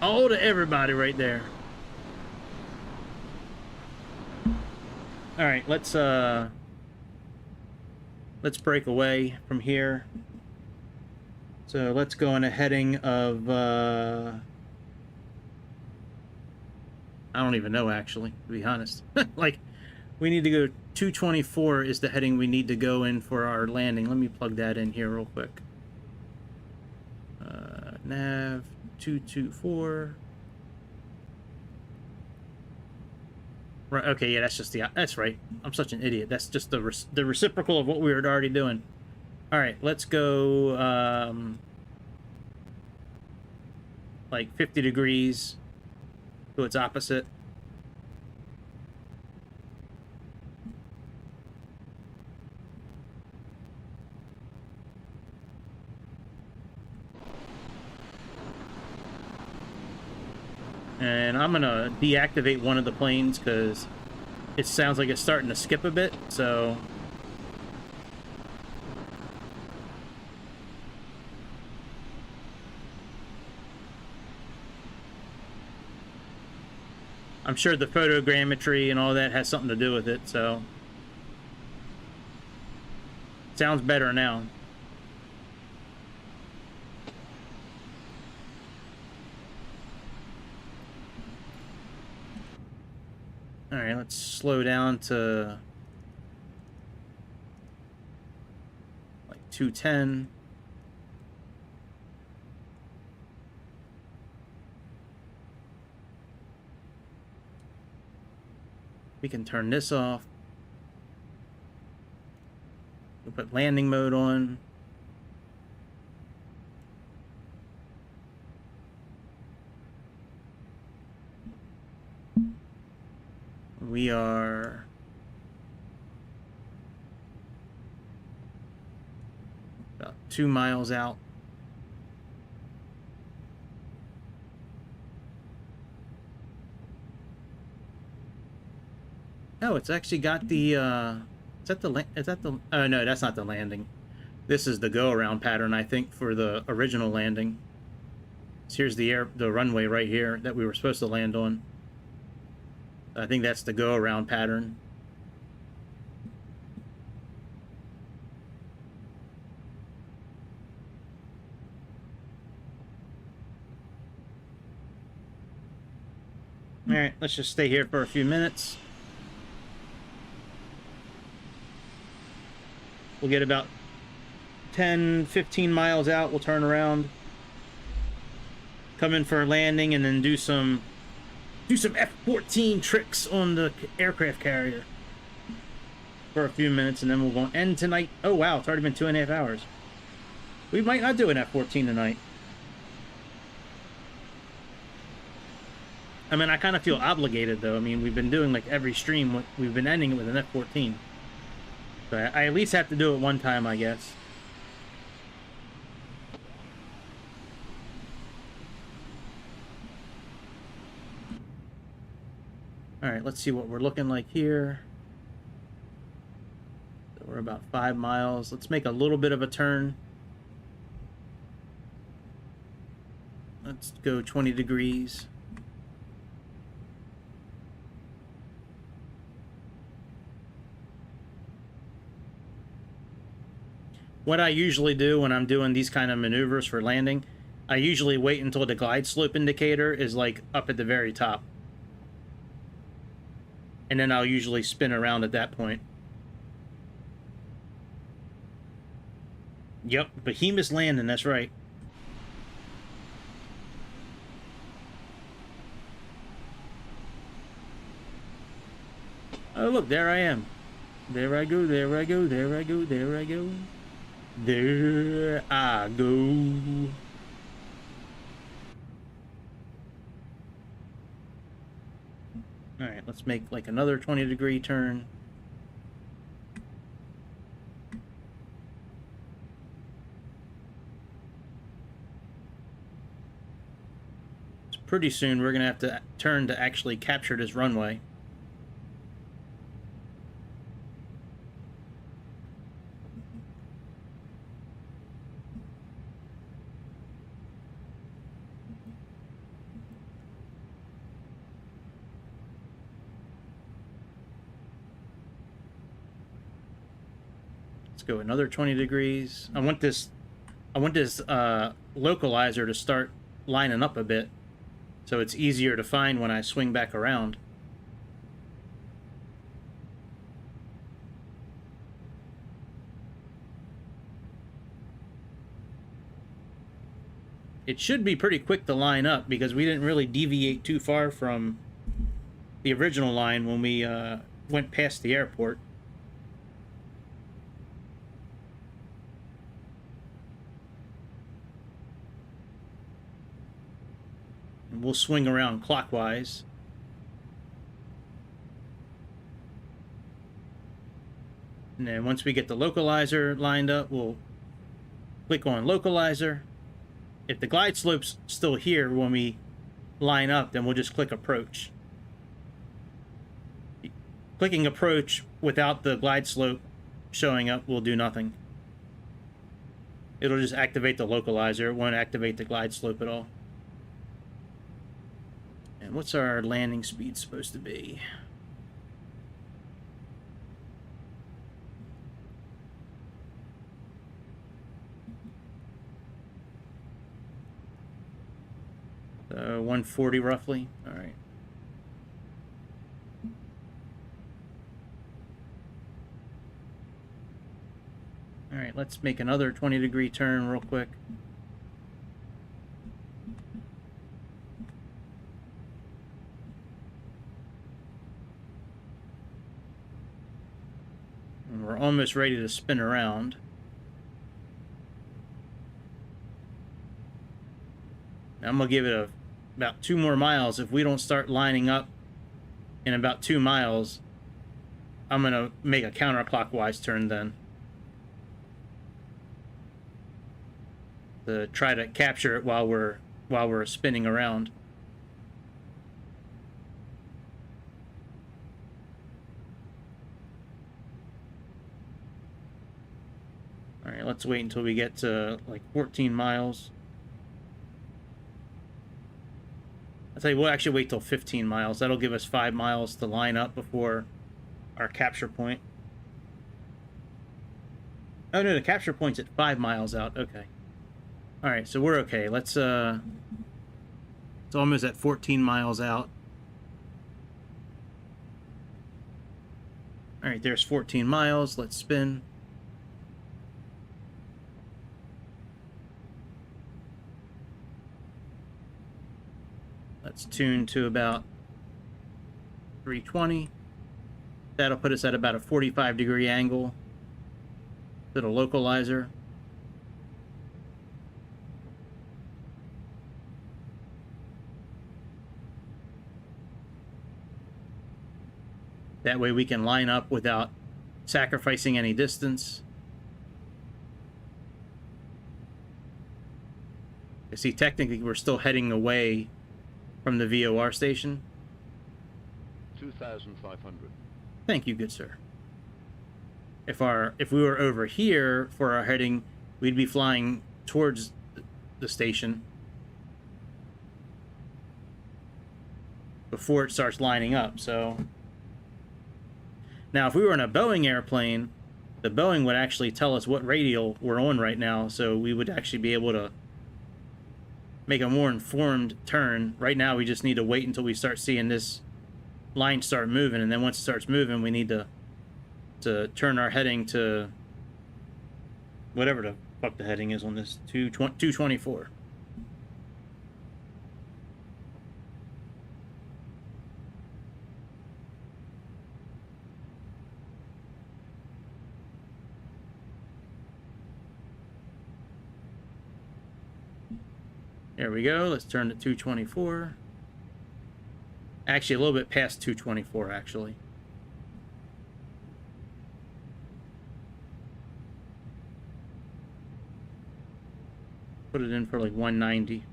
All to everybody right there. All right, let's let's break away from here. So let's go on a heading of, I don't even know, actually, to be honest. Like, we need to go 224 is the heading we need to go in for our landing. Let me plug that in here real quick. Nav 224. Right, okay, yeah, that's just that's right. I'm such an idiot. That's just the reciprocal of what we were already doing. All right, let's go, like 50 degrees to its opposite. And I'm gonna deactivate one of the planes because it sounds like it's starting to skip a bit, so... I'm sure the photogrammetry and all that has something to do with it, so... Sounds better now. Alright, let's slow down to... like 210. We can turn this off. We'll put landing mode on. We are... about 2 miles out. Oh, it's actually got the, is that the, oh no, that's not the landing. This is the go-around pattern, I think, for the original landing. So here's the runway right here that we were supposed to land on. I think that's the go-around pattern. All right, let's just stay here for a few minutes. We'll get about 10, 15 miles out. We'll turn around, come in for a landing, and then do some F-14 tricks on the aircraft carrier for a few minutes, and then we'll go end tonight. Oh wow, it's already been 2.5 hours. We might not do an F-14 tonight. I mean, I kind of feel obligated, though. I mean, we've been doing, like, every stream, we've been ending it with an F-14. So I at least have to do it one time, I guess. Alright, let's see what we're looking like here. So we're about 5 miles. Let's make a little bit of a turn. Let's go 20 degrees. What I usually do when I'm doing these kind of maneuvers for landing, I usually wait until the glide slope indicator is like up at the very top. And then I'll usually spin around at that point. Yep, Behemoth's landing, that's right. Oh look, there I am. There I go, there I go, there I go, there I go. There I go. Alright, let's make like another 20-degree turn. So pretty soon we're going to have to turn to actually capture this runway. Let's go another 20 degrees. I want this localizer to start lining up a bit, so it's easier to find when I swing back around. It should be pretty quick to line up because we didn't really deviate too far from the original line when we went past the airport. And we'll swing around clockwise. And then once we get the localizer lined up, we'll click on localizer. If the glide slope's still here when we line up, then we'll just click approach. Clicking approach without the glide slope showing up will do nothing. It'll just activate the localizer. It won't activate the glide slope at all. And what's our landing speed supposed to be? So 140 roughly. All right. All right, let's make another 20-degree turn real quick. And we're almost ready to spin around. I'm going to give it about 2 more miles. If we don't start lining up in about 2 miles, I'm going to make a counterclockwise turn then, to try to capture it while we're spinning around. All right, let's wait until we get to like 14 miles. I'll tell you, we'll actually wait till 15 miles. That'll give us 5 miles to line up before our capture point. Oh no, the capture point's at 5 miles out. Okay. All right, so we're okay. Let's it's almost at 14 miles out. All right, there's 14 miles. Let's spin. Let's tune to about 320. That'll put us at about a 45-degree angle to the localizer. That way we can line up without sacrificing any distance. You see, technically we're still heading away from the VOR station. 2,500. Thank you, good sir. If we were over here for our heading, we'd be flying towards the station before it starts lining up. So now if we were in a Boeing airplane, the Boeing would actually tell us what radial we're on right now, so we would actually be able to make a more informed turn. Right now we just need to wait until we start seeing this line start moving, and then once it starts moving, we need to turn our heading to whatever the fuck the heading is on this, 224. There we go. Let's turn to 224. Actually, a little bit past 224, actually. Put it in for like 190.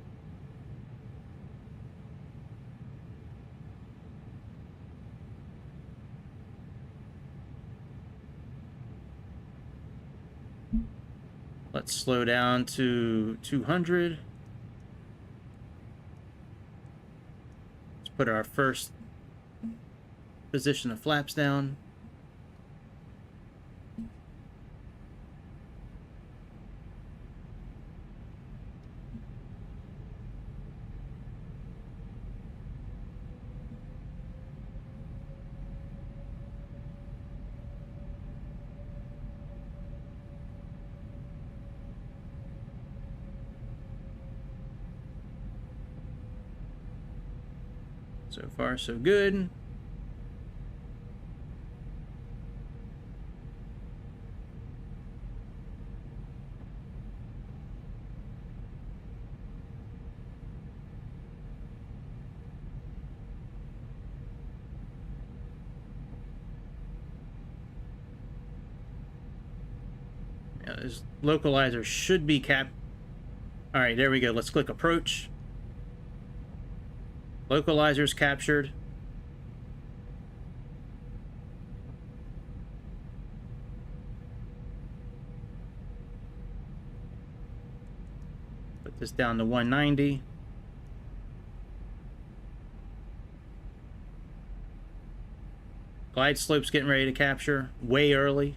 Let's slow down to 200. Put our first position of flaps down. So far, so good. Yeah, this localizer should be All right, there we go. Let's click approach. Localizer's captured. Put this down to 190. Glide slope's getting ready to capture way early.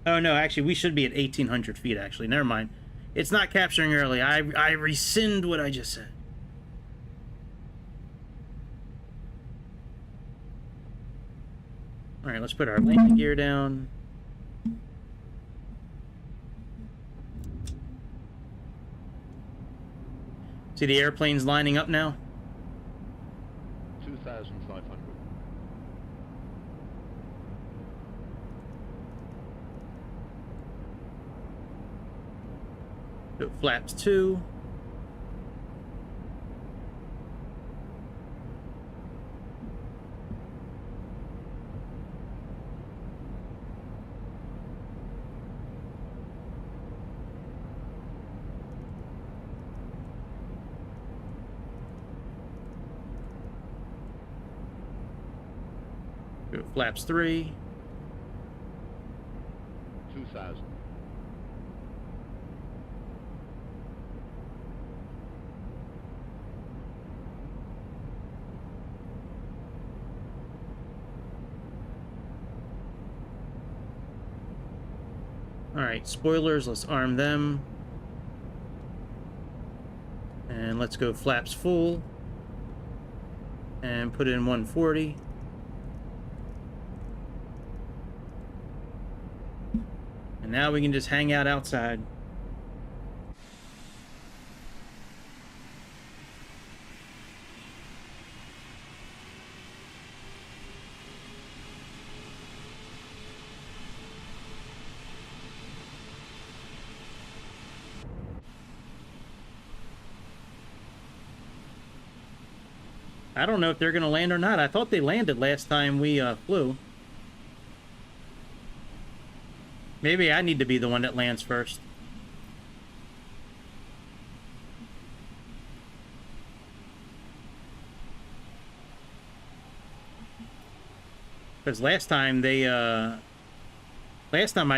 Oh no, actually we should be at 1,800 feet actually. Never mind. It's not capturing early. I rescind what I just said. All right, let's put our landing gear down. See the airplanes lining up now? 2,500. Go flaps 2. Go flaps 3. 2,000. Alright, spoilers, let's arm them. And let's go flaps full. And put in 140. And now we can just hang out outside. I don't know if they're going to land or not. I thought they landed last time we flew. Maybe I need to be the one that lands first. Because last time I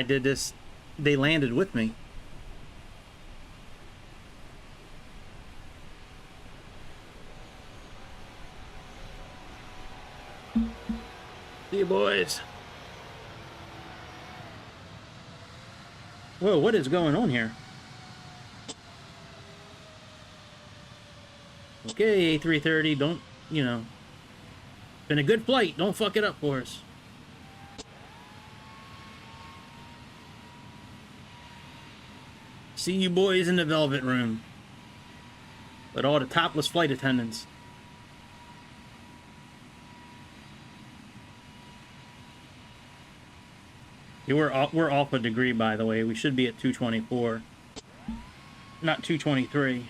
did this, they landed with me. See you, boys. Whoa, what is going on here? Okay, A330, don't, you know, been a good flight. Don't fuck it up for us. See you boys in the Velvet Room. With all the topless flight attendants. Yeah, we're off a degree, by the way. We should be at 224. Not 223.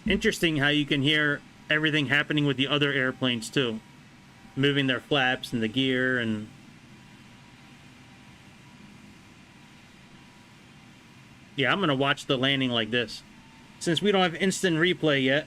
Interesting how you can hear everything happening with the other airplanes too. Moving their flaps and the gear and... Yeah, I'm gonna watch the landing like this. Since we don't have instant replay yet.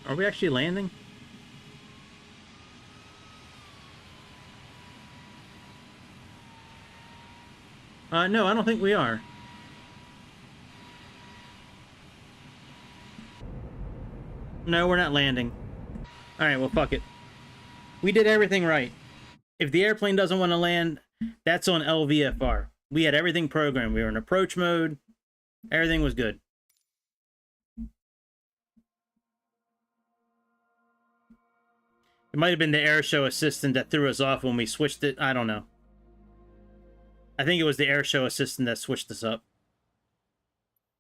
Are we actually landing? No, I don't think we are. No, we're not landing. Alright, well, fuck it. We did everything right. If the airplane doesn't want to land, that's on Lvfr. We had everything programmed. We were in approach mode. Everything was good. It might have been the airshow assistant that threw us off when we switched it. I don't know. I think it was the airshow assistant that switched us up.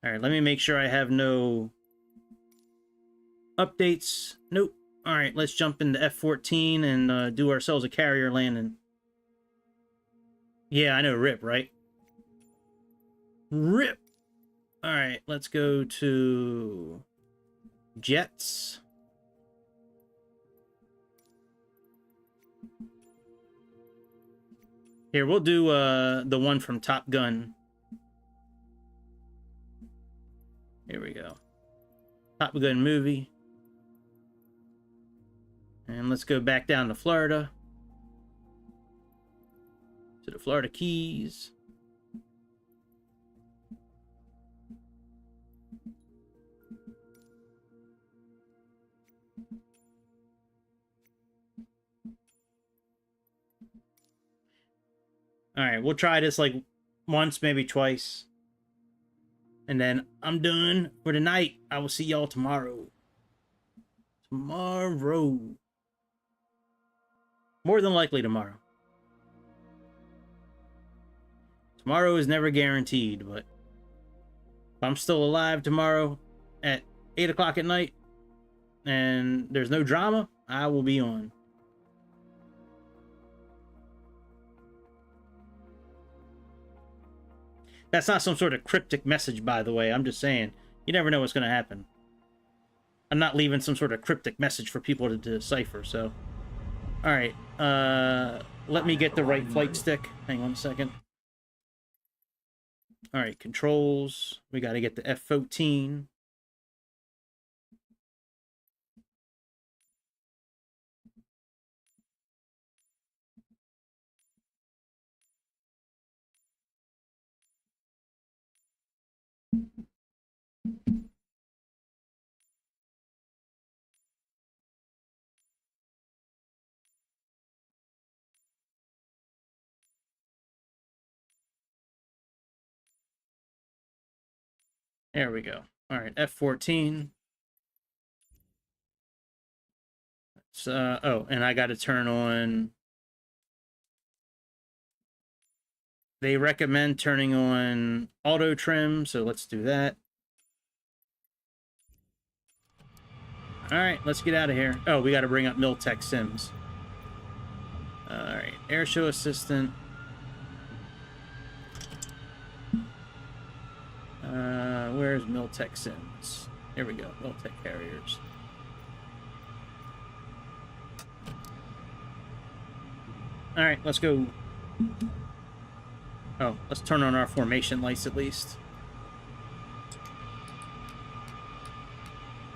Alright, let me make sure I have no updates. Nope. Alright, let's jump into F-14 and do ourselves a carrier landing. Yeah, I know, RIP, right? RIP! Alright, let's go to jets. Here, we'll do the one from Top Gun. Here we go. Top Gun movie. And let's go back down to Florida. To the Florida Keys. Alright, we'll try this like once, maybe twice. And then I'm done for the night. I will see y'all tomorrow. Tomorrow. More than likely tomorrow. Tomorrow is never guaranteed, but if I'm still alive tomorrow at 8 o'clock at night and there's no drama, I will be on. That's not some sort of cryptic message, by the way. I'm just saying, you never know what's going to happen. I'm not leaving some sort of cryptic message for people to decipher, so... Alright, let me get the right flight stick. Hang on a second. Alright, controls. We got to get the F-14. There we go. All right, F-14. So, oh, and I got to turn on... They recommend turning on auto trim, so let's do that. All right, let's get out of here. Oh, we got to bring up Miltech Sims. All right, airshow assistant. Where's Miltech Sims? Here we go, Miltech carriers. All right, let's go. Oh, let's turn on our formation lights at least.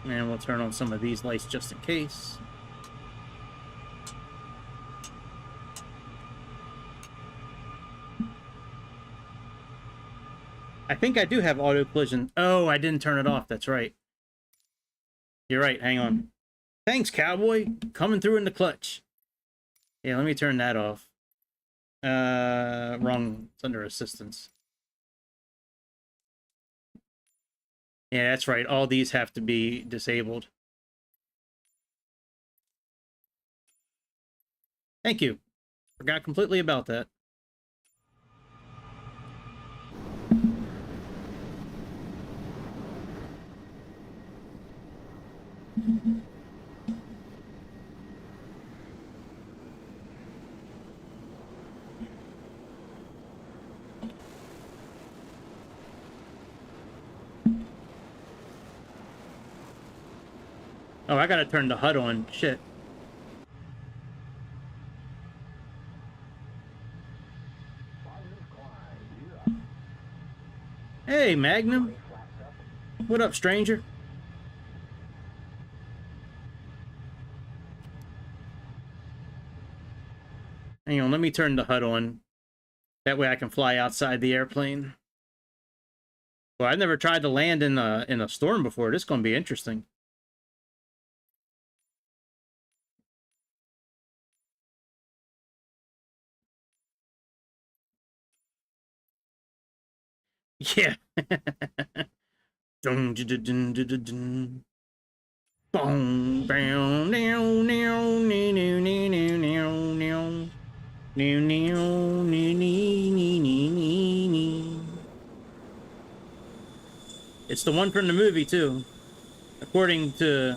And we'll turn on some of these lights just in case. I think I do have auto collision. Oh, I didn't turn it off. That's right. You're right. Hang on. Thanks, cowboy. Coming through in the clutch. Yeah, let me turn that off. Wrong. It's under assistance. Yeah, that's right. All these have to be disabled. Thank you. Forgot completely about that. Oh, I gotta turn the HUD on. Shit. Hey, Magnum. What up, stranger? Hang on, let me turn the HUD on. That way I can fly outside the airplane. Well, I've never tried to land in a storm before. This is going to be interesting. Yeah. Dun, dun, dun, dun, dun, dun, dun. Boom, boom, now, now, now, now, now, now, now. New, new, new, new, new, new, new. It's the one from the movie too. According to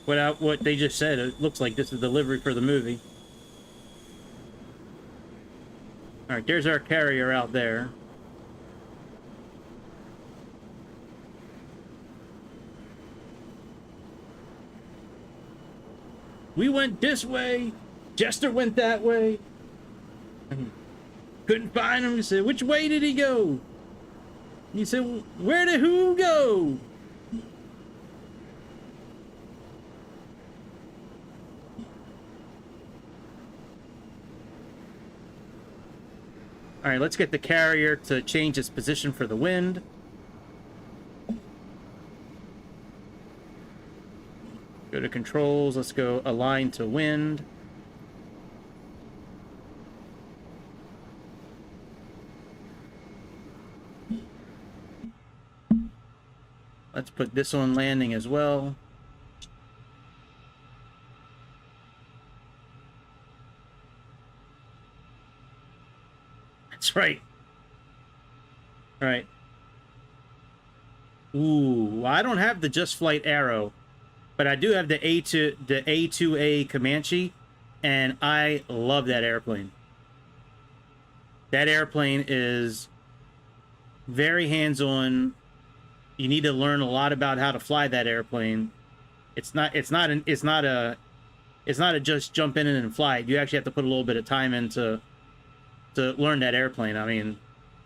what they just said, it looks like this is delivery for the movie. All right, there's our carrier out there. We went this way. Jester went that way. Couldn't find him. He said, "Which way did he go?" He said, "Where did who go?" All right, let's get the carrier to change its position for the wind. Go to controls. Let's go align to wind. Let's put this on landing as well. That's right. All right. Ooh, I don't have the Just Flight Arrow, but I do have the A2A Comanche, and I love that airplane. That airplane is very hands-on. You need to learn a lot about how to fly that airplane. It's not a just jump in and fly it. You actually have to put a little bit of time into to learn that airplane. I mean,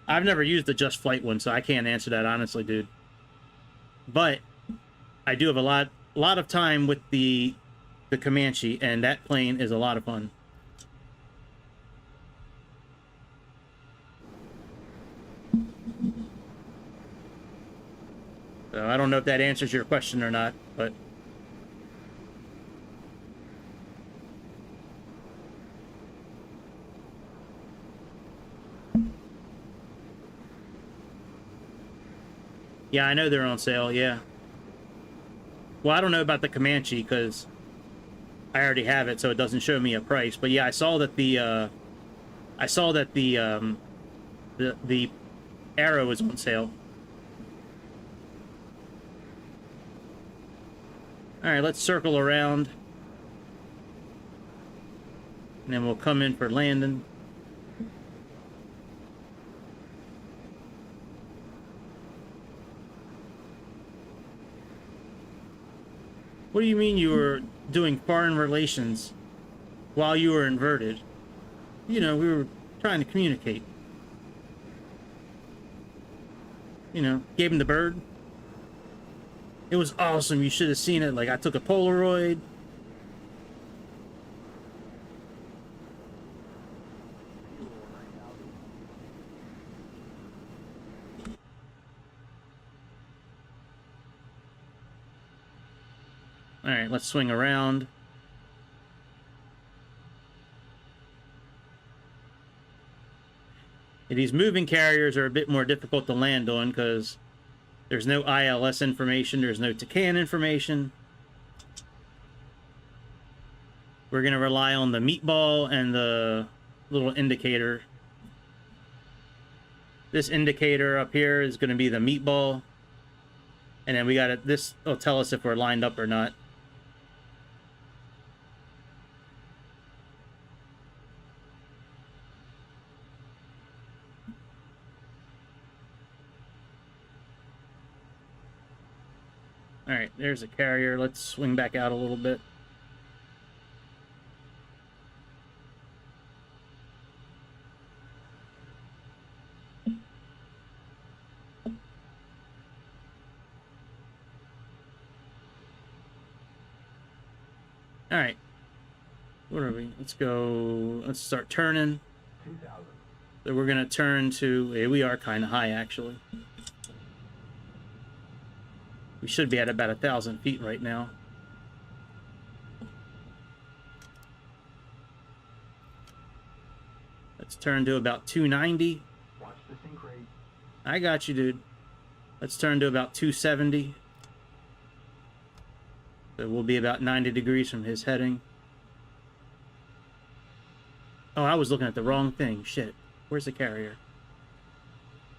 I've never used the Just Flight one, so I can't answer that honestly, dude. But I do have a lot of time with the Comanche, and that plane is a lot of fun. So I don't know if that answers your question or not, but yeah, I know they're on sale, yeah. Well, I don't know about the Comanche because I already have it, so it doesn't show me a price. But yeah, I saw that the Arrow is on sale. All right, let's circle around, and then we'll come in for landing. What do you mean you were doing foreign relations while you were inverted? You know, we were trying to communicate. You know, gave him the bird. It was awesome. You should have seen it. Like, I took a Polaroid. All right, let's swing around. These moving carriers are a bit more difficult to land on because there's no ILS information, there's no TCAN information. We're going to rely on the meatball and the little indicator. This indicator up here is going to be the meatball. And then we got it. This will tell us if we're lined up or not. All right, there's a carrier. Let's swing back out a little bit. All right. What are we? Let's go. Let's start turning. 2000. So we're gonna turn to. Yeah, we are kind of high actually. We should be at about 1,000 feet right now. Let's turn to about 290. Watch the sink rate. I got you, dude. Let's turn to about 270. So we'll be about 90 degrees from his heading. Oh, I was looking at the wrong thing. Shit. Where's the carrier?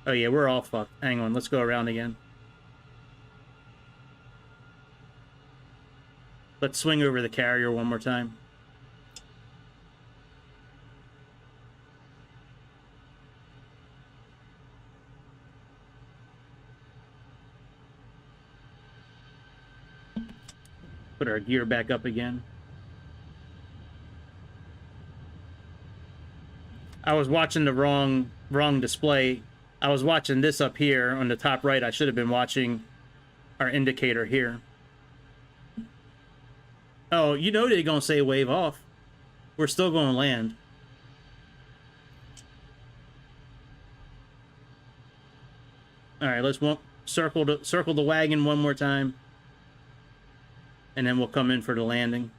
Oh, yeah, we're all fucked. Hang on, let's go around again. Let's swing over the carrier one more time. Put our gear back up again. I was watching the wrong display. I was watching this up here on the top right. I should have been watching our indicator here. Oh, you know they're gonna say wave off. We're still gonna land. All right, let's circle the wagon one more time, and then we'll come in for the landing.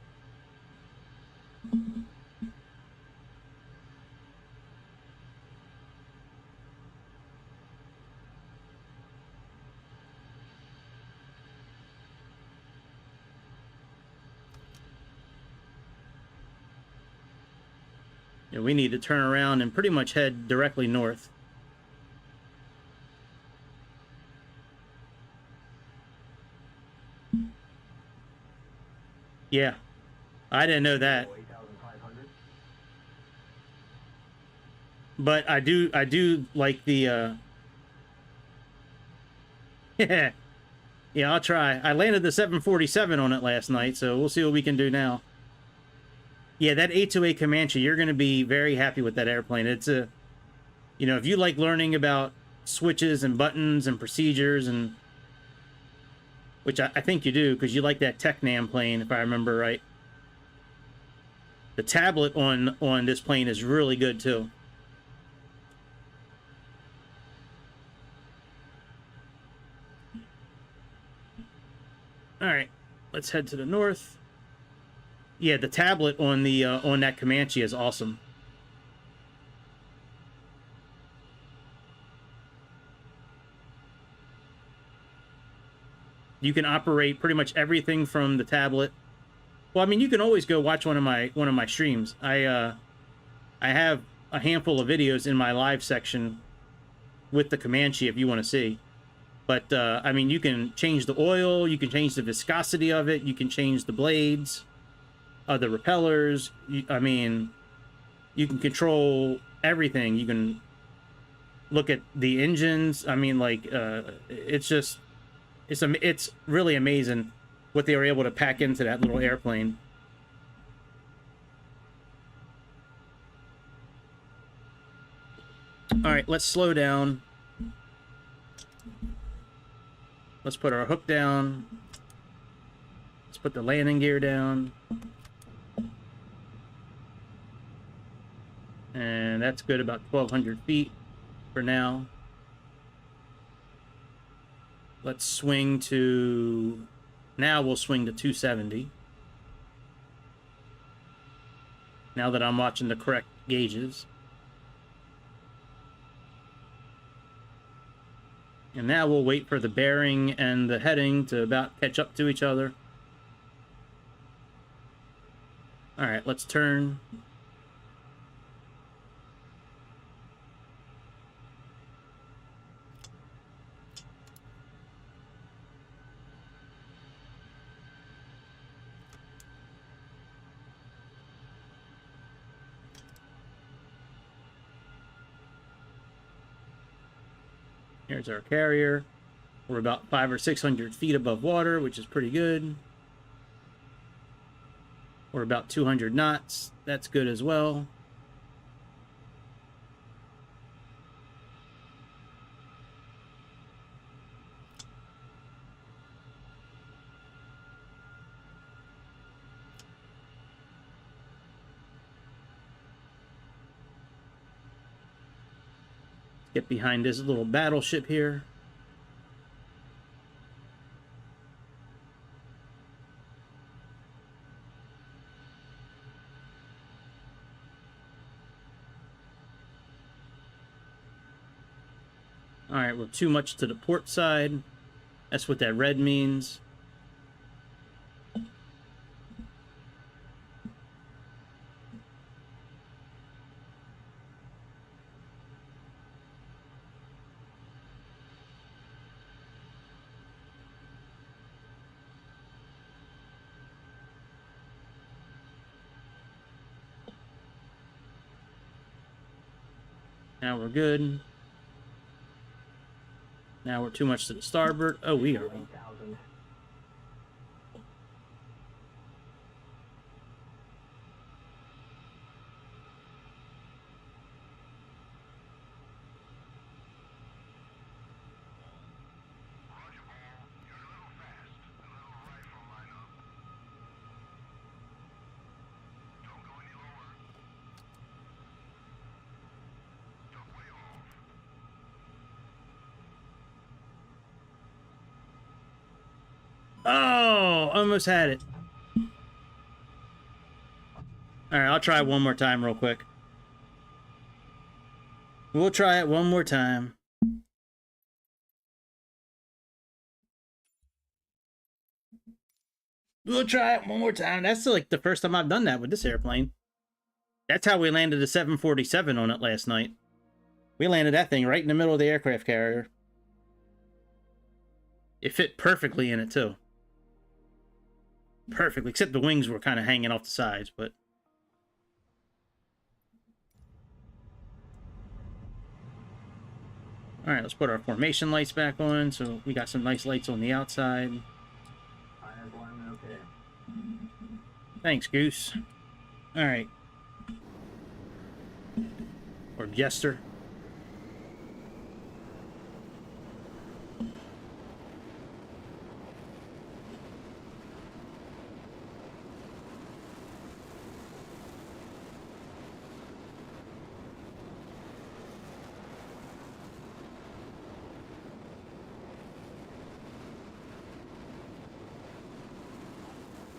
Yeah, we need to turn around and pretty much head directly north. Yeah, I didn't know that. 8500. But I do like the yeah. Yeah, I'll try. I landed the 747 on it last night, so we'll see what we can do now. Yeah, that A2A Comanche, you're going to be very happy with that airplane. It's a, you know, if you like learning about switches and buttons and procedures, and which I think you do, because you like that TechNam plane, if I remember right. The tablet on this plane is really good too. All right, let's head to the north. Yeah, the tablet on the on that Comanche is awesome. You can operate pretty much everything from the tablet. Well, I mean, you can always go watch one of my streams. I have a handful of videos in my live section with the Comanche if you want to see. But I mean, you can change the oil, you can change the viscosity of it, you can change the blades, the repellers. I mean, you can control everything. You can look at the engines. I mean, like, it's just, it's really amazing what they were able to pack into that little airplane. All right, let's slow down. Let's put our hook down. Let's put the landing gear down. And that's good, about 1,200 feet for now. Let's swing to... Now we'll swing to 270. Now that I'm watching the correct gauges. And now we'll wait for the bearing and the heading to about catch up to each other. All right, let's turn. Here's our carrier. We're about 500 or 600 feet above water, which is pretty good. We're about 200 knots. That's good as well. Get behind this little battleship here. Alright, we're too much to the port side. That's what that red means. Now we're good. Now we're too much to the starboard. Oh, we are. 8,000. Oh, almost had it. Alright, I'll try it one more time real quick. We'll try it one more time. We'll try it one more time. That's like the first time I've done that with this airplane. That's how we landed a 747 on it last night. We landed that thing right in the middle of the aircraft carrier. It fit perfectly in it, too. Perfectly, except the wings were kind of hanging off the sides, but... Alright, let's put our formation lights back on, so we got some nice lights on the outside. I have alignment okay. Thanks, Goose. Alright. Or Jester.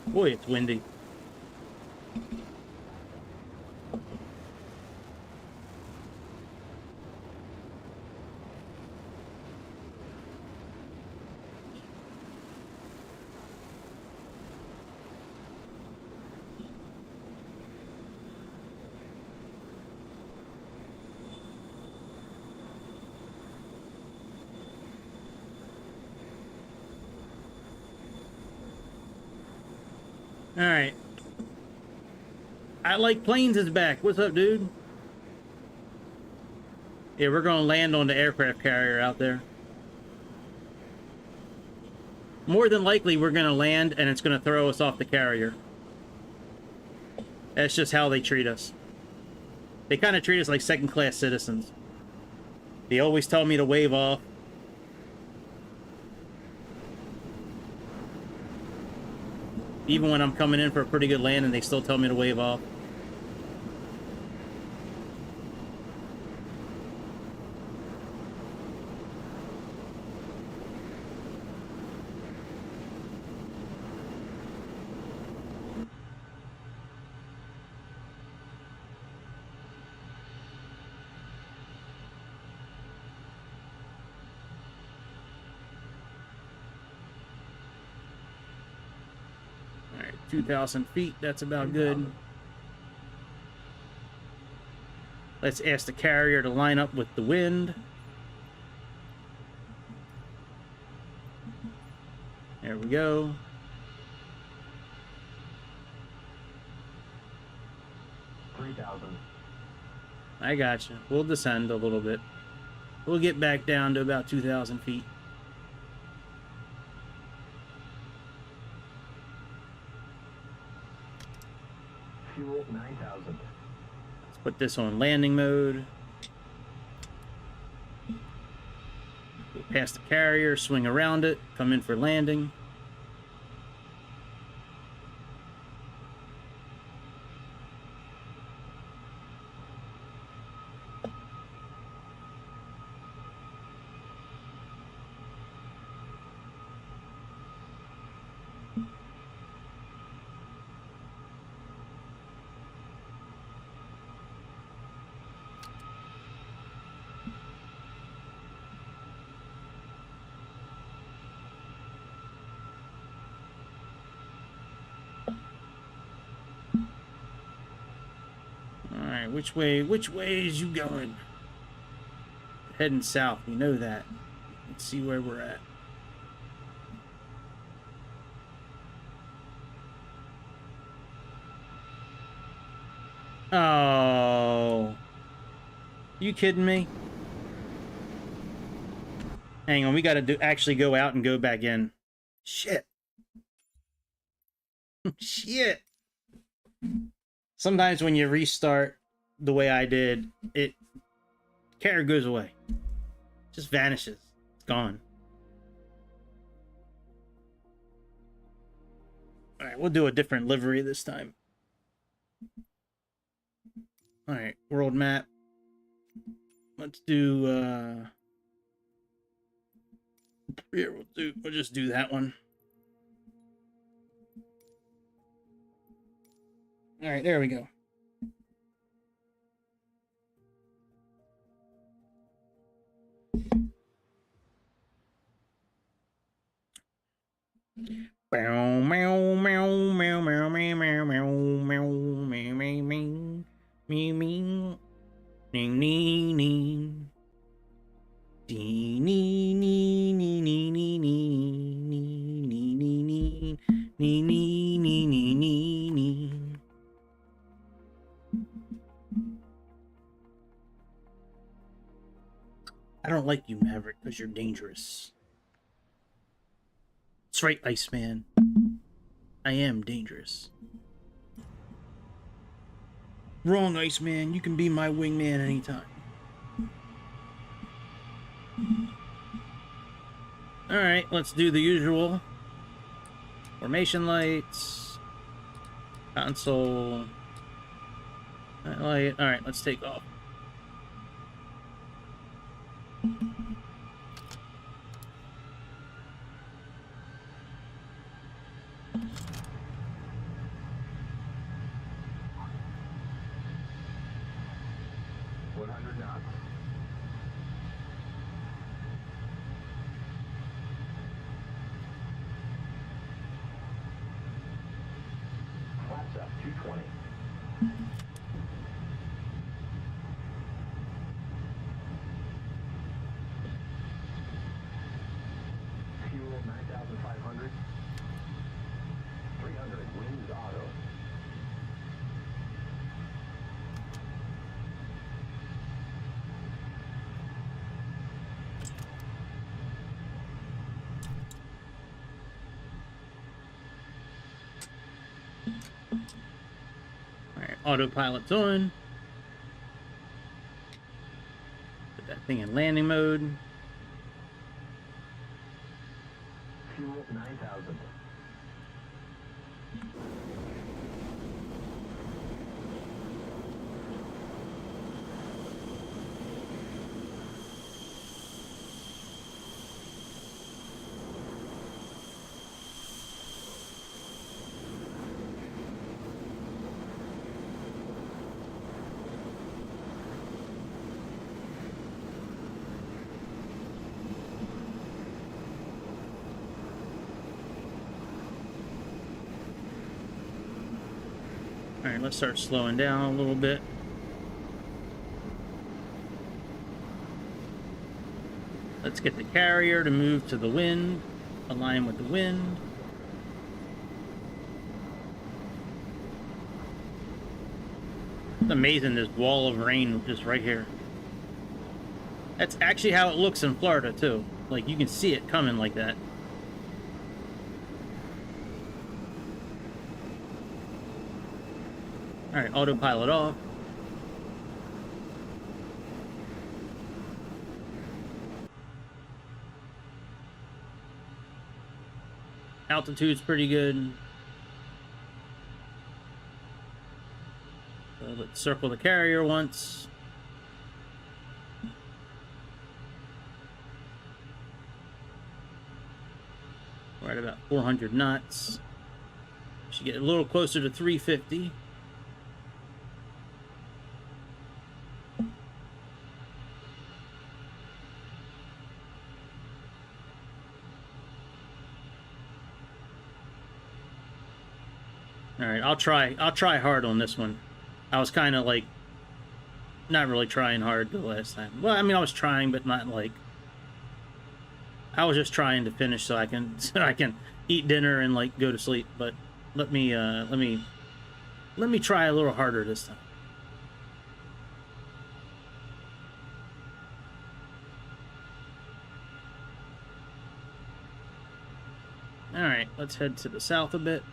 Boy, it's windy. Alright. I Like Planes is back. What's up, dude? Yeah, we're going to land on the aircraft carrier out there. More than likely, we're going to land and it's going to throw us off the carrier. That's just how they treat us. They kind of treat us like second-class citizens. They always tell me to wave off. Even when I'm coming in for a pretty good landing, they still tell me to wave off. Alright, 2,000 feet, that's about good. Let's ask the carrier to line up with the wind. There we go. I got you. We'll descend a little bit. We'll get back down to about 2,000 feet. Fuel 9,000. Let's put this on landing mode. Go past the carrier, swing around it, come in for landing. Alright, which way is you going? Heading south, we know that. Let's see where we're at. Oh. You kidding me? Hang on, we gotta actually go out and go back in. Shit. Shit. Sometimes when you restart the way I did, carrier goes away. Just vanishes. It's gone. Alright, we'll do a different livery this time. Alright, world map. Let's do here we'll just do that one. Alright, there we go. Meow meow meow meow meow meow meow meow meow meow meow meow meow ning ning ning dee nee nee nee nee nee nee nee nee nee nee nee nee nee. I don't like you, Maverick, because you're dangerous. That's right, Iceman. I am dangerous. Wrong, Iceman. You can be my wingman anytime. Alright, let's do the usual. Formation lights. Console. Light. Alright, let's take off. Alright, autopilot's on. Put that thing in landing mode. Fuel 9,000. Alright, let's start slowing down a little bit. Let's get the carrier to move to the wind, align with the wind. It's amazing, this wall of rain just right here. That's actually how it looks in Florida too. Like, you can see it coming like that. Alright, autopilot off. Altitude's pretty good. So let's circle the carrier once. We're at about 400 knots. Should get a little closer to 350. All right, I'll try hard on this one. I was kind of like not really trying hard the last time. Well, I mean, I was trying, but not like... I was just trying to finish so I can eat dinner and like go to sleep. But let me try a little harder this time. All right, let's head to the south a bit.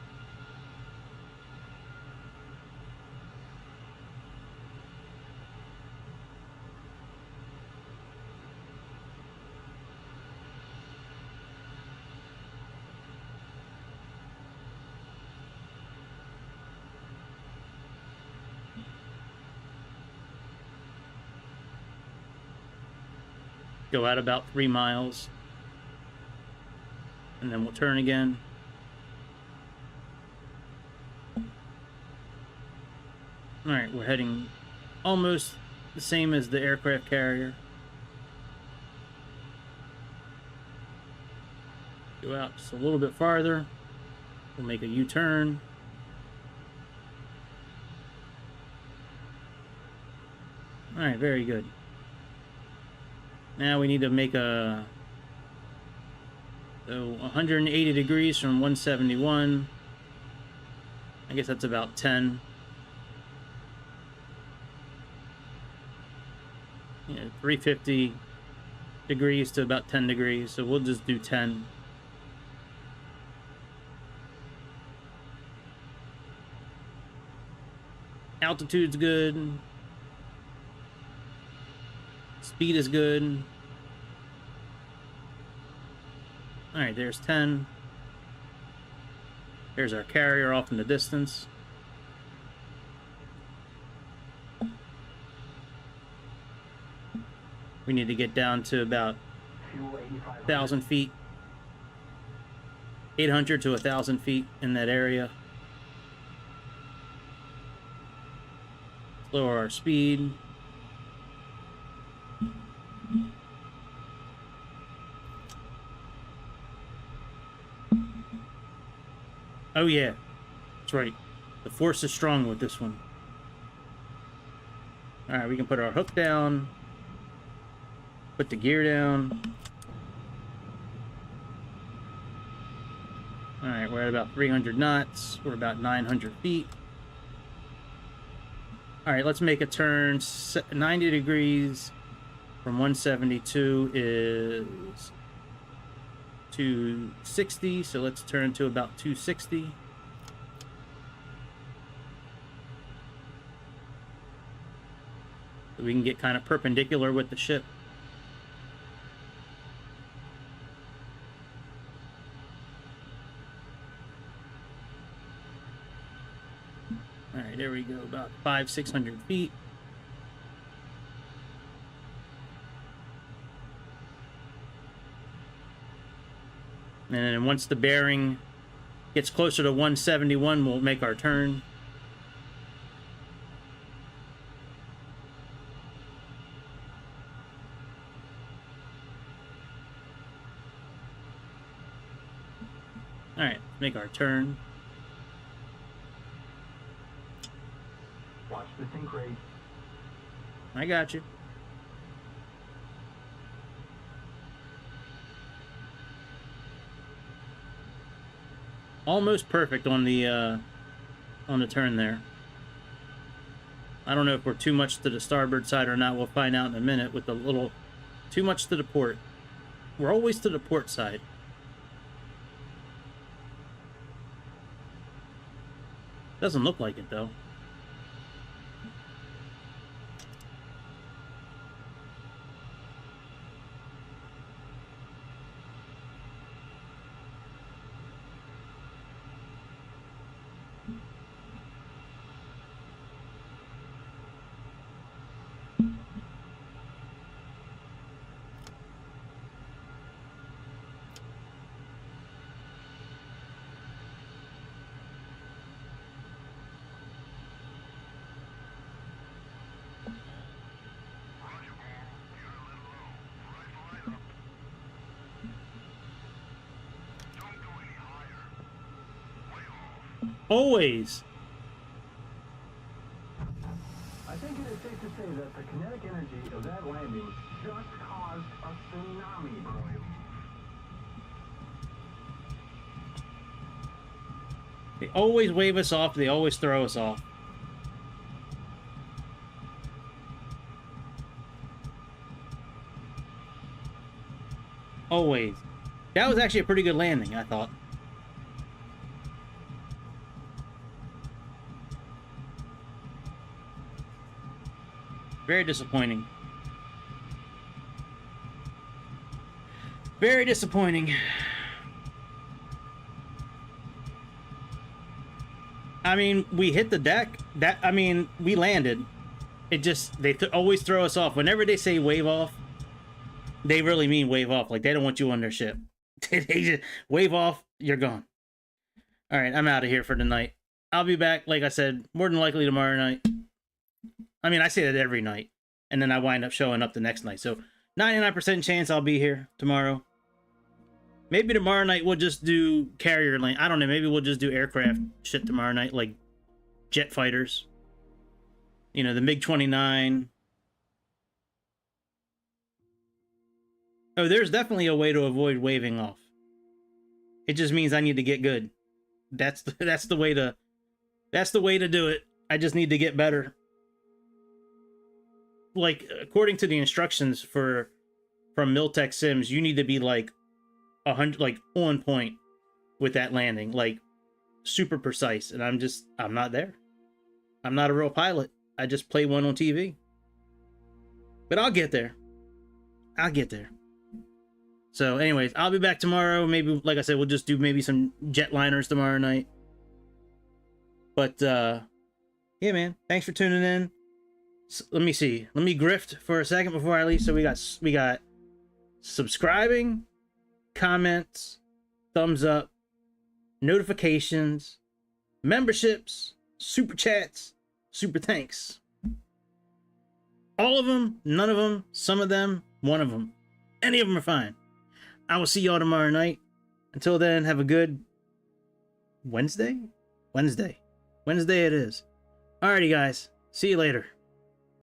Go out about 3 miles. And then we'll turn again. Alright, we're heading almost the same as the aircraft carrier. Go out just a little bit farther. We'll make a U-turn. Alright, very good. Now we need to make a 180 degrees from 171. I guess that's about 10. You know, 350 degrees to about 10 degrees. So we'll just do 10. Altitude's good. Speed is good. Alright, there's 10. There's our carrier off in the distance. We need to get down to about 1,000 feet. 800 to 1,000 feet in that area. Lower our speed. Oh yeah, that's right. The force is strong with this one. Alright, we can put our hook down. Put the gear down. Alright, we're at about 300 knots. We're about 900 feet. Alright, let's make a turn. 90 degrees from 172 is 260, so let's turn to about 260. So we can get kind of perpendicular with the ship. Alright, there we go, about 500-600 feet. And then once the bearing gets closer to 171, we'll make our turn. Alright, make our turn. Watch the sink rate. I got you. Almost perfect on the turn there. I don't know if we're too much to the starboard side or not. We'll find out in a minute with the little too much to the port. We're always to the port side. Doesn't look like it though. I Always. think it is safe to say that the kinetic energy of that landing just caused a tsunami. They always wave us off. They always throw us off. Always. That was actually a pretty good landing, I thought. Very disappointing. Very disappointing. I mean, we hit the deck. I mean, we landed. It just, they always throw us off. Whenever they say wave off, they really mean wave off. Like, they don't want you on their ship. They just wave off, you're gone. All right, I'm out of here for the night. I'll be back, like I said, more than likely tomorrow night. I mean, I say that every night, and then I wind up showing up the next night. So 99% chance I'll be here tomorrow. Maybe tomorrow night we'll just do carrier lane. I don't know. Maybe we'll just do aircraft shit tomorrow night, like jet fighters. You know, the MiG-29. Oh, there's definitely a way to avoid waving off. It just means I need to get good. That's the way to do it. I just need to get better. Like, according to the instructions from Miltech Sims, you need to be like 100, like on point with that landing, like super precise. And I'm not there. I'm not a real pilot. I just play one on TV. But I'll get there. I'll get there. So anyways, I'll be back tomorrow. Maybe, like I said, we'll just do maybe some jetliners tomorrow night. But yeah, man, thanks for tuning in. So, let me see. Let me grift for a second before I leave. So we got subscribing, comments, thumbs up, notifications, memberships, super chats, super thanks. All of them, none of them, some of them, one of them. Any of them are fine. I will see y'all tomorrow night. Until then, have a good Wednesday? Wednesday it is. Alrighty, guys. See you later.